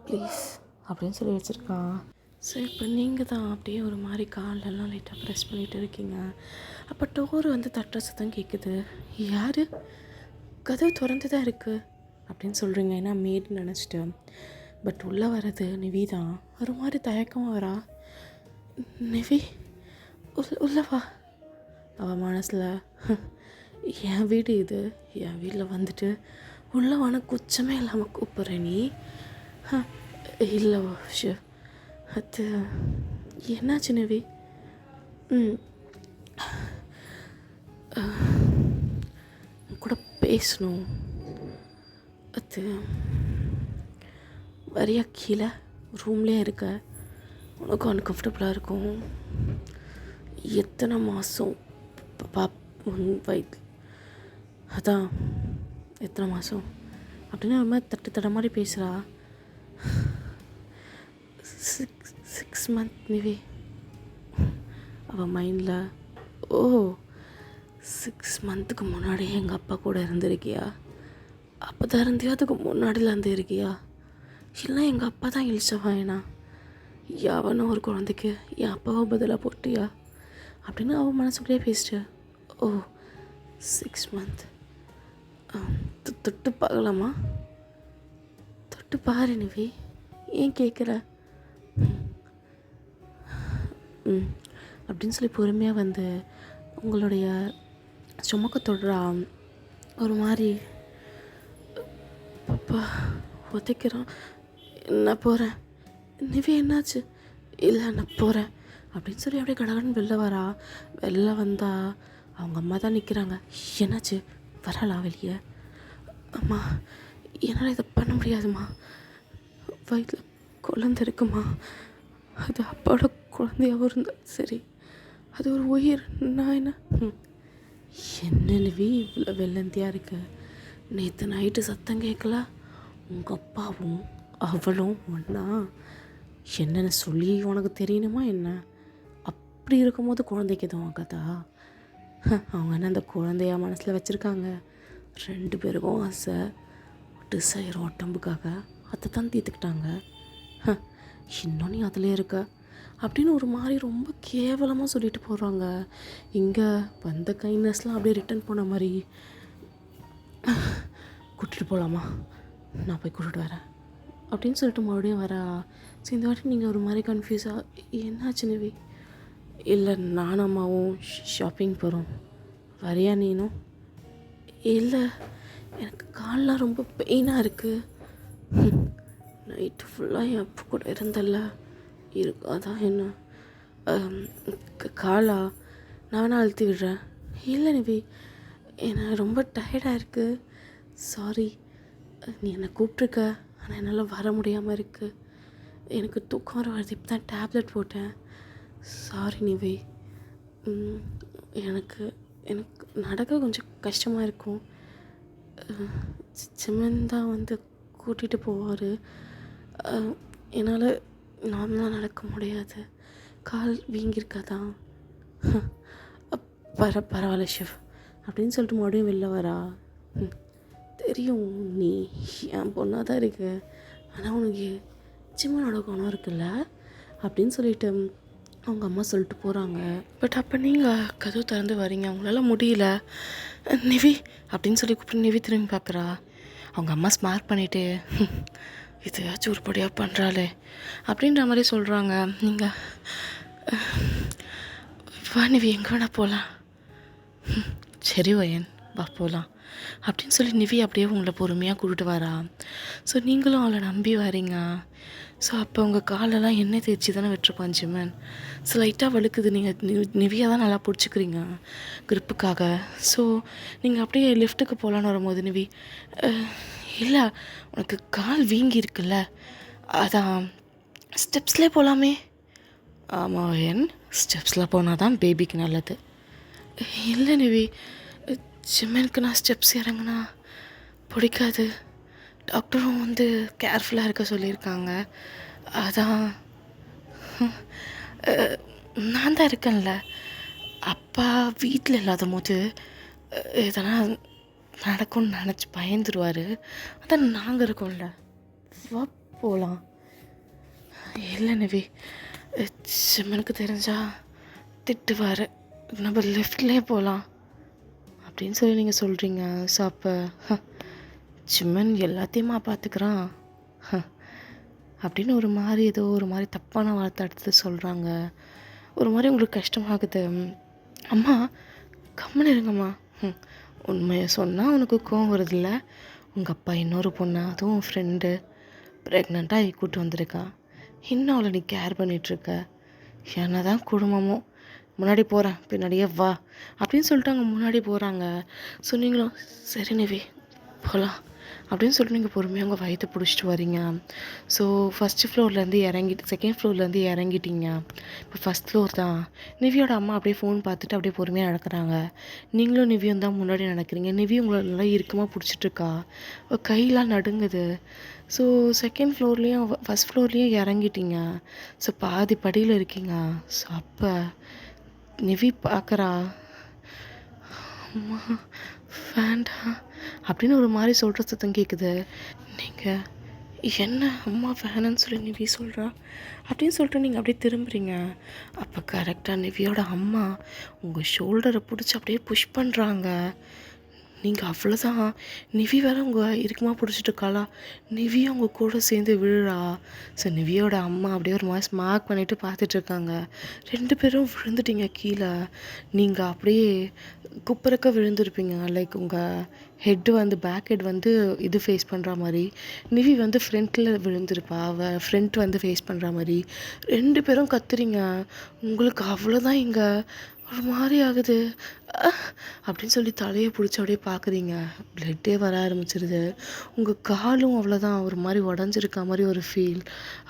A: ப்ளீஸ் அப்படின்னு சொல்லி வச்சுருக்கான். ஸோ இப்போ நீங்கள் தான் அப்படியே ஒரு மாதிரி காலெல்லாம் லைட்டாக ப்ரெஸ் பண்ணிகிட்டு இருக்கீங்க. அப்போ டோர் வந்து தட்டுற சத்தம் கேட்குது. யார்? கதவு திறந்து தான் இருக்குது அப்படின்னு சொல்கிறீங்க. ஏன்னா மேடு நினச்சிட்டு. பட் உள்ளே வர்றது நிவி தான். ஒரு மாதிரி தயக்கமாக வரா. நிவி உள்ளே வா. அவள் மனசில் என் வீடு இது, என் வீட்டில் வந்துட்டு உள்ளே வான குச்சமே இல்லாமல் கூப்பிட்ற நீ. இல்லை ஷு, அது என்னாச்சு நிவி? கூட பேசணும். அது வரியா கீழே ரூம்லேயே இருக்க, உனக்கு அன்கம்ஃபர்டபுளாக இருக்கும். எத்தனை மாதம் வயிற்று, அதான் எத்தனை மாதம் அப்படின்னு ஒரு மாதிரி தட மாதிரி பேசுகிறா. 6 month நிவி. அவள் மைண்டில், ஓ 6 monthக்கு முன்னாடி எங்கள் அப்பா கூட இருந்திருக்கியா? அப்போ தான் இருந்தியா? அதுக்கு முன்னாடியில் இருந்து இருக்கியா? இல்லை எங்கள் அப்பா தான் இழிச்சவா ஏன்னா யாவனோ ஒரு குழந்தைக்கு என் அப்பாவை பதிலாக போட்டியா அப்படின்னு அவள் மனசுக்குள்ளேயே பேசிட்டு, ஓ 6 month. தொட்டு பார்க்கலாமா? தொட்டு பாரு நிவி, ஏன் கேட்குற? அப்படின்னு சொல்லி பொறுமையாக வந்து உங்களுடைய சுமக்க தொடுறா. ஒரு மாதிரி பாப்பா உதைக்கிறான். நான் போகிறேன். நிவி என்னாச்சு? இல்லை நான் போகிறேன் அப்படின்னு சொல்லி அப்படியே கடகடன் வெளில வரா. வெளில வந்தா அவங்க அம்மா தான் நிற்கிறாங்க. என்னாச்சு? வரலா வெளியே? அம்மா என்னால் இதை பண்ண முடியாதும்மா, வயிற்றில் குழந்தை இருக்குமா, அது அப்பாவோட குழந்தையாகவும் இருந்தால் சரி, அது ஒரு உயிர். நான் என்ன நிவி இவ்வளோ வெள்ளந்தியாக இருக்க? நேற்று நைட்டு சத்தம் கேட்கல? உங்கள் அப்பாவும் அவளும் ஒன்றா என்னென்னு சொல்லி உனக்கு தெரியணுமா என்ன? அப்படி இருக்கும்போது குழந்தைக்கு எதுவும் ஆகாதா? அவங்க என்ன அந்த குழந்தைய மனசில் வச்சுருக்காங்க? 2 பேருக்கும் ஆசை, டிசைர் உடம்புக்காக அதை தான் தீர்த்துக்கிட்டாங்க. இன்னும் நீ அதிலே இருக்க அப்படின்னு ஒரு மாதிரி ரொம்ப கேவலமாக சொல்லிட்டு போகிறாங்க. இங்கே வந்த கைண்ட்னஸ்லாம் அப்படியே ரிட்டன் போன மாதிரி. கூட்டிகிட்டு போகலாமா? நான் போய் கூட்டிகிட்டு வரேன் அப்படின்னு சொல்லிட்டு மறுபடியும் வரா. ஸோ இந்த வாட்டி நீங்கள் ஒரு மாதிரி கன்ஃபியூஸாக, என்னாச்சு நிவி? இல்லை நானும் அம்மாவும் ஷாப்பிங் போகிறோம், வரியா நீனும்? இல்லை எனக்கு கால்லாம் ரொம்ப பெயினாக இருக்குது. நைட்டு ஃபுல்லாக என் அப்பா கூட இருந்தல்ல அதான் என்ன காலா நான் வேணா அழுத்தி விடுறேன். இல்லை நிவி, எனக்கு ரொம்ப டயர்டாக இருக்குது, சாரி. நீ என்னை கூப்பிட்ருக்க, ஆனால் என்னால் வர முடியாமல் இருக்குது. எனக்கு தூக்கம் வர வருது, இப்போ தான் டேப்லெட் போட்டேன், சாரி நிவி. எனக்கு நடக்க கொஞ்சம் கஷ்டமாக இருக்கும். சிமன் தான் வந்து கூட்டிகிட்டு போவார். என்னால் நார்மலாக நடக்க முடியாது, கால் வீங்கியிருக்காதான். பரவாயில்ல ஷிவ் அப்படின்னு சொல்லிட்டு மறுபடியும் வெளில வரா. தெரியும் நீ என் பொண்ணாக தான் இருக்க, ஆனால் உனக்கு சிம்மனோட குணம் இருக்குல்ல அப்படின்னு சொல்லிட்டு அவங்க அம்மா சொல்லிட்டு போகிறாங்க. பட் அப்போ நீங்கள் கதவு திறந்து வரீங்க, அவங்களால முடியல. நிவி அப்படின்னு சொல்லி கூப்பிட்டு நிவி திரும்பி பார்க்குறா. அவங்க அம்மா ஸ்மார்ட் பண்ணிவிட்டு, இதையாச்சும் உருப்படியாக பண்ணுறாளே அப்படின்ற மாதிரி சொல்கிறாங்க. நீங்கள் வா நிவி, எங்கே வேணா போகலாம். சரி வயன் வா போகலாம் அப்படின்னு சொல்லி நிவி அப்படியே உங்களை பொறுமையாக கூப்பிட்டு வரா. ஸோ நீங்களும் அவளை நம்பி வரீங்க. ஸோ அப்போ உங்கள் காலெல்லாம் எண்ணெய் தேய்ச்சி தானே விட்டுருப்பான் ஜிம்மன். ஸோ லைட்டாக வழுக்குது, நீங்கள் நிவியாக தான் நல்லா பிடிச்சிக்கிறீங்க கிரிப்புக்காக. ஸோ நீங்கள் அப்படியே லிஃப்ட்டுக்கு போகலான்னு வரும்போது நிவி, இல்லை உனக்கு கால் வீங்கி இருக்குல்ல, அதான் ஸ்டெப்ஸ்லேயே போகலாமே. ஆமாம் என் ஸ்டெப்ஸில் போனால் தான் பேபிக்கு நல்லது. இல்லை நிவி, ஜிம்மனுக்கு நான் ஸ்டெப்ஸ் இறங்கினா பிடிக்காது, டாக்டரும் வந்து கேர்ஃபுல்லாக இருக்க சொல்லியிருக்காங்க. அதான் நான் தான் இருக்கேன்ல, அப்பா வீட்டில் இல்லாத போது இதெல்லாம் நடக்கும்னு நினச்சி பயந்துருவார். அதான் நாங்கள் இருக்கோம்ல, வா போகலாம். இல்லை நிவி, சிம்மனுக்கு தெரிஞ்சா திட்டுவார், நம்ம லெஃப்ட்லேயே போகலாம் அப்படின்னு சொல்லி நீங்கள் சொல்கிறீங்க. ஸோ அப்போ சிம்மன் எல்லாத்தையுமா பார்த்துக்கிறான் அப்படின்னு ஒரு மாதிரி ஏதோ ஒரு மாதிரி தப்பான வார்த்தை அடுத்து சொல்கிறாங்க. ஒரு மாதிரி உங்களுக்கு கஷ்டமாகுது. அம்மா கம்மன் இருங்கம்மா. உண்மையை சொன்னால் உனக்கு கோவம் வருதில்ல? உங்கள் அப்பா இன்னொரு பொண்ணு, அதுவும் ஃப்ரெண்டு, ப்ரெக்னெண்ட்டாக கூப்பிட்டு வந்திருக்கான். இன்னும் அவளை நீ கேர் பண்ணிகிட்ருக்க. என்ன தான் குடும்பமோ, முன்னாடி போகிறேன் பின்னாடியே வா அப்படின்னு சொல்லிட்டு அவங்க முன்னாடி போகிறாங்க. ஸோ நீங்களும் சரி நிவி போகலாம் அப்படின்னு சொல்லிட்டு நீங்கள் பொறுமையாக உங்கள் வயிற்றை பிடிச்சிட்டு வரீங்க. ஸோ ஃபஸ்ட்டு ஃப்ளோர்லேருந்து செகண்ட் ஃப்ளோர்லேருந்து இறங்கிட்டீங்க. இப்போ ஃபஸ்ட் ஃப்ளோர் தான். நிவியோட அம்மா அப்படியே ஃபோன் பார்த்துட்டு அப்படியே பொறுமையாக நடக்கிறாங்க. நீங்களும் நிவியும் தான் முன்னாடி நடக்கிறீங்க. நிவி உங்களை நல்லா இறுக்கமாக பிடிச்சிட்ருக்கா, கையெலாம் நடுங்குது. ஸோ செகண்ட் ஃப்ளோர்லேயும் ஃபஸ்ட் ஃப்ளோர்லேயும் இறங்கிட்டீங்க. ஸோ பாதி படியில் இருக்கீங்க. ஸோ அப்போ நிவி பார்க்குறா, அம்மா வேண்டாம் அப்படின்னு ஒரு மாதிரி சொல்கிற சத்தம் கேட்குது. நீங்கள் என்ன அம்மா வேணான்னு சொல்லி நிவி சொல்கிறா அப்படின்னு சொல்லிட்டு நீங்கள் அப்படியே திரும்புறீங்க. அப்போ கரெக்டாக நிவியோட அம்மா உங்கள் ஷோல்டரை பிடிச்சி அப்படியே புஷ் பண்ணுறாங்க. நீங்கள் அவ்வளோதான். நிவி வேறு உங்கள் இறுக்கமாக பிடிச்சிட்டு இருக்காளா, நிவி அவங்க கூட சேர்ந்து விழுறா. ஸோ நிவியோட அம்மா அப்படியே ஒரு மாதிரி ஸ்மார்க் பண்ணிவிட்டு பார்த்துட்ருக்காங்க. 2 பேரும் விழுந்துட்டீங்க கீழே. நீங்கள் அப்படியே குப்பரக்க விழுந்திருப்பீங்க. லைக் உங்கள் ஹெட்டு வந்து பேக் ஹெட் வந்து இது ஃபேஸ் பண்ணுற மாதிரி, நிவி வந்து ஃப்ரண்ட்டில் விழுந்திருப்பா, அவள் ஃப்ரண்ட் வந்து ஃபேஸ் பண்ணுற மாதிரி. 2 பேரும் கத்துறீங்க. உங்களுக்கு அவ்வளோதான். இங்கே ஒரு மாதிரி ஆகுது அப்படின்னு சொல்லி தலையை பிடிச்சி அப்படியே பார்க்குறீங்க. பிளட்டே வர ஆரம்பிச்சிருது. உங்கள் காலும் அவ்வளோதான் ஒரு மாதிரி உடஞ்சிருக்க மாதிரி ஒரு ஃபீல்.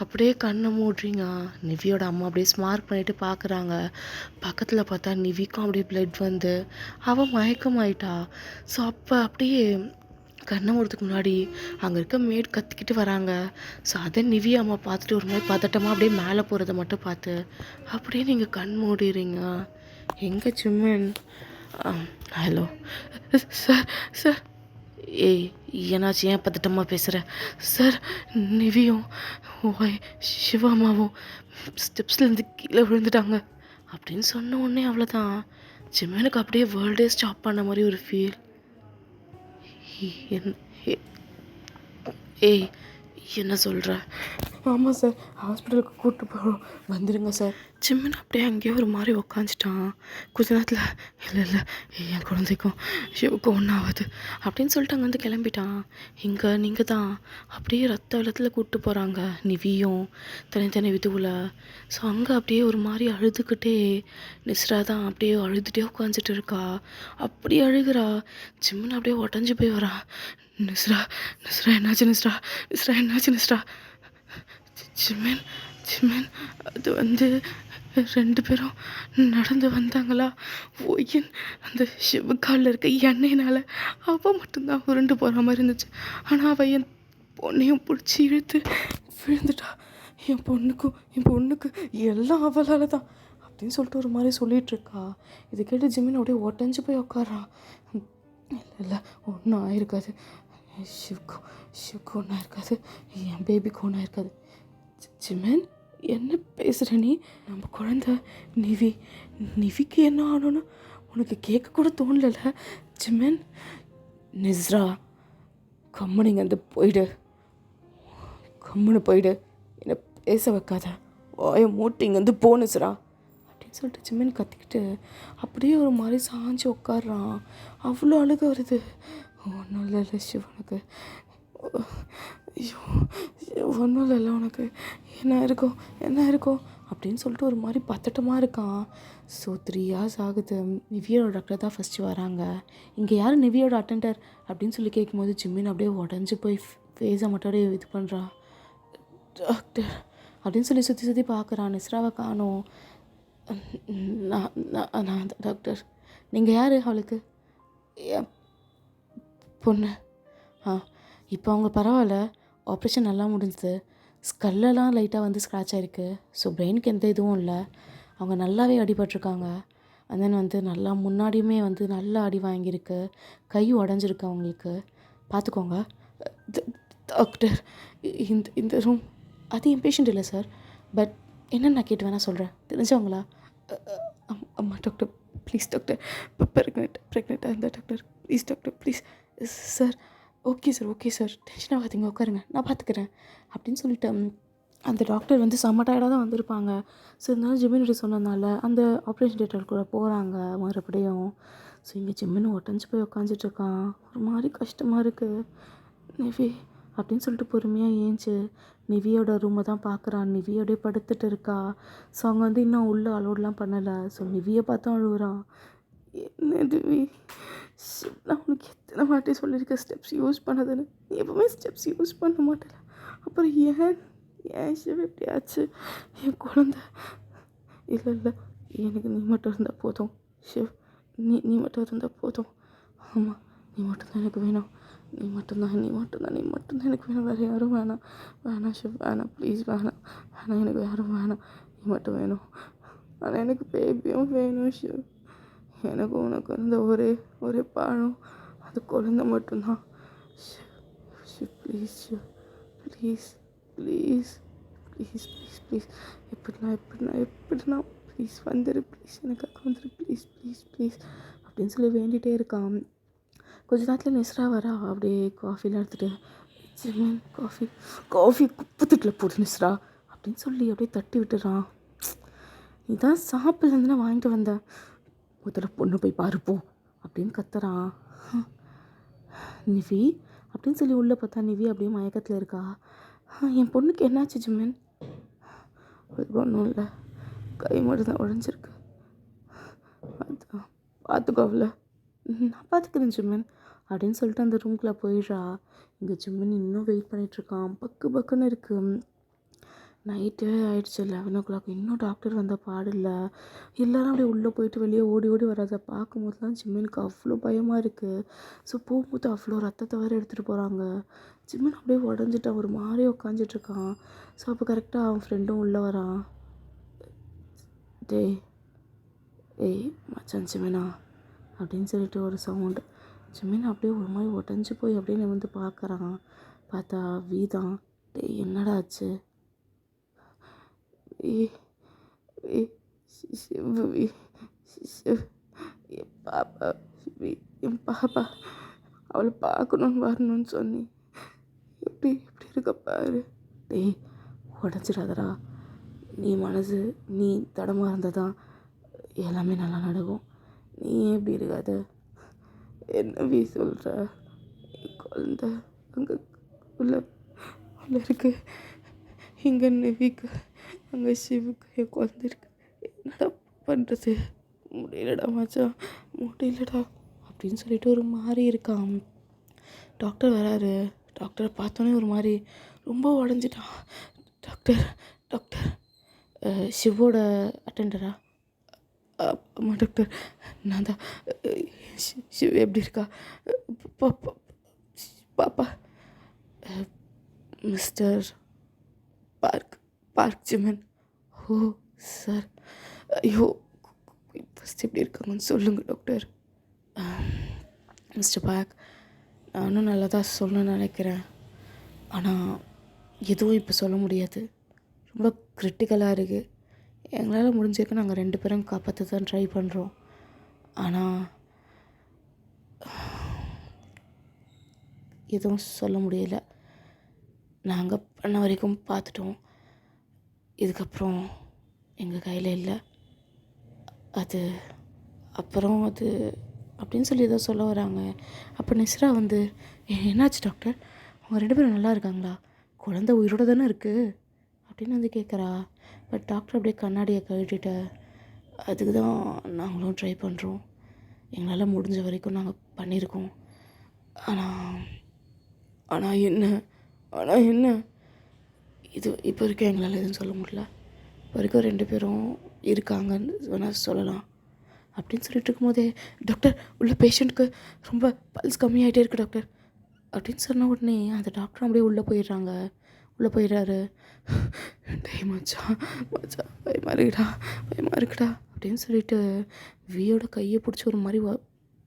A: அப்படியே கண்ணை மூடுறீங்க. நிவியோட அம்மா அப்படியே ஸ்மார்க் பண்ணிவிட்டு பார்க்குறாங்க. பக்கத்தில் பார்த்தா நிவிக்கும் அப்படியே பிளட் வந்து அவள் மயக்கமாயிட்டா. ஸோ அப்போ அப்படியே கண்ணை மூடுறதுக்கு முன்னாடி அங்கே இருக்க மேட் கத்திக்கிட்டு வராங்க. ஸோ அதை நிவி அம்மா பார்த்துட்டு ஒரு மாதிரி பதட்டமாக அப்படியே மேலே போகிறத மட்டும் பார்த்து அப்படியே நீங்கள் கண் மூடிறீங்க. எங்கே சிம்மன்? Hello sir, sir. ஏய் என்னாச்சு, ஏன் பதட்டமாக பேசுகிற? சார் நிவியும் சிவாமாவும் ஸ்டெப்ஸ்லேருந்து கீழே விழுந்துட்டாங்க அப்படின்னு சொன்ன உடனே அவ்வளோதான். சிம்மனுக்கு அப்படியே வேர்ல்டே ஸ்டாப் பண்ண மாதிரி ஒரு ஃபீல். ஏய் என்ன சொல்கிற? ஆமாம் சார், ஹாஸ்பிட்டலுக்கு கூப்பிட்டு போகிறோம், வந்துடுங்க சார். சிம்மன் அப்படியே அங்கேயே ஒரு மாதிரி உக்காந்துட்டான். கொஞ்ச நேரத்தில் இல்லை என் குழந்தைக்கும் சிவுக்கும் ஒன்றாவது அப்படின்னு சொல்லிட்டு அங்கே வந்து கிளம்பிட்டான். இங்கே நீங்கள் தான் அப்படியே ரத்த வெள்ளத்தில் கூப்பிட்டு போகிறாங்க நிவியும் தனித்தனி விதுவில். ஸோ அங்கே அப்படியே ஒரு மாதிரி அழுதுகிட்டே நிஸ்ரா தான் அப்படியே அழுதுகிட்டே உட்காந்துட்டு இருக்கா. அப்படி அழுகிறா. சிம்மன் அப்படியே உடஞ்சி போய் வரா. நிஸ்ரா என்னாச்சு நிஸ்ரா, என்னாச்சு நிஸ்ரா? சிம்மன் அது வந்து 2 பேரும் நடந்து வந்தாங்களா, அந்த சிவக்காலில் இருக்க எண்ணெயினால் அவள் மட்டும்தான் உருண்டு போகிற மாதிரி இருந்துச்சு. ஆனால் அவள் என் பொண்ணையும் பிடிச்சி இழுத்து விழுந்துட்டா. என் பொண்ணுக்கு எல்லாம் அவளால் தான் அப்படின்னு சொல்லிட்டு ஒரு மாதிரி சொல்லிகிட்ருக்கா. இதை கேட்டு ஜிமின் அப்படியே உடஞ்சி போய் உட்காரான். இல்லை ஒன்றும் ஆயிருக்காது, சிவுக்கு ஒன்றா இருக்காது, என் பேபிக்கு ஒன்றா இருக்காது. ஜிமன் என்ன பேசுகிற நீ? நம்ம குழந்தை நிவிக்கு என்ன ஆகணும்னு உனக்கு கேட்க கூட தோணல ஜிமன்? நிஸ்ரா கம்முனு இங்கேருந்து போயிடு, என்னை பேச வைக்காத, வாயை மூட்டு இங்கேருந்து போ நிஸ்ரா அப்படின்னு சொல்லிட்டு ஜிமன் கத்திக்கிட்டு அப்படியே ஒரு மாதிரி சாஞ்சு உட்காடுறான். அவ்வளோ அழுக வருது. ஒன்றும் இல்லை சிவனுக்கு, ஐயோ ஒன்றும் இல்லை உனக்கு, என்ன இருக்கும் அப்படின்னு சொல்லிட்டு ஒரு மாதிரி பதட்டமாக இருக்கான். ஸோ 3 hours ஆகுது. நிவியோட டாக்டர் தான் ஃபஸ்ட்டு வராங்க. இங்கே யார் நிவியோட அட்டெண்டர் அப்படின்னு சொல்லி கேட்கும்போது ஜிம்மின் அப்படியே உடஞ்சி போய் ஃபேஸை மட்டும் அப்படியே இது பண்ணுறான். டாக்டர் அப்படின்னு சொல்லி சுற்றி பார்க்குறான். நிஸ்ராவை காணோம். நான் டாக்டர். நீங்கள் யார்? அவளுக்கு பொண்ணு. இப்போ அவங்க பரவாயில்ல, ஆப்ரேஷன் நல்லா முடிஞ்சுது. ஸ்கல்லெல்லாம் லைட்டாக வந்து ஸ்க்ராட்ச் ஆகிருக்கு. ஸோ பிரெயினுக்கு எந்த இதுவும் இல்லை. அவங்க நல்லாவே அடிபட்டிருக்காங்க. அண்ட் தென் வந்து நல்லா முன்னாடியுமே வந்து நல்லா அடி வாங்கியிருக்கு. கை உடஞ்சிருக்கு அவங்களுக்கு. பார்த்துக்கோங்க டாக்டர். இந்த ரூம் அது என் பேஷண்ட் இல்லை சார். பட் என்ன நான் கேட்டு வேணால் சொல்கிறேன், தெரிஞ்சவங்களா? அம்மா டாக்டர் ப்ளீஸ் டாக்டர், இப்போ ப்ரெக்னெண்ட்டாக இருந்தால் doctor please doctor please. Sir okay sir tension ஆகாதீங்க, உட்காருங்க, நான் பார்த்துக்கிறேன் அப்படின்னு சொல்லிட்டு அந்த டாக்டர் வந்து செம்ம டயர்டாக தான் வந்திருப்பாங்க. ஸோ இருந்தாலும் ஜிம்மின்கிட்ட சொன்னதுனால அந்த ஆப்ரேஷன் தியேட்டர் கூட போகிறாங்க மறுபடியும். ஸோ இங்கே ஜிம்மின்னு ஒட்டஞ்சு போய் உக்காந்துட்ருக்கான். ஒரு மாதிரி கஷ்டமாக இருக்குது. நிவி அப்படின்னு சொல்லிட்டு பொறுமையாக ஏஞ்சி நிவியோட ரூமை தான் பார்க்குறான். நிவியோடய படுத்துட்டு இருக்கா. ஸோ அவங்க வந்து இன்னும் உள்ளே அலோடெலாம் பண்ணலை. ஸோ நிவியை பார்த்தும் அழுகுறான். என்ன நிவி, நான் உனக்கு எத்தனை வாட்டி சொல்லியிருக்கேன் ஸ்டெப்ஸ் யூஸ் பண்ணதுன்னு, நீ எப்பவுமே ஸ்டெப்ஸ் யூஸ் பண்ண மாட்டேல, அப்புறம் ஏன் சிவ எப்படியாச்சு என் குழந்த? இல்லை எனக்கு நீ மட்டும் இருந்தால் போதும் சிவ், நீ மட்டும் இருந்தால் போதும். ஆமாம், நீ மட்டும்தான் எனக்கு வேணும். நீ மட்டும்தான் எனக்கு வேணும். வேறு யாரும் வேணாம் சிவ், வேணாம் ப்ளீஸ், வேணாம் எனக்கு யாரும் வேணாம். நீ மட்டும் வேணும். ஆனால் எனக்கு பேபியும் வேணும் சிவ். எனக்கு உனக்கு இருந்த ஒரே பாழம் அது குழந்தை மட்டும்தான். சிவ் ப்ளீஸ் சிவ், ப்ளீஸ் எப்படினா ப்ளீஸ் வந்துடு, ப்ளீஸ் எனக்காக வந்துடு, ப்ளீஸ் அப்படின்னு சொல்லி வேண்டிகிட்டே இருக்கான். கொஞ்ச நேரத்தில் நிஸ்ரா வரா. அப்படியே காஃபிலாம் எடுத்துகிட்டு, ஜிமின் காஃபி குப்பத்துட்டில் போடு நிஸ்ரா அப்படின்னு சொல்லி அப்படியே தட்டி விட்டுறான். இதான் சாப்பிட்லேருந்துனா வாங்கிட்டு வந்தேன், முதல்ல பொண்ணு போய் பாருப்போம் அப்படின்னு கத்துறான். நிவி அப்படின்னு சொல்லி உள்ளே பார்த்தா நிவி அப்படியே மயக்கத்தில் இருக்கா. என் பொண்ணுக்கு என்னாச்சு ஜிமின்? ஒன்றும் இல்லை, கை மட்டும் தான் உடஞ்சிருக்கு, அதான் பார்த்துக்கோவில், நான் பார்த்துக்கிறேன் ஜிமின் அப்படின்னு சொல்லிட்டு அந்த ரூம்குள்ளே போயிடுறா. இங்கே ஜிமின் இன்னும் வெயிட் பண்ணிகிட்ருக்கான். பக்குன்னு இருக்குது. நைட்டு ஆகிடுச்சு 11 இன்னும் டாக்டர் வந்த பாடில்லை. எல்லோரும் அப்படியே உள்ளே போயிட்டு வெளியே ஓடி வராத பார்க்கும்போதுலாம் ஜிம்மினுக்கு அவ்வளோ பயமாக இருக்குது. ஸோ போகும்போது அவ்வளோ ரத்தத்தை வேறு எடுத்துகிட்டு போகிறாங்க. ஜிம்மின் அப்படியே உடஞ்சிட்டான், ஒரு மாதிரி உட்காந்துட்ருக்கான். ஸோ அப்போ கரெக்டாக அவன் ஃப்ரெண்டும் உள்ளே வரான். ஏய் மச்சான் ஜிம்மினா அப்படின்னு சொல்லிட்டு ஒரு சவுண்டு. ஜிம்மின் அப்படியே ஒரு மாதிரி உடஞ்சி போய் அப்படியே வந்து பார்க்குறான். பார்த்தா வீதான். என்னடா ஆச்சு? என் பாப்பா அவளை பார்க்கணுன்னு வரணும்னு சொன்னி எப்படி இருக்க பாரு. உடச்சிடாதடா, நீ மனசு நீ தடமாக இருந்ததான் எல்லாமே நல்லா நடக்கும். நீ ஏன் இப்படி இருக்காத? என்ன சொல்கிற? குழந்த அங்கே உள்ள இருக்கு, இங்கே நிவிக்கு அங்கே சிவுக்கு என் குழந்தை இருக்கு. என்னடா பண்ணுறது? முடியலடா மச்சான், முடியலடா அப்படின்னு சொல்லிட்டு ஒரு மாதிரி இருக்கான். டாக்டர் வராரு. டாக்டரை பார்த்தோன்னே ஒரு மாதிரி ரொம்ப உடஞ்சிட்டான். டாக்டர் சிவோட அட்டெண்டரா? ஆமாம் டாக்டர், நான் தான். சிவ் எப்படி இருக்கா? பாப்பா மிஸ்டர் பார்க் ஜிமின். ஓ சார், ஐயோ ஃபஸ்ட் எப்படி இருக்காங்கன்னு சொல்லுங்கள் டாக்டர். மிஸ்டர் பார்க், நானும் நல்லா தான் சொல்லணும்னு நினைக்கிறேன், ஆனால் எதுவும் இப்போ சொல்ல முடியாது. ரொம்ப கிரிட்டிக்கலாக இருக்குது. எங்களால் முடிஞ்சிருக்கு, நாங்கள் 2 பேரும் காப்பாற்ற தான் ட்ரை பண்ணுறோம். ஆனால் எதுவும் சொல்ல முடியல. நாங்கள் பண்ண வரைக்கும் பார்த்துட்டோம், இதுக்கப்புறம் எங்கள் கையில் இல்லை. அது அப்படின்னு சொல்லி ஏதோ சொல்ல வராங்க. அப்போ நிஸ்ரா வந்து, என்னாச்சு டாக்டர், அவங்க 2 பேரும் நல்லா இருக்காங்களா? குழந்தை உயிரோடு தானே இருக்குது அப்படின்னு வந்து கேட்குறா. பட் டாக்டர் அப்படியே கண்ணாடியை கழட்டிட்டு, அதுக்கு தான் நாங்களும் ட்ரை பண்ணுறோம், எங்களால் முடிஞ்ச வரைக்கும் நாங்கள் பண்ணியிருக்கோம். ஆனால் என்ன இது இப்போ இருக்க எங்களால் எதுவும் சொல்ல முடியல. இப்போ வரைக்கும் 2 பேரும் இருக்காங்கன்னு வேணால் சொல்லலாம் அப்படின்னு சொல்லிட்டு இருக்கும்போதே, டாக்டர் உள்ள பேஷண்ட்டுக்கு ரொம்ப பல்ஸ் கம்மியாகிட்டே இருக்குது டாக்டர் அப்படின்னு சொன்ன உடனே அந்த டாக்டர் அப்படியே உள்ளே போயிடுறாரு. மச்சான் பயமாக இருக்குடா அப்படின்னு சொல்லிட்டு வியோட கையை பிடிச்சி ஒரு மாதிரி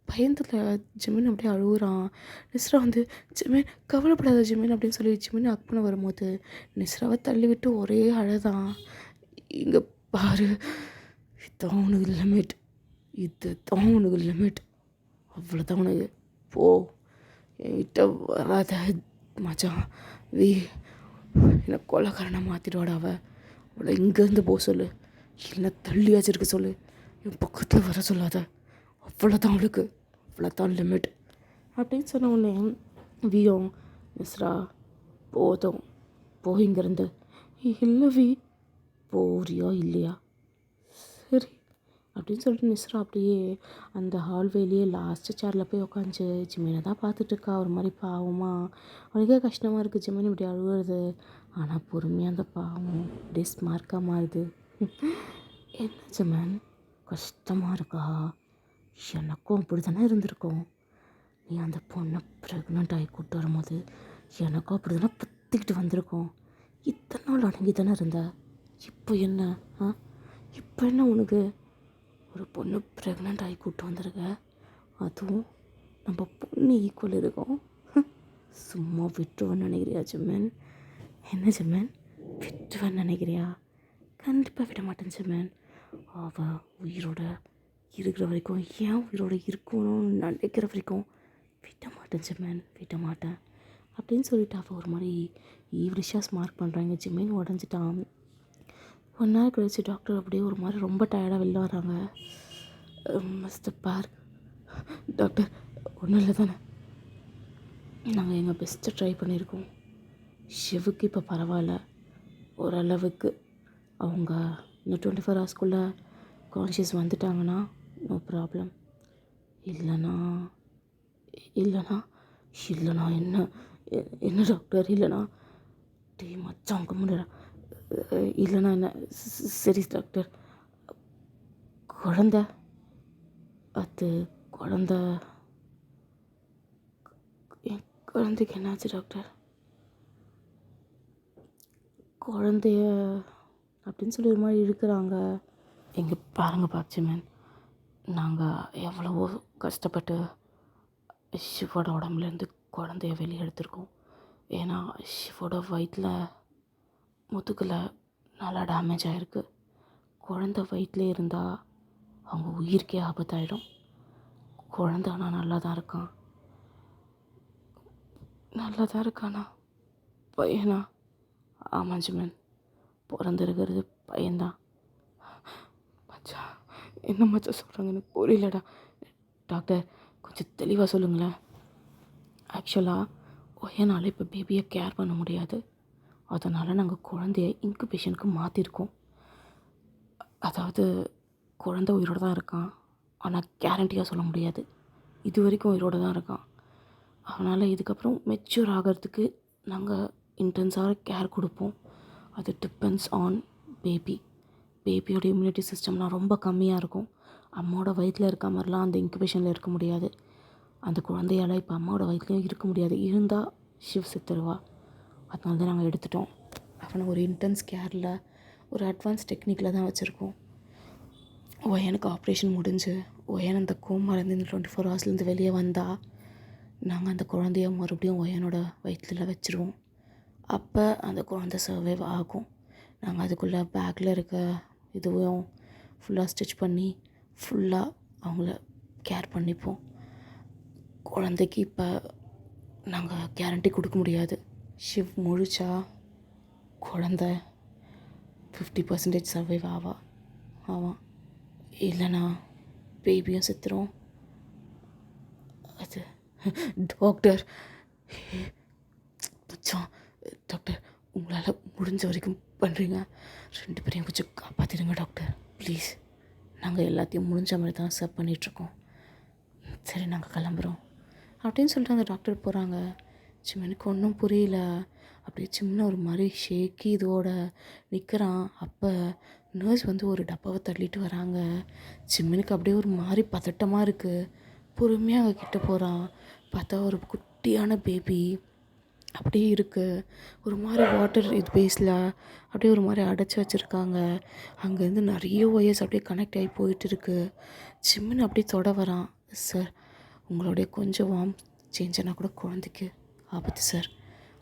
A: பயத்தில் ஜிமின் அப்படியே அழுகுறான். நிஸ்ரா வந்து ஜிமின் கவலைப்படாத ஜிமின் அப்படின்னு சொல்லி ஜிமின் ஹக் பண்ண வரும்போது நிஸ்ராவை தள்ளி விட்டு ஒரே அழதான். இங்கே பாரு, இதுதான் உனக்கு லிமிட், இதுதான் உனக்கு லிமிட், அவ்வளோதான் உனக்கு, போ, என்கிட்ட வராத மச்சான், என்னை கொலைக்காரனை மாற்றிடுவாடா அவளை இங்கேருந்து போக சொல்லு, இல்லை தள்ளி வச்சிருக்க சொல்லு, என் பக்கத்தில் வர சொல்லாத, அவ்வளோதான் அவளுக்கு, அவ்வளோதான் லிமிட் அப்படின்னு சொன்ன உடனே வியோ நிஸ்ரா போதும் போ இங்கேருந்து. இல்லை போறியா இல்லையா, சரி அப்படின்னு சொல்லிட்டு நிஸ்ரா அப்படியே அந்த ஹால்வேலேயே லாஸ்ட்டு சேரில் போய் உட்காந்து ஜிமினை தான் பார்த்துட்டு இருக்கா. ஒரு மாதிரி பாவமா, அவனுக்கே கஷ்டமாக இருக்குது ஜிமின் இப்படி அழுகுறது. ஆனால் பொறுமையாக அந்த பாவம் அப்படியே ஸ்மார்க்காக மாறுது. என்ன ஜிமன் கஷ்டமாக இருக்கா, எனக்கும் அப்படி தானே இருந்திருக்கும், நீ அந்த பொண்ணை ப்ரெக்னென்ட் ஆகி கூப்பிட்டு வரும்போது எனக்கும் அப்படி தானே பற்றிக்கிட்டு வந்திருக்கோம், இத்தனை நாள் அடங்கி தானே இருந்த, இப்போ என்ன இப்போ என்ன உனக்கு, ஒரு பொண்ணு ப்ரெக்னென்ட் ஆகி கூப்பிட்டு வந்திருக்க, அதுவும் நம்ம பொண்ணு ஈக்குவல் இருக்கும், சும்மா விட்டுருவேன்னு நினைக்கிறியா ஜிம்மன், என்ன ஜிம்மன் விட்டுருவேன்னு நினைக்கிறியா, கண்டிப்பாக விட மாட்டேன் ஜிம்மன், அவள் உயிரோட இருக்கிற வரைக்கும், ஏன் உயிரோட இருக்கணும்னு நினைக்கிற வரைக்கும் விட மாட்டேன் ஜிம்மன், விட மாட்டேன் அப்படின்னு சொல்லிட்டு அவள் ஒரு மாதிரி ஈவ்ரிஷாக ஸ்மார்ட் பண்ணுறாங்க. ஜிம்மன் உடஞ்சிட்டான். 1 நாள் கழிச்சு டாக்டர் அப்படியே ஒரு மாதிரி ரொம்ப டயர்டாக வெளில வராங்க. மிஸ்டர் பார்க், டாக்டர் ஒன்றும் இல்லை தானே, நாங்கள் எங்கள் பெஸ்ட்டை ட்ரை பண்ணியிருக்கோம், ஷிவுக்கு இப்போ பரவாயில்ல ஓரளவுக்கு, அவங்க இன்னும் 24 ஹவர்ஸ்க்குள்ளே கான்ஷியஸ் வந்துட்டாங்கன்னா நோ ப்ராப்ளம், இல்லைனா இல்லைனா இல்லைனா என்ன என்ன டாக்டர், இல்லைனா டீ மச்சான் கம்முடா, இல்லைனா என்ன, சரி டாக்டர், குழந்த அது குழந்த என் குழந்தைக்கு என்னாச்சு டாக்டர், குழந்தைய அப்படின்னு சொல்லி ஒரு மாதிரி இழுக்கிறாங்க. எங்கே பாருங்கள் பாக்சிமேன், நாங்கள் எவ்வளவோ கஷ்டப்பட்டு ஷிவோட உடம்புலேருந்து குழந்தைய வெளியே எடுத்திருக்கோம். ஏன்னா ஷிவோட வயிற்றில் முதுகில் நல்லா டேமேஜ் ஆகிருக்கு. குழந்த வயிற்றிலே இருந்தால் அவங்க உயிருக்கே ஆபத்தாயிடும். குழந்த ஆனால் நல்லா தான் இருக்கான், நல்லா தான் இருக்கானா, பையனா, ஆமாம் ஜிமன், பிறந்திருக்கிறது பையன்தான். மச்சான் என்ன மச்சான் சொல்கிறாங்க, எனக்கு புரியலடா, டாக்டர் கொஞ்சம் தெளிவாக சொல்லுங்களேன். ஆக்சுவலாக ஒயனால் இப்போ பேபியை கேர் பண்ண முடியாது, அதனால் நாங்கள் குழந்தைய இன்குபேஷனுக்கு மாற்றிருக்கோம். அதாவது குழந்தை உயிரோடு தான் இருக்கான், ஆனால் கேரண்டியாக சொல்ல முடியாது, இது வரைக்கும் உயிரோடு தான் இருக்கான். அதனால் இதுக்கப்புறம் மெச்சூர் ஆகிறதுக்கு நாங்கள் இன்டென்ஸாக கேர் கொடுப்போம். அது டிபெண்ட்ஸ் ஆன் பேபியோட இம்யூனிட்டி சிஸ்டம்லாம் ரொம்ப கம்மியாக இருக்கும். அம்மாவோட வயிற்றில் இருக்க மாதிரிலாம் அந்த இன்குபேஷனில் இருக்க முடியாது. அந்த குழந்தையால் இப்போ அம்மாவோட வயிற்றுலையும் இருக்க முடியாது, இருந்தால் ஷிவ் செத்துருவா. அதனால தான் நாங்கள் எடுத்துட்டோம். அவனை ஒரு இன்டென்ஸ் கேரில் ஒரு அட்வான்ஸ் டெக்னிக்கில் தான் வச்சுருக்கோம். ஒயனுக்கு ஆப்ரேஷன் முடிஞ்சு ஒயன் அந்த கோமாலேருந்து இந்த 24 ஹவர்ஸ்லேருந்து வெளியே வந்தால் நாங்கள் அந்த குழந்தைய மறுபடியும் ஒயனோட வயிற்றில் வச்சுருவோம். அப்போ அந்த குழந்தை சர்வைவ் ஆகும். நாங்கள் அதுக்குள்ளே பேக்கில் இருக்க இதுவும் ஃபுல்லாக ஸ்டிச் பண்ணி ஃபுல்லாக அவங்கள கேர் பண்ணிப்போம். குழந்தைக்கு இப்போ நாங்கள் கேரண்டி கொடுக்க முடியாது. ஷிவ் முழிச்சா குழந்த 50% சர்வைவ் ஆவான், இல்லைனா பேபியும் செத்துரும். அது டாக்டர் மச்சான், டாக்டர் உங்களால் முடிஞ்ச வரைக்கும் பண்ணுறீங்க, 2 பேரையும் கொஞ்சம் காப்பாற்றிடுங்க டாக்டர் ப்ளீஸ். நாங்கள் எல்லாத்தையும் முடிஞ்ச மாதிரி தான் சர்வ் பண்ணிகிட்ருக்கோம். சரி நாங்கள் கிளம்புறோம் அப்படின்னு சொல்லிட்டு அந்த டாக்டர் போகிறாங்க. சிம்மனுக்கு ஒன்றும் புரியல, அப்படியே சின்ன ஒரு மாதிரி ஷேக்கி இதோட நிற்கிறான். அப்போ நர்ஸ் வந்து ஒரு டப்பாவை தள்ளிட்டு வராங்க. சிம்மனுக்கு அப்படியே ஒரு மாதிரி பதட்டமாக இருக்குது. பொறுமையாக அங்கே கிட்ட போகிறான். பார்த்தா ஒரு குட்டியான பேபி அப்படியே இருக்குது. ஒரு மாதிரி வாட்டர் இது பேஸில் அப்படியே ஒரு மாதிரி அடைச்சி வச்சுருக்காங்க. அங்கேருந்து நிறைய ஒயர்ஸ் அப்படியே கனெக்ட் ஆகி போயிட்டு இருக்குது. சிம்மன் அப்படியே தொட வரான். சார் உங்களுடைய கொஞ்சம் வார்ம் சேஞ்சுனா கூட குழந்தைக்கு ஆபத்து சார்.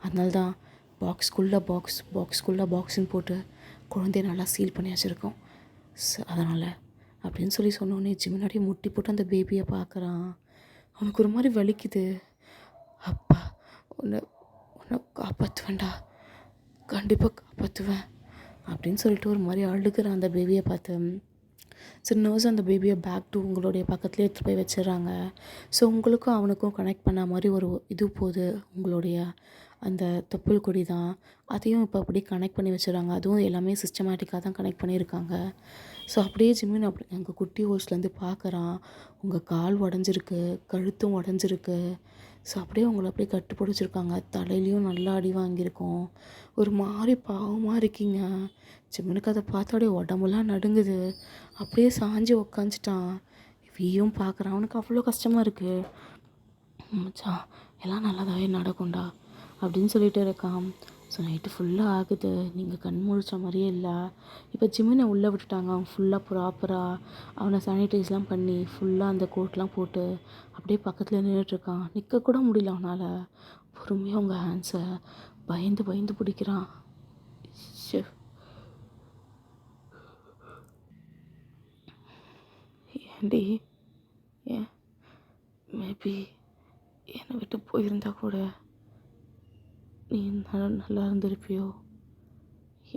A: அதனால தான் பாக்ஸ்குள்ளே பாக்ஸுன்னு போட்டு குழந்தைய நல்லா சீல் பண்ணி வச்சுருக்கோம். அதனால் அப்படின்னு சொன்னோடனே முன்னாடியே முட்டி போட்டு அந்த பேபியை பார்க்குறான். அவனுக்கு ஒரு மாதிரி வலிக்குது. அப்பா உன்னை உன்னை காப்பாற்றுவேன்டா, கண்டிப்பாக காப்பாற்றுவேன் அப்படின்னு சொல்லிட்டு ஒரு மாதிரி அழுகிறான் அந்த பேபியை பார்த்து. ஸோ நர்ஸ் அந்த பேபியை பேக் டு உங்களுடைய பக்கத்துலேயே எடுத்துகிட்டு போய் வச்சிடறாங்க. ஸோ உங்களுக்கும் அவனுக்கும் கனெக்ட் பண்ண மாதிரி ஒரு இது போகுது. உங்களுடைய அந்த தொப்புள் கொடி தான், அதையும் இப்போ அப்படியே கனெக்ட் பண்ணி வச்சுறாங்க. அதுவும் எல்லாமே சிஸ்டமேட்டிக்காக தான் கனெக்ட் பண்ணியிருக்காங்க. ஸோ அப்படியே ஜிம்மின் அப்படி எங்கள் குட்டி ஹோஸ்ட்லேருந்து பார்க்குறான். உங்கள் கால் உடஞ்சிருக்கு, கழுத்தும் உடஞ்சிருக்கு. ஸோ அப்படியே உங்களை அப்படியே கட்டு பிடிச்சிருக்காங்க. தலையிலையும் நல்லா அடி வாங்கியிருக்கோம். ஒரு மாதிரி பாவமாக இருக்கீங்க. ஜிம்முனுக்கு அதை பார்த்தாலே உடம்புலாம் நடுங்குது. அப்படியே சாஞ்சு உக்காந்துட்டான். வீயும் பார்க்குறான். அவனுக்கு அவ்வளோ கஷ்டமாக இருக்குது. மச்சான் எல்லாம் நல்லதாகவே நடக்கும்டா அப்படின்னு சொல்லிட்டு இருக்கான். ஸோ நைட்டு ஃபுல்லாக ஆகுது. நீங்கள் கண் முழிச்ச மாதிரியே இல்லை. இப்போ ஜிம்மினை உள்ளே விட்டுட்டாங்க. அவன் ஃபுல்லாக ப்ராப்பராக அவனை சானிடைஸ்லாம் பண்ணி ஃபுல்லாக அந்த கோட்லாம் போட்டு அப்படியே பக்கத்தில் நின்றுட்டுருக்கான். நிற்க கூட முடியல அவனால். பொறுமையாக உங்கள் ஹேண்ட்ஸை பயந்து பயந்து பிடிக்கிறான். ஏண்டி ஏன் மேபி என்னை விட்டு போயிருந்தா கூட நீ நல்லா இருந்திருப்பியோ?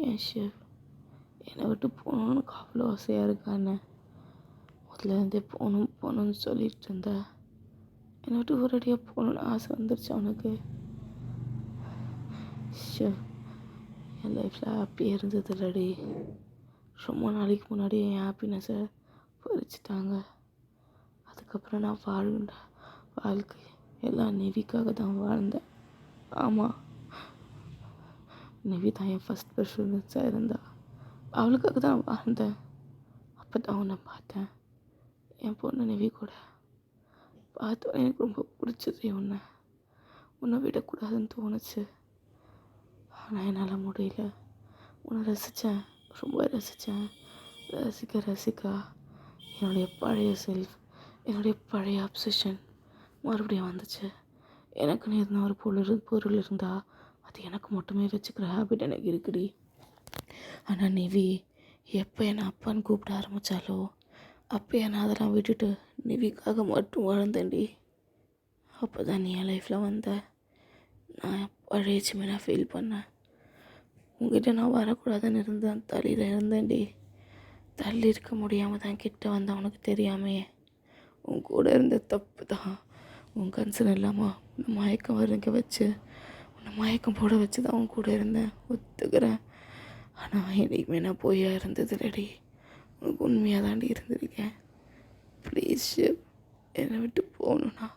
A: ஏன் ஷிவ் என்னை விட்டு போகணுன்னு அவ்வளோ ஆசையாக இருக்கான்னு முதல்லேருந்தே போகணுன்னு சொல்லிட்டு இருந்த. என்னை விட்டு ஒரேடியாக போகணுன்னு ஆசை வந்துருச்சு அவனுக்கு. ஷிவ் என் லைஃப்பில் ஹாப்பியாக இருந்தது இல்லடி. ரொம்ப நாளைக்கு முன்னாடி என் ஹாப்பினஸை பறிச்சிட்டாங்க. அதுக்கப்புறம் நான் வாழ்க்கை எல்லாம் நிவிக்காக தான் வாழ்ந்தேன். ஆமாம், நிவி தான் என் ஃபஸ்ட் ப்ரிஃபரன்ஸாக இருந்தா. அவளுக்காக தான் வாழ்ந்தேன். அப்போ தான் உன்னை பார்த்தேன். என் பொண்ணு நிவி கூட பார்த்தோன்னே எனக்கு ரொம்ப பிடிச்சது. உன்னை விடக்கூடாதுன்னு தோணுச்சு. ஆனால் என்னால் முடியல. உன்னை ரசித்தேன், ரொம்ப ரசித்தேன். ரசிக்க என்னுடைய பழைய செல்ஃப், என்னுடைய பழைய அப்சஷன் மறுபடியும் வந்துச்சு. எனக்குன்னு எதுனா ஒரு பொருள் இருந்தால் அது எனக்கு மட்டுமே வச்சுக்கிற ஹேபிட் எனக்கு இருக்குடி. ஆனால் நிவி எப்போ என்னை அப்பான்னு கூப்பிட ஆரம்பித்தாலோ அப்போ என்னை அதெல்லாம் விட்டுட்டு நிவிக்காக மட்டும் வாழ்ந்தேன்டி. அப்போ தான் நீ என் லைஃப்பில் வந்த. நான் பழைய சிம்மனாக ஃபீல் பண்ணேன். உங்ககிட்ட நான் வரக்கூடாதுன்னு இருந்தேன், தள்ளியில் இருந்தேன்டி. தள்ளி இருக்க முடியாமல் தான் கிட்ட வந்தேன். உனக்கு தெரியாமையே உன் கூட இருந்த தப்பு தான். உன் கன்சர்ன் இல்லாமல் உன்னை மயக்கம் வரைக்க வச்சு உன்னை மயக்கம் போட வச்சு தான் உன் கூட இருந்தேன், ஒத்துக்கிறேன். ஆனால் என்னைக்குமே நான் போயா இருந்தது ரெடி. உனக்கு உண்மையாக தாண்டி இருந்திருக்கேன். ப்ளீஸ் ஷிவ், என்னை விட்டு போகணுன்னா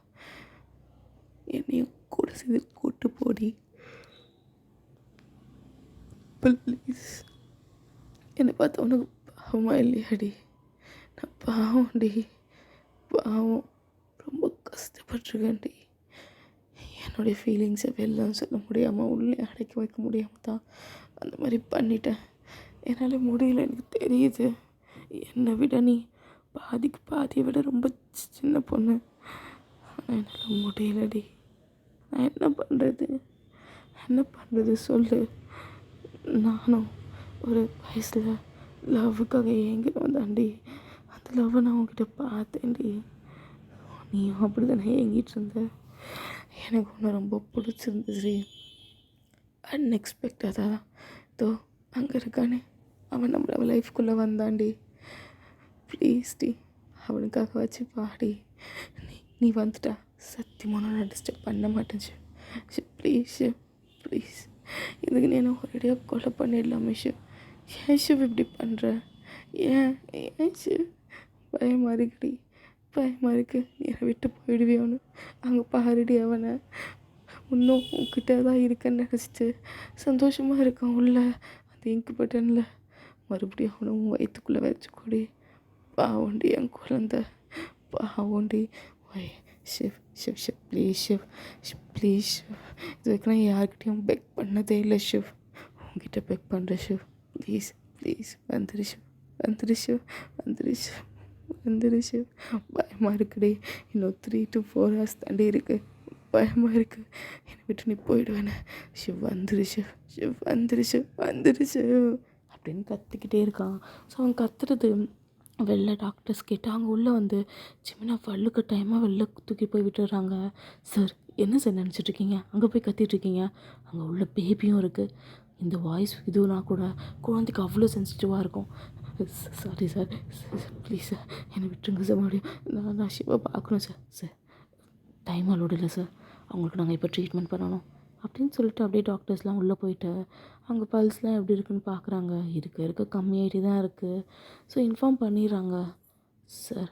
A: என்னையும் கூட சேர்ந்து கூட்டு போடி ப்ளீஸ். என்னை பார்த்தா உனக்கு பாவமாக இல்லையாடி? நான் பாவம்டி, பாவம். ரொம்ப கஷ்டப்பட்டுருக்கேன்டி. என்னுடைய ஃபீலிங்ஸை வெளிலாம் சொல்ல முடியாமல் உள்ளே அடக்கி வைக்க முடியாமல் தான் அந்த மாதிரி பண்ணிட்டேன். என்னால் முடியல, எனக்கு தெரியுது. என்னை விட நீ பாதியை விட ரொம்ப சின்ன பொண்ணு. ஆனால் என்னால் முடியலடி. நான் என்ன பண்ணுறது சொல்லு. நானும் ஒரு வயசில் லவ்வுக்காக ஏங்கிட்டு வந்தாண்டி. அந்த லவ்வை நான் உங்ககிட்ட பார்த்தேன்டி. நீயும் அப்படி தானே ஏங்கிட்டு இருந்த. எனக்கு ஒன்று ரொம்ப பிடிச்சிருந்துச்சு. அன்எக்ஸ்பெக்டடாக தோ அங்கே இருக்கானே அவன் நம்மள லைஃப்குள்ளே வந்தாண்டி. ப்ளீஸ் டி, அவனுக்காக வச்சு பாடி. நீ வந்துட்டா சத்தியமான நான் டிஸ்டர்ப் பண்ண மாட்டேன் ஷிவ். ப்ளீஸ் இதுக்கு நீ என்ன ஒரேடியாக கொலை பண்ணிடலாமே ஷிவ். ஏன் ஷிவ் இப்படி பண்ணுற? ஏன் ஷிவ்? பயமாக இருக்குடி, பயமாக இருக்கு. நீ என்னை விட்டு போயிடுவியோன்னு. அங்கே பாருடி அவனை இன்னும் உன்கிட்ட தான் இருக்கேன்னு நினச்சிட்டு சந்தோஷமாக இருக்கான் உள்ள அந்த இங்கு பட்டனில். மறுபடியும் அவனை உன் வயிற்றுக்குள்ளே வச்சுக்கூடி. பாவண்டி என் குழந்தை, பாவண்டி. ஷிவ் ப்ளீஸ் இது வரைக்கும் நான் யார்கிட்டையும் பெக் பண்ணதே இல்லை ஷிவ். உங்ககிட்ட பெக் பண்ணுறேன் ஷிவ். ப்ளீஸ் வந்துரு ஷிவ். வந்துருச்சு, பயமாக இருக்குடி, இன்னும் 3 to 4 hours தாண்டி இருக்குது, பயமாக இருக்குது, என்னை விட்டு நீ போயிடுவேன்னு, ஷிவ் வந்துருச்சு, ஷிவ் வந்துருச்சு வந்துருச்சு அப்படின்னு கத்திக்கிட்டே இருக்கான். ஸோ அவன் கத்துறது வெளில டாக்டர்ஸ் கேட்டால் அங்கே உள்ளே வந்து சின்ன வள்ளுக்கு டைமாக வெளில தூக்கி போய் விட்டுடுறாங்க. சார் என்ன சார் நினச்சிட்ருக்கீங்க, அங்கே போய் கத்திட்ருக்கீங்க, அங்கே உள்ள பேபியும் இருக்குது, இந்த வாய்ஸ் இதுனா கூட குழந்தைக்கு அவ்வளோ சென்சிட்டிவாக இருக்கும். சாரி சார், ப்ளீஸ் சார் என்னை விட்டுருங்க சார், மறுபடியும் நான் ஷிவை பார்க்கணும் சார். சார் டைம் அலோடு இல்லை சார், அவங்களுக்கு நாங்கள் இப்போ ட்ரீட்மெண்ட் பண்ணணும் அப்படின்னு சொல்லிட்டு அப்படியே டாக்டர்ஸ்லாம் உள்ளே போயிட்டு அங்கே பல்ஸ்லாம் எப்படி இருக்குன்னு பார்க்குறாங்க. இருக்க கம்மியாகிட்டு தான் இருக்குது. ஸோ இன்ஃபார்ம் பண்ணிடுறாங்க, சார்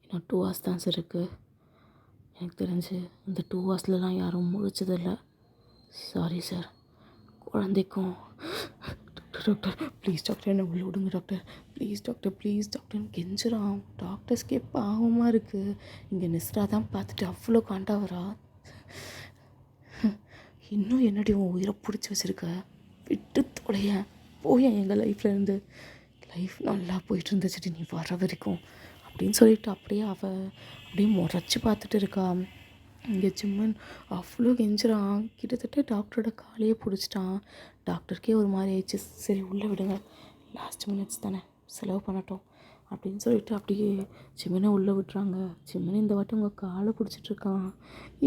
A: இன்னும் 2 hours தான் சார் இருக்குது, எனக்கு தெரிஞ்சு இந்த 2 hoursலாம் யாரும் முழிச்சதில்லை, சாரி சார். குழந்தைக்கும் டாக்டர் ப்ளீஸ் டாக்டர் என்ன உள்ள விடுங்க டாக்டர், ப்ளீஸ் டாக்டர் ப்ளீஸ் டாக்டர்னு கெஞ்சுறான். டாக்டர்ஸ்க்கே பாவமாக இருக்குது. இங்கே நிஸ்ரா தான் பார்த்துட்டு அவ்வளோ காண்டாவரா, இன்னும் என்னடி உன் உயிரை பிடிச்சி வச்சுருக்க, விட்டு தொலைய போயேன் எங்கள் லைஃப்லேருந்து, லைஃப் நல்லா போயிட்டு இருந்துச்சுட்டு நீ வர வரைக்கும் அப்படின்னு சொல்லிட்டு அப்படியே அப்படியே முறைச்சி பார்த்துட்டு இருக்கா. இங்கே சிம்மன் அவ்வளோ கெஞ்சுறான், கிட்டத்தட்ட டாக்டரோட காலையே பிடிச்சிட்டான். டாக்டருக்கே ஒரு மாதிரி ஆயிடுச்சு, சரி உள்ளே விடுங்க, லாஸ்ட் மினிட்ஸ் தானே செலவு பண்ணட்டும் அப்படின்னு சொல்லிட்டு அப்படியே சிம்மனை உள்ளே விட்டுறாங்க. சிம்மன் இந்த வாட்டி உங்கள் காலை பிடிச்சிட்ருக்கான்,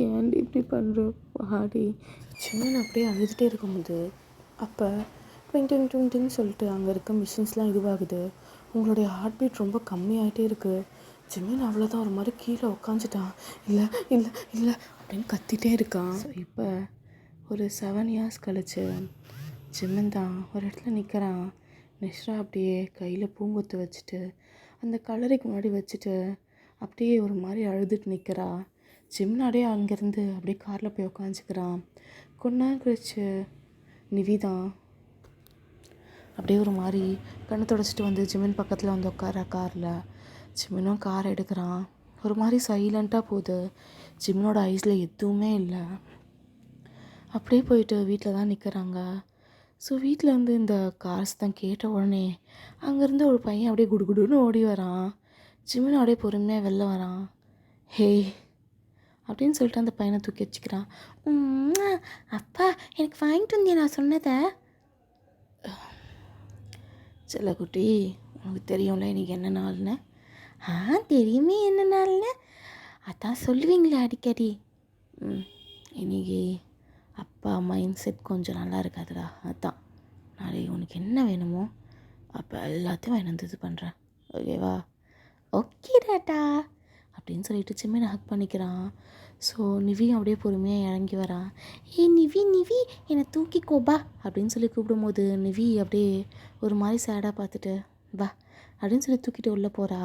A: ஏன்டி இப்படி பண்ணுற பாடி. சிம்மன் அப்படியே அழுதுகிட்டே இருக்கும்போது அப்போ ட்விங் சொல்லிட்டு அங்கே இருக்க மிஷின்ஸ்லாம் இதுவாகுது. உங்களுடைய ஹார்ட் பீட் ரொம்ப கம்மியாகிட்டே இருக்குது. ஜிமின் அவ்வளோதான் ஒரு மாதிரி கீழே உக்காந்துட்டான், இல்லை இல்லை இல்லை அப்படின்னு கத்திகிட்டே இருக்கான். ஸோ இப்போ ஒரு 7 years கழிச்சு ஜிமின் தான் ஒரு இடத்துல நிற்கிறான். நிஷ்ரா அப்படியே கையில் பூங்கொத்து வச்சுட்டு அந்த கல்லறைக்கு முன்னாடி வச்சுட்டு அப்படியே ஒரு மாதிரி அழுதுட்டு நிற்கிறா. ஜிம்னாடியே அங்கேருந்து அப்படியே காரில் போய் உக்காந்துக்கிறான். கொஞ்ச நேரம் கழிச்சு நிவிதான் அப்படியே ஒரு மாதிரி கண்ணை தொடச்சிட்டு வந்து ஜிமின் பக்கத்தில் வந்து உட்கார காரில். ஜிமினும் கார் எடுக்கிறான், ஒரு மாதிரி சைலண்ட்டாக போகுது. ஜிமினோட ஐஸில் எதுவுமே இல்லை. அப்படியே போயிட்டு வீட்டில் தான் நிற்கிறாங்க. ஸோ வீட்டில் வந்து இந்த கார்ஸ் தான் கேட்ட உடனே அங்கேருந்து ஒரு பையன் அப்படியே குடுகுடுன்னு ஓடி வரான். ஜிமின் அப்படியே பொறுமையாக வெளில வரான். ஹே அப்படின்னு சொல்லிட்டு அந்த பையனை தூக்கி வச்சுக்கிறான். அப்பா எனக்கு வாங்கிட்டு வந்தியா நான் சொன்னதை? செல்லக்குட்டி உனக்கு தெரியும்ல இன்றைக்கி என்ன நாள்னு? தெரியுமே என்ன நாள்னு, அதான் சொல்லுவீங்களே அடிக்கடி. இன்றைக்கி அப்பா மைண்ட் செட் கொஞ்சம் நல்லா இருக்காதுடா, அதான் நாளைக்கு உனக்கு என்ன வேணுமோ அப்போ எல்லாத்தையும் வாங்கி வந்து இது பண்ணுறேன், ஓகேவா? ஓகே டாட்டா அப்படின்னு சொல்லிட்டு சிம்மனை ஹக் பண்ணிக்கிறான். ஸோ நிவியும் அப்படியே பொறுமையாக இறங்கி வரான். நிவி என்னை தூக்கிக்கோபா அப்படின்னு சொல்லி கூப்பிடும்போது நிவி அப்படியே ஒரு மாதிரி சேடாக பார்த்துட்டு வா அப்படின்னு சொல்லி தூக்கிட்டு உள்ளே போகிறா.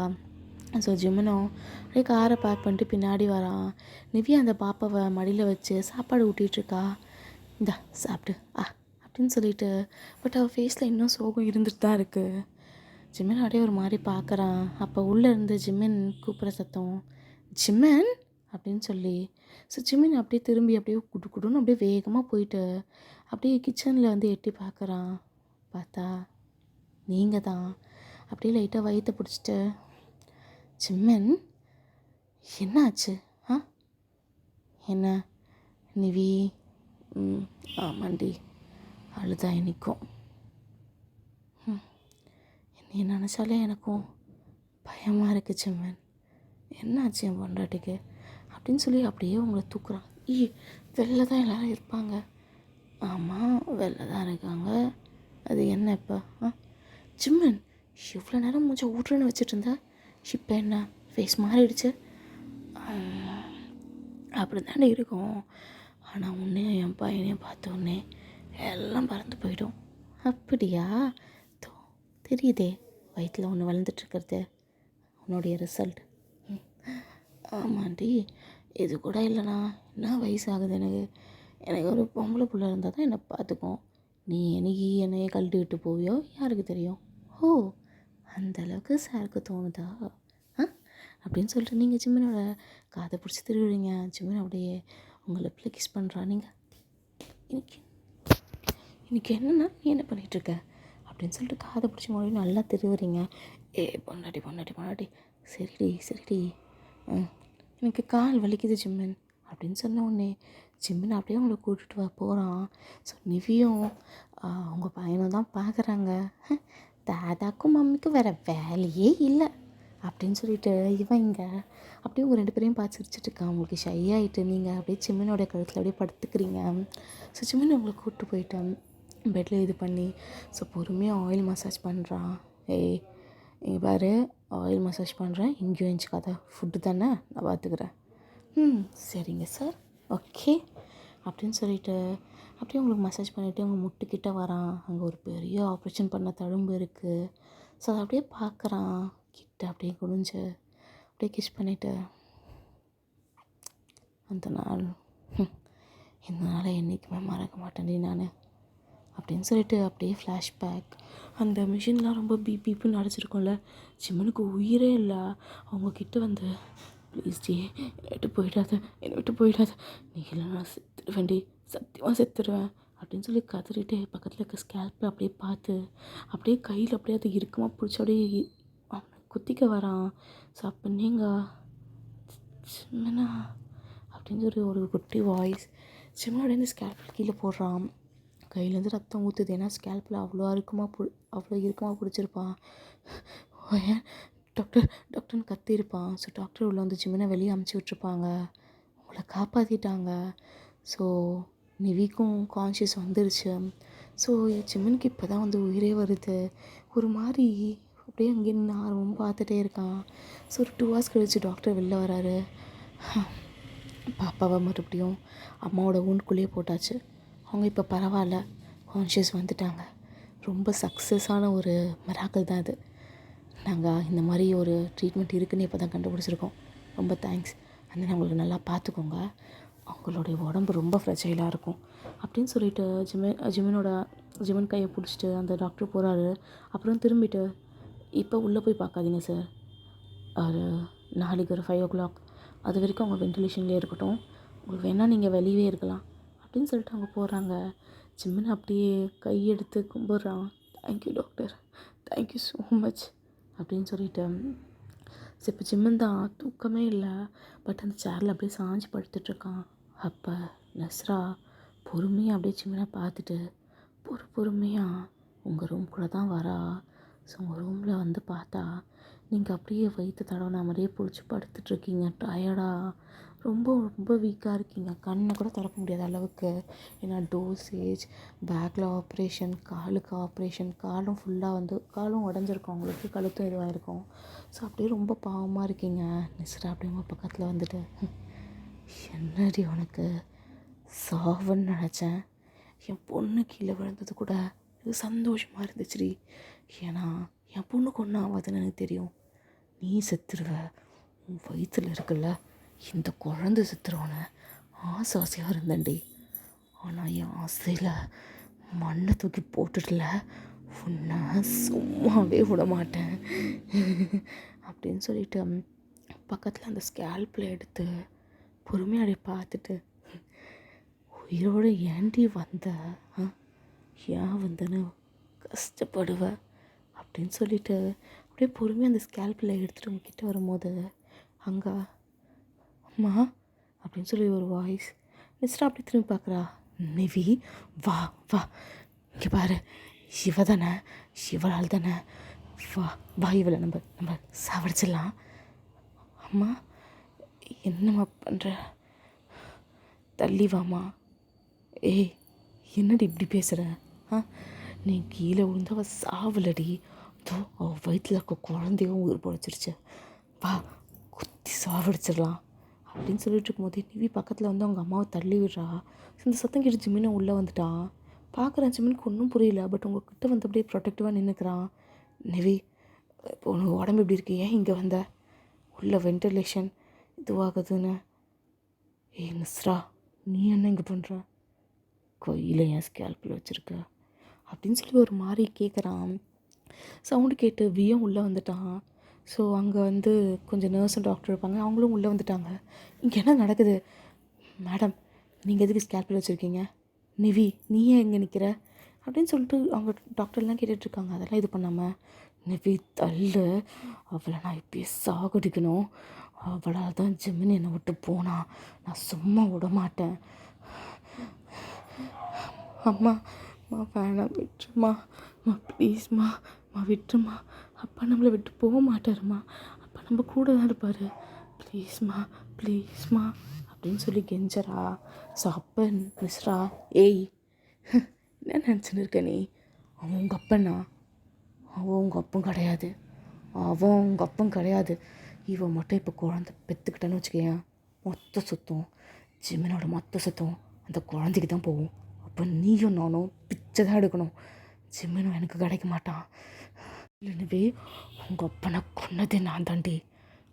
A: ஸோ ஜிம்மனும் அப்படியே காரை பார்க் பண்ணிட்டு பின்னாடி வரான். நிவி அந்த பாப்பாவை மடியில் வச்சு சாப்பாடு ஊட்டிகிட்ருக்கா. இந்தா சாப்பிட்டு அப்படின்னு சொல்லிட்டு, பட் அவள் ஃபேஸில் இன்னும் சோகம் இருந்துட்டு தான் இருக்குது. ஜிம்மன் அப்படியே ஒரு மாதிரி பார்க்குறான். அப்போ உள்ளே இருந்து ஜிம்மன் கூப்பிட்ற சத்தம், ஜிம்மன் அப்படின்னு சொல்லி. ஸோ ஜிம்மன் அப்படியே திரும்பி அப்படியே குடுன்னு அப்படியே வேகமாக போயிட்டு அப்படியே கிச்சனில் வந்து எட்டி பார்க்குறான். பார்த்தா நீங்கள் தான். அப்படியே லைட்டாக வயிற்ற பிடிச்சிட்டு, ஜிம்மன் என்னாச்சு? என்ன நிவி? ஆமாண்டி அழுதா நிற்கும். என்னை நினச்சாலே எனக்கும் பயமாக இருக்குது ஜிம்மன், என்னாச்சு என் பொண்டாட்டிக்கு அப்படின்னு சொல்லி அப்படியே உங்களை தூக்குறான். வெளில தான் எல்லோரும் இருப்பாங்க. ஆமாம் வெளில தான் இருக்காங்க, அது என்ன இப்போ? ஜிம்மன் இவ்வளோ நேரம் மூச்சை ஊட்டுறன்னு வச்சுட்டு இருந்தா, இப்போ என்ன ஃபேஸ் மாறிடுச்சு? அப்படி தானே இருக்கும். ஆனால் உன்னையும் என் பையனையும் பார்த்தோன்னே எல்லாம் பறந்து போயிடும். அப்படியா? தெரியுதே வயிற்றில் ஒன்று வளர்ந்துட்டுருக்கிறது, உன்னுடைய ரிசல்ட். ஆமாண்டி, இது கூட இல்லைண்ணா, என்ன வயசாகுது எனக்கு ஒரு பொம்பளை பிள்ளை இருந்தால் தான் என்னை பார்த்துக்கும். நீ என்னையே கழட்டி விட்டு போவியோ யாருக்கு தெரியும்? ஓ அந்தளவுக்கு சாருக்கு தோணுதா அப்படின்னு சொல்லிட்டு நீங்கள் ஜிம்மனோட காதை பிடிச்சி திருவிடுங்க. ஜிம்மன் அப்படியே உங்கள் லிப்பில் கிஸ் பண்ணுறா. நீங்கள் இன்னைக்கு என்னென்னா நீ என்ன பண்ணிகிட்ருக்க அப்படின்னு சொல்லிட்டு காதை பிடிச்சி மறுபடியும் நல்லா திருவுறீங்க. பொண்டாட்டி பொண்டாட்டி பொண்டாட்டி சரிடி சரிடி, எனக்கு கால் வலிக்குது ஜிம்மன் அப்படின்னு சொன்ன உடனே ஜிம்மன் அப்படியே அவங்கள கூட்டிகிட்டு போகிறான். ஸோ நிவியும் அவங்க பையனை தான் பார்க்குறாங்க. தாதாக்கும் மம்மிக்கும் வேறு வேலையே இல்லை அப்படின்னு சொல்லிட்டு இவன் இங்கே அப்படியே உங்கள் 2 பேரையும் பார்த்து சிரிச்சிட்டு இருக்கான். உங்களுக்கு ஷை ஆகிட்டு நீங்கள் அப்படியே சிம்மனோட கழுத்தில் அப்படியே படுத்துக்கிறீங்க. ஸோ சிம்மன் உங்களை கூப்பிட்டு போயிட்டேன் பெட்டில் இது பண்ணி. ஸோ பொறுமையாக ஆயில் மசாஜ் பண்ணுறான். இங்கே பாரு, ஆயில் மசாஜ் பண்ணுறேன், இங்கேயும் எழுந்துக்காத, ஃபுட்டு தானே நான் பார்த்துக்கிறேன். சரிங்க சார், ஓகே அப்படின்னு சொல்லிட்டு அப்படியே உங்களுக்கு மசாஜ் பண்ணிவிட்டு அவங்க முட்டுக்கிட்ட வரான். அங்கே ஒரு பெரிய ஆப்ரேஷன் பண்ண தழும்பு இருக்குது. ஸோ அதை அப்படியே பார்க்குறான் கிட்ட, அப்படியே குனிஞ்சு அப்படியே கிஸ் பண்ணிவிட்டு அந்த நாள் இந்த நாளை என்றைக்குமே மறக்க மாட்டேன்டி நான் அப்படின்னு சொல்லிட்டு அப்படியே ஃப்ளாஷ்பேக். அந்த மிஷின்லாம் ரொம்ப பீப்புன்னு அடிச்சிருக்கோம்ல, ஜிம்மனுக்கு உயிரே இல்லை. அவங்கக்கிட்ட வந்து ப்ளீஸ் ஜி என்னை விட்டு போயிடாத நீ இல்லை நான் செத்துடுவேன்டி, சத்தியமாக செத்துடுவேன் அப்படின்னு சொல்லி கதறிட்டு பக்கத்தில் இருக்க ஸ்கேல்ப்பை அப்படியே பார்த்து அப்படியே கையில் அப்படியே அது இறுக்கமாக பிடிச்சி அப்படியே அவனை குத்திக்க வரான். ஸோ அப்போ நீங்கள் ஜிம்மனா அப்படின்னு சொல்லி ஒரு குட்டி வாய்ஸ் ஜிம்மனோட இந்த ஸ்கேல்ப்பில் கீழே போடுறான். கையிலேருந்து ரத்தம் ஊற்றுது, ஏன்னா ஸ்கேல்ப்பில் அவ்வளோ இறுக்கமாக பிடிச்சிருப்பான். ஏன் டாக்டர்னு கத்தியிருப்பான். ஸோ டாக்டர் உள்ள வந்து ஜிம்மனை வெளியே அமுச்சு விட்ருப்பாங்க, உங்களை காப்பாற்றிட்டாங்க. ஸோ நிவிக்கும் கான்ஷியஸ் வந்துருச்சு. ஸோ ஜிம்மனுக்கு இப்போ தான் வந்து உயிரே வருது. ஒரு மாதிரி அப்படியே அங்கே நான் ரொம்ப பார்த்துட்டே இருக்கான். ஸோ ஒரு 2 hours கழிச்சு டாக்டர் வெளில வராரு. பாப்பாவை மறுபடியும் அம்மாவோட ஊண்டுக்குள்ளேயே போட்டாச்சு. அவங்க இப்போ பரவாயில்ல, கான்ஷியஸ் வந்துட்டாங்க. ரொம்ப சக்ஸஸான ஒரு மிராக்கிள் தான் இது. நாங்கள் இந்த மாதிரி ஒரு ட்ரீட்மெண்ட் இருக்குதுன்னு இப்போ தான் கண்டுபிடிச்சிருக்கோம். ரொம்ப தேங்க்ஸ். அந்த அவங்களுக்கு நல்லா பார்த்துக்கோங்க, அவங்களுடைய உடம்பு ரொம்ப ஃப்ரெஜைலாக இருக்கும் அப்படின்னு சொல்லிட்டு ஜிம்மன் கையை பிடிச்சிட்டு அந்த டாக்டர் போகிறாரு. அப்புறம் திரும்பிட்டு இப்போ உள்ளே போய் பார்க்காதீங்க சார், ஒரு நாளைக்கு ஒரு 5 o'clock அது வரைக்கும் அவங்க வென்டிலேஷன்லேயே இருக்கட்டும், உங்களுக்கு வேணால் நீங்கள் வெளியே இருக்கலாம் அப்படின்னு சொல்லிட்டு அவங்க போகிறாங்க. ஜிம்மன் அப்படியே கையெடுத்து கும்பிட்றான். Thank you doctor, thank you so much அப்படின்னு சொல்லிட்டு. ஸோ இப்போ ஜிம்மன் தான் தூக்கமே இல்லை, பட் அந்த சேரில் அப்படியே சாஞ்சு படுத்துட்ருக்கான். அப்போ நஸ்ரா பொறுமையாக அப்படியே ஜிம்மனை பார்த்துட்டு பொறுமையாக உங்கள் ரூம்குள்ளே தான் வரா. ஸோ உங்கள் ரூமில் வந்து பார்த்தா நீங்கள் அப்படியே வயிற்று தடவை மாதிரியே பிடிச்சி படுத்துட்ருக்கீங்க, டயர்டாக ரொம்ப வீக்காக இருக்கீங்க, கண்ணை கூட திறக்க முடியாத அளவுக்கு. ஏன்னா டோசேஜ், பேக்கில் ஆப்ரேஷன், காலுக்கு ஆப்ரேஷன், காலும் உடஞ்சிருக்கும் உங்களுக்கு, கழுத்தும் இதுவாக இருக்கும். ஸோ அப்படியே ரொம்ப பாவமாக இருக்கீங்க. நெஸ்ரா அப்படியே உங்கள் பக்கத்தில் வந்துட்டு, என்னடி உனக்கு சாவுன்னு நினச்சேன், என் பொண்ணு கீழே விழுந்தது கூட இது சந்தோஷமாக இருந்துச்சுடி, ஏன்னா என் பொண்ணுக்கு ஒன்றும் ஆகாதுன்னு எனக்கு தெரியும், நீ செத்துருவ, உன் வயிற்றில் இருக்குல்ல இந்த குழந்தை செத்துருவோன்னு ஆசையாக இருந்தேன்டி, ஆனால் என் ஆசையில் மண்ணை தூக்கி போட்டுடல, உன்னை சும்மாவே விட மாட்டேன் அப்படின்னு சொல்லிட்டு பக்கத்தில் அந்த ஸ்கேல்பில் எடுத்து பொறுமையாக பார்த்துட்டு, உயிரோடு ஏண்டி வந்த, ஏன் வந்தேன்னு கஷ்டப்படுவ அப்படின்னு சொல்லிட்டு அப்படியே பொறுமையாக அந்த ஸ்கேல்பில் எடுத்துகிட்டு உங்ககிட்ட வரும்போது அங்கே அம்மா அப்படின்னு சொல்லி ஒரு வாய்ஸ். நெக்ஸ்ட் அப்படி திரும்பி பார்க்குறா. நிவி வா வா இங்கே பாரு, இவளால் தானே, வா இவளை நம்ம சாவடிச்சிடலாம். அம்மா என்னம்மா பண்ணுற, தள்ளி வாம்மா. ஏய் என்னடி இப்படி பேசுகிற, நீ கீழே விழுந்தவ சாவலடி, அவள் வயிற்றில் இருக்க குழந்தையும் உயிர் பொழைச்சிருச்சு, வா குத்தி சாவடிச்சிடலாம் அப்படின்னு சொல்லிட்டு இருக்கும்போதே நிவி பக்கத்தில் வந்து அவங்க அம்மாவை தள்ளி விடுறா. இந்த சத்தம் கேட்டு ஜிம்மினை உள்ளே வந்துட்டான். பார்க்குறேன் ஜிம்மினுக்கு ஒன்றும் புரியல, பட் உங்ககிட்ட வந்து அப்படியே ப்ரொடெக்டிவாக நின்றுக்கிறான். நிவி இப்போ உனக்கு உடம்பு எப்படி இருக்கு, ஏன் இங்கே வந்த, உள்ள வென்டிலேஷன் இதுவாகுதுன்னு. ஏய் நஸ்ரா நீ என்ன இங்கே பண்ணுற, கையில் ஏன் ஸ்கேல்பில் வச்சுருக்க அப்படின்னு சொல்லி ஒரு மாதிரி கேட்குறான். சவுண்டு கேட்டு வியும் உள்ளே வந்துட்டான். ஸோ அங்கே வந்து கொஞ்சம் நர்ஸும் டாக்டர் இருப்பாங்க, அவங்களும் உள்ளே வந்துட்டாங்க. இங்கே என்ன நடக்குது மேடம், நீங்கள் எதுக்கு ஸ்கேல்பில் வச்சுருக்கீங்க, நிவி நீ ஏன் எங்கே நிற்கிற அப்படின்னு சொல்லிட்டு அவங்க டாக்டர்லாம் கேட்டுட்ருக்காங்க. அதெல்லாம் இது பண்ணாமல் நிவி தள்ளு, அவளை நான் இப்பயே சாகடிக்கணும். அவளால் தான் ஜிமின் என்னை விட்டு போனா. நான் சும்மா விட மாட்டேன். அம்மா அம்மா வேணாம், விட்டுருமா அம்மா, ப்ளீஸ்மா அம்மா, விட்டுருமா. அப்பா நம்மளை விட்டு போக மாட்டாருமா. அப்பா நம்ம கூட தான் இருப்பார். ப்ளீஸ்மா ப்ளீஸ்மா அப்படின்னு சொல்லி கெஞ்சரா. ஸோ அப்போ மிஸ்ரா, ஏய் என்ன நினச்சின்னு இருக்க நீ? அவன் உங்கள் அப்பனா? அவன் உங்கள் அப்பன் கிடையாது. அவன் உங்கள் அப்பன் கிடையாது. இவன் மட்டும் இப்போ குழந்தை பெற்றுக்கிட்டேன்னு வச்சுக்கேன், மொத்த சொத்தும், ஜிமினோட மொத்த சொத்தும் அந்த குழந்தைக்கு தான் போகும். அப்போ நீயும் நானும் பிச்சை தான் எடுக்கணும். ஜிமினும் எனக்கு கிடைக்க மாட்டான். இல்லைனவே உங்கள் அப்பனை கொன்னதே நான் தாண்டி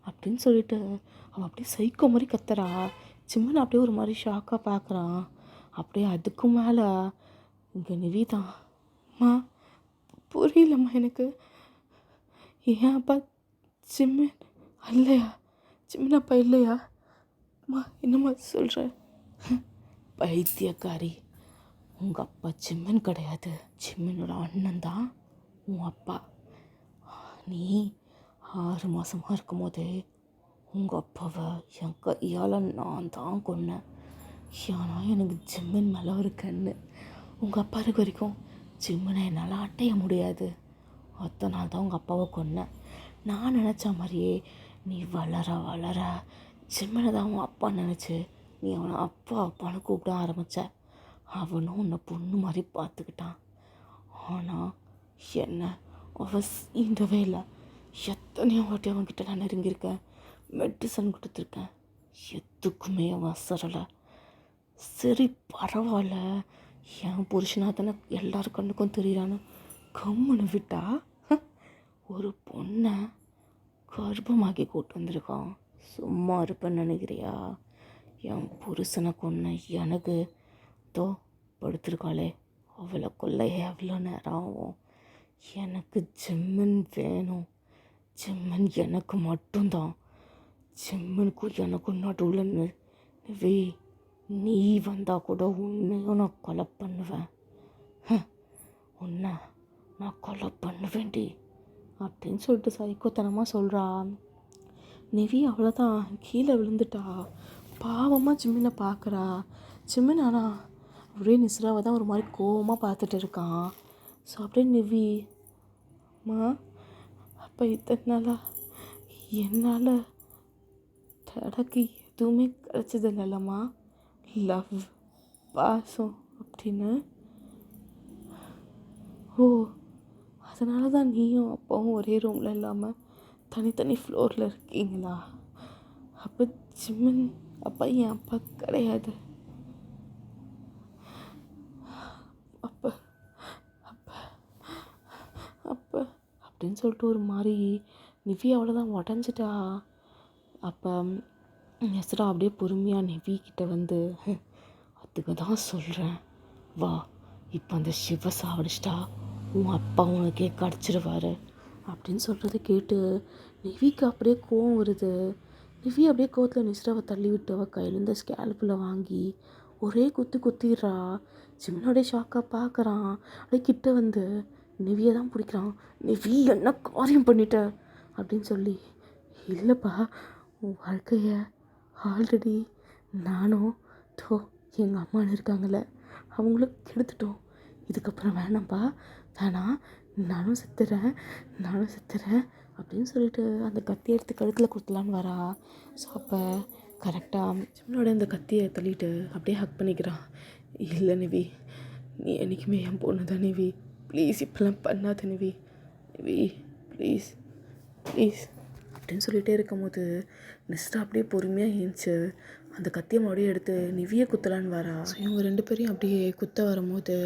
A: அப்படின்னு சொல்லிட்டு அவள் அப்படியே சைக்கோ மாதிரி கத்துறா. ஜிமின் அப்படியே ஒரு மாதிரி ஷாக்காக பார்க்குறான். அப்படியே அதுக்கு மேலே இங்கே நிவிதான், அம்மா புரியலம்மா எனக்கு. ஏன் அப்பா ஜிமின் இல்லையா? ஜிமின் அப்பா இல்லையா? அம்மா என்னம்மா சொல்கிற? பைத்தியக்காரி, உங்கள் அப்பா ஜிமின் கிடையாது. ஜிமினோட அண்ணன் தான் உன் அப்பா. நீ 6 மாதமாக இருக்கும் போதே உங்கள் அப்பாவை என் கையால் நான் தான் கொன்னேன். ஏன்னா எனக்கு ஜிம்மின் மேலே ஒரு கண்ணு. உங்கள் அப்பா இருக்க வரைக்கும் ஜிம்மினை என்னால் அட்டைய முடியாது. அதனால தான் உங்கள் அப்பாவை கொன்னேன். நான் நினச்ச மாதிரியே நீ வளர வளர ஜிம்மினை தான் உன் அப்பா நினச்சி நீ அவனை அப்பா அப்பான்னு கூப்பிட ஆரம்பித்த. அவனும் உன்னை பொண்ணு மாதிரி பார்த்துக்கிட்டான். ஆனால் என்ன அவன் சீண்டவே இல்லை. எத்தனையோ வாட்டி அவன்கிட்ட நான் நெருங்கியிருக்கேன், மெடிசன் கொடுத்துருக்கேன், எதுக்குமே அவன் அசரலை. சரி பரவாயில்ல, என் புருஷனாக தானே எல்லாரும் கண்ணுக்கும் தெரியுறான்னு கம்முன்னு விட்டா ஒரு பொண்ணை கர்ப்பமாக்கி கூட்டு வந்திருக்கான். சும்மா இருப்பேன்னு நினைக்கிறியா? என் புருஷனை கொன்ன எனக்கு தோ படுத்திருக்காளே, அவளை கொல்ல எவ்வளோ நேரம் ஆகும்? எனக்கு ஜிம்மின் வேணும். ஜிம்மன் எனக்கு மட்டும்தான். ஜிம்மனுக்கும் எனக்கும் நடுவில் நிவி நீ வந்தால் கூட உன்னையும் நான் கொலை பண்ணுவேன். உன்னை நான் கொலை பண்ணுவேண்டி அப்படின்னு சொல்லிட்டு சைக்கோத்தனமாக சொல்கிறா. நிவி அவ்வளோதான் கீழே விழுந்துட்டா. பாவமாக ஜிம்மினை பார்க்குறா. ஜிம்மின் ஆனால் அப்படியே நிஸ்ராவை தான் ஒரு மாதிரி கோவமாக பார்த்துட்டு இருக்கான். ஸோ அப்படியே நிவி, அம்மா அப்போ இத்தனை நாளாக என்னால் தடக்கு எதுவுமே கிடச்சது இல்லைல்லம்மா, லவ் பாசம் அப்படின்னு. ஓ அதனால தான் நீயும் அப்பாவும் ஒரே ரூமில் இல்லாமல் தனித்தனி ஃப்ளோரில் இருக்கீங்களா? அப்போ ஜிம்மின் அப்பா என் அப்பா கிடையாது. அப்போ அப்போ அப்போ அப்படின்னு சொல்லிட்டு ஒரு மாதிரி நிவி அவ்வளோதான் உடஞ்சிட்டா. அப்போ நெஸ்ரா அப்படியே பொறுமையாக நிவி கிட்ட வந்து, அதுக்கு தான் சொல்கிறேன் வா, இப்போ அந்த சிவ சாவடிச்சிட்டா உன் அப்பா உனக்கே கிடச்சிருவாரு அப்படின்னு சொல்கிறத கேட்டு நிவிக்கு அப்படியே கோவம் வருது. நிவி அப்படியே கோவத்தில் நெஸ்ராவை தள்ளி விட்டு அவள் கையிலேருந்து ஸ்கேல்பில் வாங்கி ஒரே குத்திடுறா. ஜிம்னோடைய ஷாக்காக பார்க்குறான். அப்படியே கிட்ட வந்து நிவியை தான் பிடிக்கிறான். நிவி என்ன காரியம் பண்ணிட்ட அப்படின்னு சொல்லி, இல்லைப்பா உன் வாழ்க்கையை ஆல்ரெடி நானும் தோ எங்கள் அம்மானு இருக்காங்கள அவங்களும் கெடுத்துட்டோம். இதுக்கப்புறம் வேணாம்ப்பா, வேணாம், நானும் செத்துறேன் அப்படின்னு சொல்லிட்டு அந்த கத்தியை எடுத்து கழுத்தில் கொடுத்தலான்னு வரா. ஸோ அப்போ கரெக்டாக ஜிம்னோட அந்த கத்தியை தள்ளிட்டு அப்படியே ஹக் பண்ணிக்கிறான். இல்லை நிவி, நீ என்றைக்குமே என் பொண்ணு தான் நிவி, ப்ளீஸ் இப்போலாம் பண்ணாத நிவி, நிவி ப்ளீஸ் ப்ளீஸ் அப்படின்னு சொல்லிகிட்டே இருக்கும்போது நெஸ்ரா அப்படியே பொறுமையாக ஏஞ்சி அந்த கத்தியை மறுபடியும் எடுத்து நிவியை குத்தலான்னு வரா. இவங்க 2 பேரையும் அப்படியே குத்த வரும்போது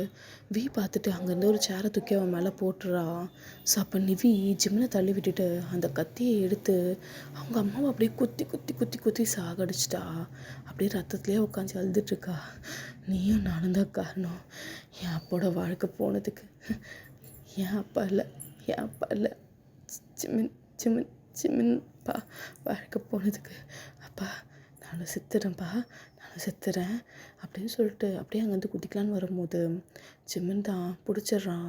A: வி பார்த்துட்டு அங்கேருந்து ஒரு சேரை தூக்கி அவன் மேலே போட்டுறா. ஸோ அப்போ நிவி ஜிம்னை தள்ளி விட்டுட்டு அந்த கத்தியை எடுத்து அவங்க அம்மாவை அப்படியே குத்தி குத்தி குத்தி குத்தி சாகடிச்சிட்டா. அப்படியே ரத்தத்துலேயே உட்காந்து அழுதுட்டுருக்கா. நீயும் நானும் தான் காரணம் என் அப்போட வாழ்க்கை போனதுக்கு. என் அப்பா இல்லை ஜிமின் ஜிமின் ஜிமின்ப்பா வாழ்க்கை போனதுக்கு. அப்பா நானும் செத்துறேன் அப்படின்னு சொல்லிட்டு அப்படியே அங்கேருந்து குதிக்கலான்னு வரும்போது ஜிமின் தான் பிடிச்சிட்றான்.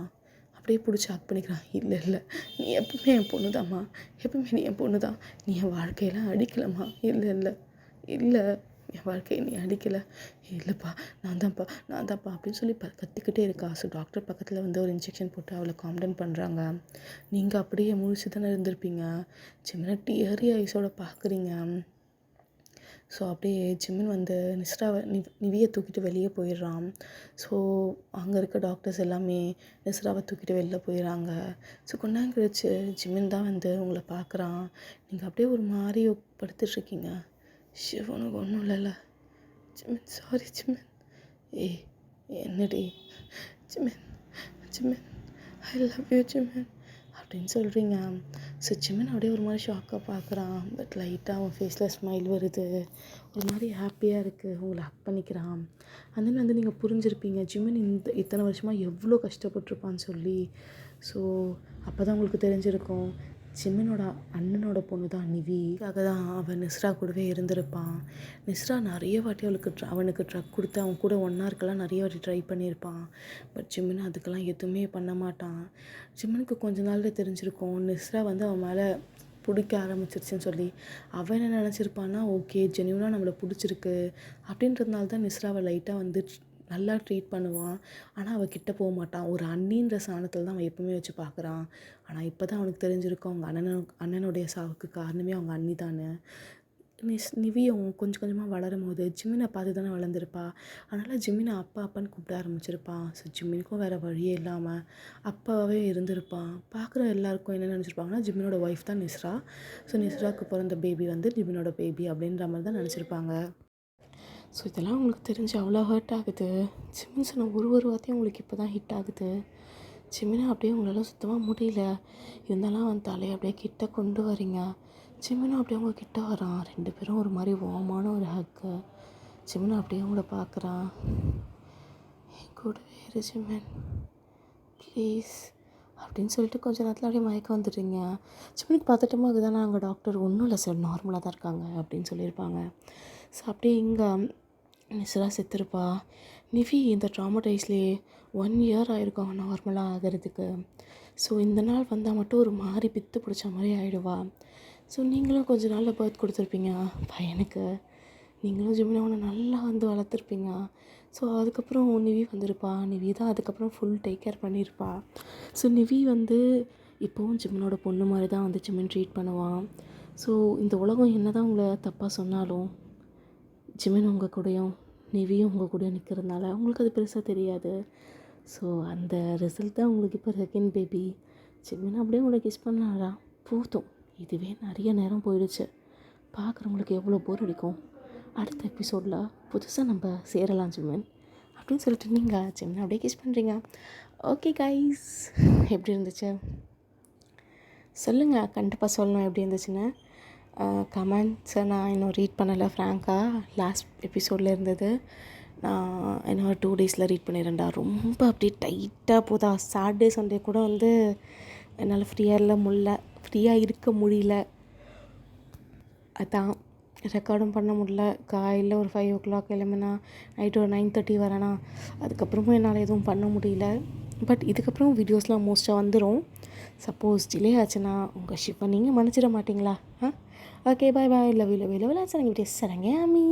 A: அப்படியே பிடிச்சி ஹக் பண்ணிக்கிறான். இல்லை இல்லை, நீ எப்பவுமே என் பொண்ணு தான்ம்மா, எப்பவுமே நீ என் பொண்ணு தான், நீ என் வாழ்க்கையெல்லாம் அடிக்கலம்மா, இல்லை இல்லை இல்லை, என் வாழ்க்கையை நீ அடிக்கலை, இல்லைப்பா நான் தான்ப்பா அப்படின்னு சொல்லி கத்திக்கிட்டே இருக்கா. ஸோ டாக்டர் பக்கத்தில் வந்து ஒரு இன்ஜெக்ஷன் போட்டு அவளை காம்டன் பண்ணுறாங்க. நீங்கள் அப்படியே முழிச்சு தானே இருந்திருப்பீங்க, சின்ன டியரி ஐஸோட பார்க்குறீங்க. ஸோ அப்படியே ஜிமின் வந்து நிவியை தூக்கிட்டு வெளியே போயிடுறான். ஸோ அங்கே இருக்க டாக்டர்ஸ் எல்லாமே நிஸ்ராவை தூக்கிட்டு வெளில போயிடுறாங்க. ஸோ கொஞ்ச நேரம் கழிச்சு ஜிமின் தான் வந்து உங்களை பார்க்குறான். நீங்கள் அப்படியே ஒரு மாதிரி படுத்துட்ருக்கீங்க. உனக்கு ஒன்றும் இல்லைல்ல ஜிமின்? Sorry Jimin. ஏய் என்னடி Jimin, Jimin I love you Jimin அப்படின்னு சொல்கிறீங்க. ஸோ ஜிமின் அப்படியே ஒரு மாதிரி ஷாக்காக பார்க்குறான். பட் லைட்டாக அவன் ஃபேஸில் ஸ்மைல் வருது, ஒரு மாதிரி ஹாப்பியாக இருக்குது, உங்களை ஹக் பண்ணிக்கிறான். அந்த வந்து நீங்கள் புரிஞ்சிருப்பீங்க ஜிமின் இத்தனை வருஷமாக எவ்வளோ கஷ்டப்பட்டுருப்பான்னு சொல்லி. ஸோ அப்போ தான் உங்களுக்கு தெரிஞ்சிருக்கும் ஜிமினோட அண்ணனோட பொண்ணு தான் நிவிக்காக தான் அவன் நிஸ்ரா கூடவே இருந்திருப்பான். நிஸ்ரா நிறைய வாட்டி அவனுக்கு ட்ரக் கொடுத்து அவன் கூட ஒன்றா இருக்கலாம் நிறைய வாட்டி ட்ரை பண்ணியிருப்பான். பட் ஜிமின் அதுக்கெல்லாம் எதுவுமே பண்ண மாட்டான். ஜிமினுக்கு கொஞ்ச நாளில் தெரிஞ்சிருக்கும் நிஸ்ரா வந்து அவன் மேலே பிடிக்க ஆரம்பிச்சிருச்சுன்னு சொல்லி. அவன் என்ன நினச்சிருப்பான்னா, ஓகே ஜென்யூனாக நம்மளை பிடிச்சிருக்கு அப்படின்றதுனால தான் நிஸ்ராவை லைட்டாக வந்து நல்லா ட்ரீட் பண்ணுவான். ஆனால் அவள் கிட்ட போக மாட்டான். ஒரு அண்ணின்ற சாணத்தில் தான் அவன் எப்பவுமே வச்சு பார்க்குறான். ஆனால் இப்போ தான் அவனுக்கு தெரிஞ்சிருக்கும் அவங்க அண்ணனுடைய சாவுக்கு காரணமே அவங்க அண்ணி தானே. நிவியும் கொஞ்சம் கொஞ்சமாக வளரும் போது ஜிமினை பார்த்து தானே வளர்ந்துருப்பா. அதனால் ஜிமினை அப்பான்னு கூப்பிட ஆரம்பிச்சிருப்பான். ஸோ ஜிமினுக்கும் வேறு வழியே இல்லாமல் அப்பாவே இருந்திருப்பான். பார்க்குற எல்லாருக்கும் என்ன நினச்சிருப்பாங்கன்னா, ஜிமினோட ஒய்ஃப் தான் நிஸ்ரா. ஸோ நிஸ்ராவுக்கு பிறந்த பேபி வந்து ஜிமினோட பேபி அப்படின்ற மாதிரி தான் நினச்சிருப்பாங்க. ஸோ இதெல்லாம் உங்களுக்கு தெரிஞ்சு அவ்வளோ ஹர்ட் ஆகுது. ஜிமின் சொன்ன ஒரு வார்த்தையும் உங்களுக்கு இப்போ தான் ஹிட் ஆகுது. ஜிமினை அப்படியே உங்களால் சுத்தமாக முடியல. இருந்தாலும் அவன் தலையை அப்படியே கிட்ட கொண்டு வரீங்க. ஜிமினும் அப்படியே உங்கள் கிட்ட வரான். 2 பேரும் ஒரு மாதிரி வார்மான ஒரு ஹக்கு. ஜிமினை அப்படியே உங்களை பார்க்குறான். என் கூடவே இரு ஜிமின் ப்ளீஸ் அப்படின்னு சொல்லிட்டு கொஞ்சம் நேரத்தில் அப்படியே மயக்கம் வந்துடுறீங்க. ஜிமினுக்கு பார்த்துட்டோமா இதுதானே அங்கே டாக்டர் ஒன்றும் இல்லை சார் நார்மலாக தான் இருக்காங்க அப்படின்னு சொல்லியிருப்பாங்க. ஸோ அப்படியே இங்கே நிஸ்ரா செத்துருப்பா. நிவி இந்த ட்ராமடைஸ்லேயே 1 இயர் ஆகிருக்கும் நார்மலாக ஆகிறதுக்கு. ஸோ இந்த நாள் வந்தால் மட்டும் ஒரு மாதிரி பித்து பிடிச்ச மாதிரி ஆகிடுவா. ஸோ நீங்களும் கொஞ்சம் நாளில் பர்த் கொடுத்துருப்பீங்க பையனுக்கு. நீங்களும் ஜிமினை அவனை நல்லா வந்து வளர்த்துருப்பீங்க. ஸோ அதுக்கப்புறம் நிவி வந்திருப்பா. நிவி தான் அதுக்கப்புறம் ஃபுல் டேக் கேர் பண்ணியிருப்பா. ஸோ நிவி வந்து இப்போவும் ஜிமினோட பொண்ணு மாதிரி தான் வந்து ஜிமின் ட்ரீட் பண்ணுவான். ஸோ இந்த உலகம் என்ன தான் உங்களை தப்பாக சொன்னாலும் ஜிமின் உங்கள் கூடயும் நிவியும் உங்கள் கூட நிற்கிறதுனால உங்களுக்கு அது பெருசாக தெரியாது. ஸோ அந்த ரிசல்ட் தான் உங்களுக்கு இப்போ செகண்ட் பேபி. ஜிமின் அப்படியே உங்களை கிஸ் பண்ணாரா போதும். இதுவே நிறைய நேரம் போயிடுச்சு. பார்க்குறவங்களுக்கு எவ்வளோ போர் அடிக்கும். அடுத்த எபிசோடில் புதுசாக நம்ம சேரலாம் ஜிமின் அப்படின்னு சொல்லிட்டு நீங்கள் ஜிமின் அப்படியே கிஸ் பண்ணுறீங்க. ஓகே கைஸ், எப்படி இருந்துச்சு சொல்லுங்கள். கண்டிப்பாக சொல்லணும் எப்படி இருந்துச்சுன்னு. கமெண்ட்ஸை நான் இன்னும் ரீட் பண்ணலை ஃப்ராங்காக. லாஸ்ட் எபிசோடில் இருந்தது நான் இன்னும் 2 டேஸில் ரீட் பண்ணிடுறேன்டா. ரொம்ப அப்படியே டைட்டாக போதா. சாட்டர்டே சண்டே கூட வந்து என்னால் ஃப்ரீயாக இருக்க முடியல. அதான் ரெக்கார்டும் பண்ண முடியல. காலையில் ஒரு 5 o'clock கிளம்புனா நைட்டு ஒரு 9:30 வரேனா. அதுக்கப்புறமும் என்னால் எதுவும் பண்ண முடியல. பட் இதுக்கப்புறம் வீடியோஸ்லாம் மோஸ்ட்டாக வந்துடும். சப்போஸ் டிலே ஆச்சுன்னா உங்கள் ஷிப்பை நீங்கள் மன்னிச்சிட மாட்டிங்களா? Okay bye bye. Love you. ஆச்சு நீங்கள் வீடியோஸ் சரங்க ஆமி.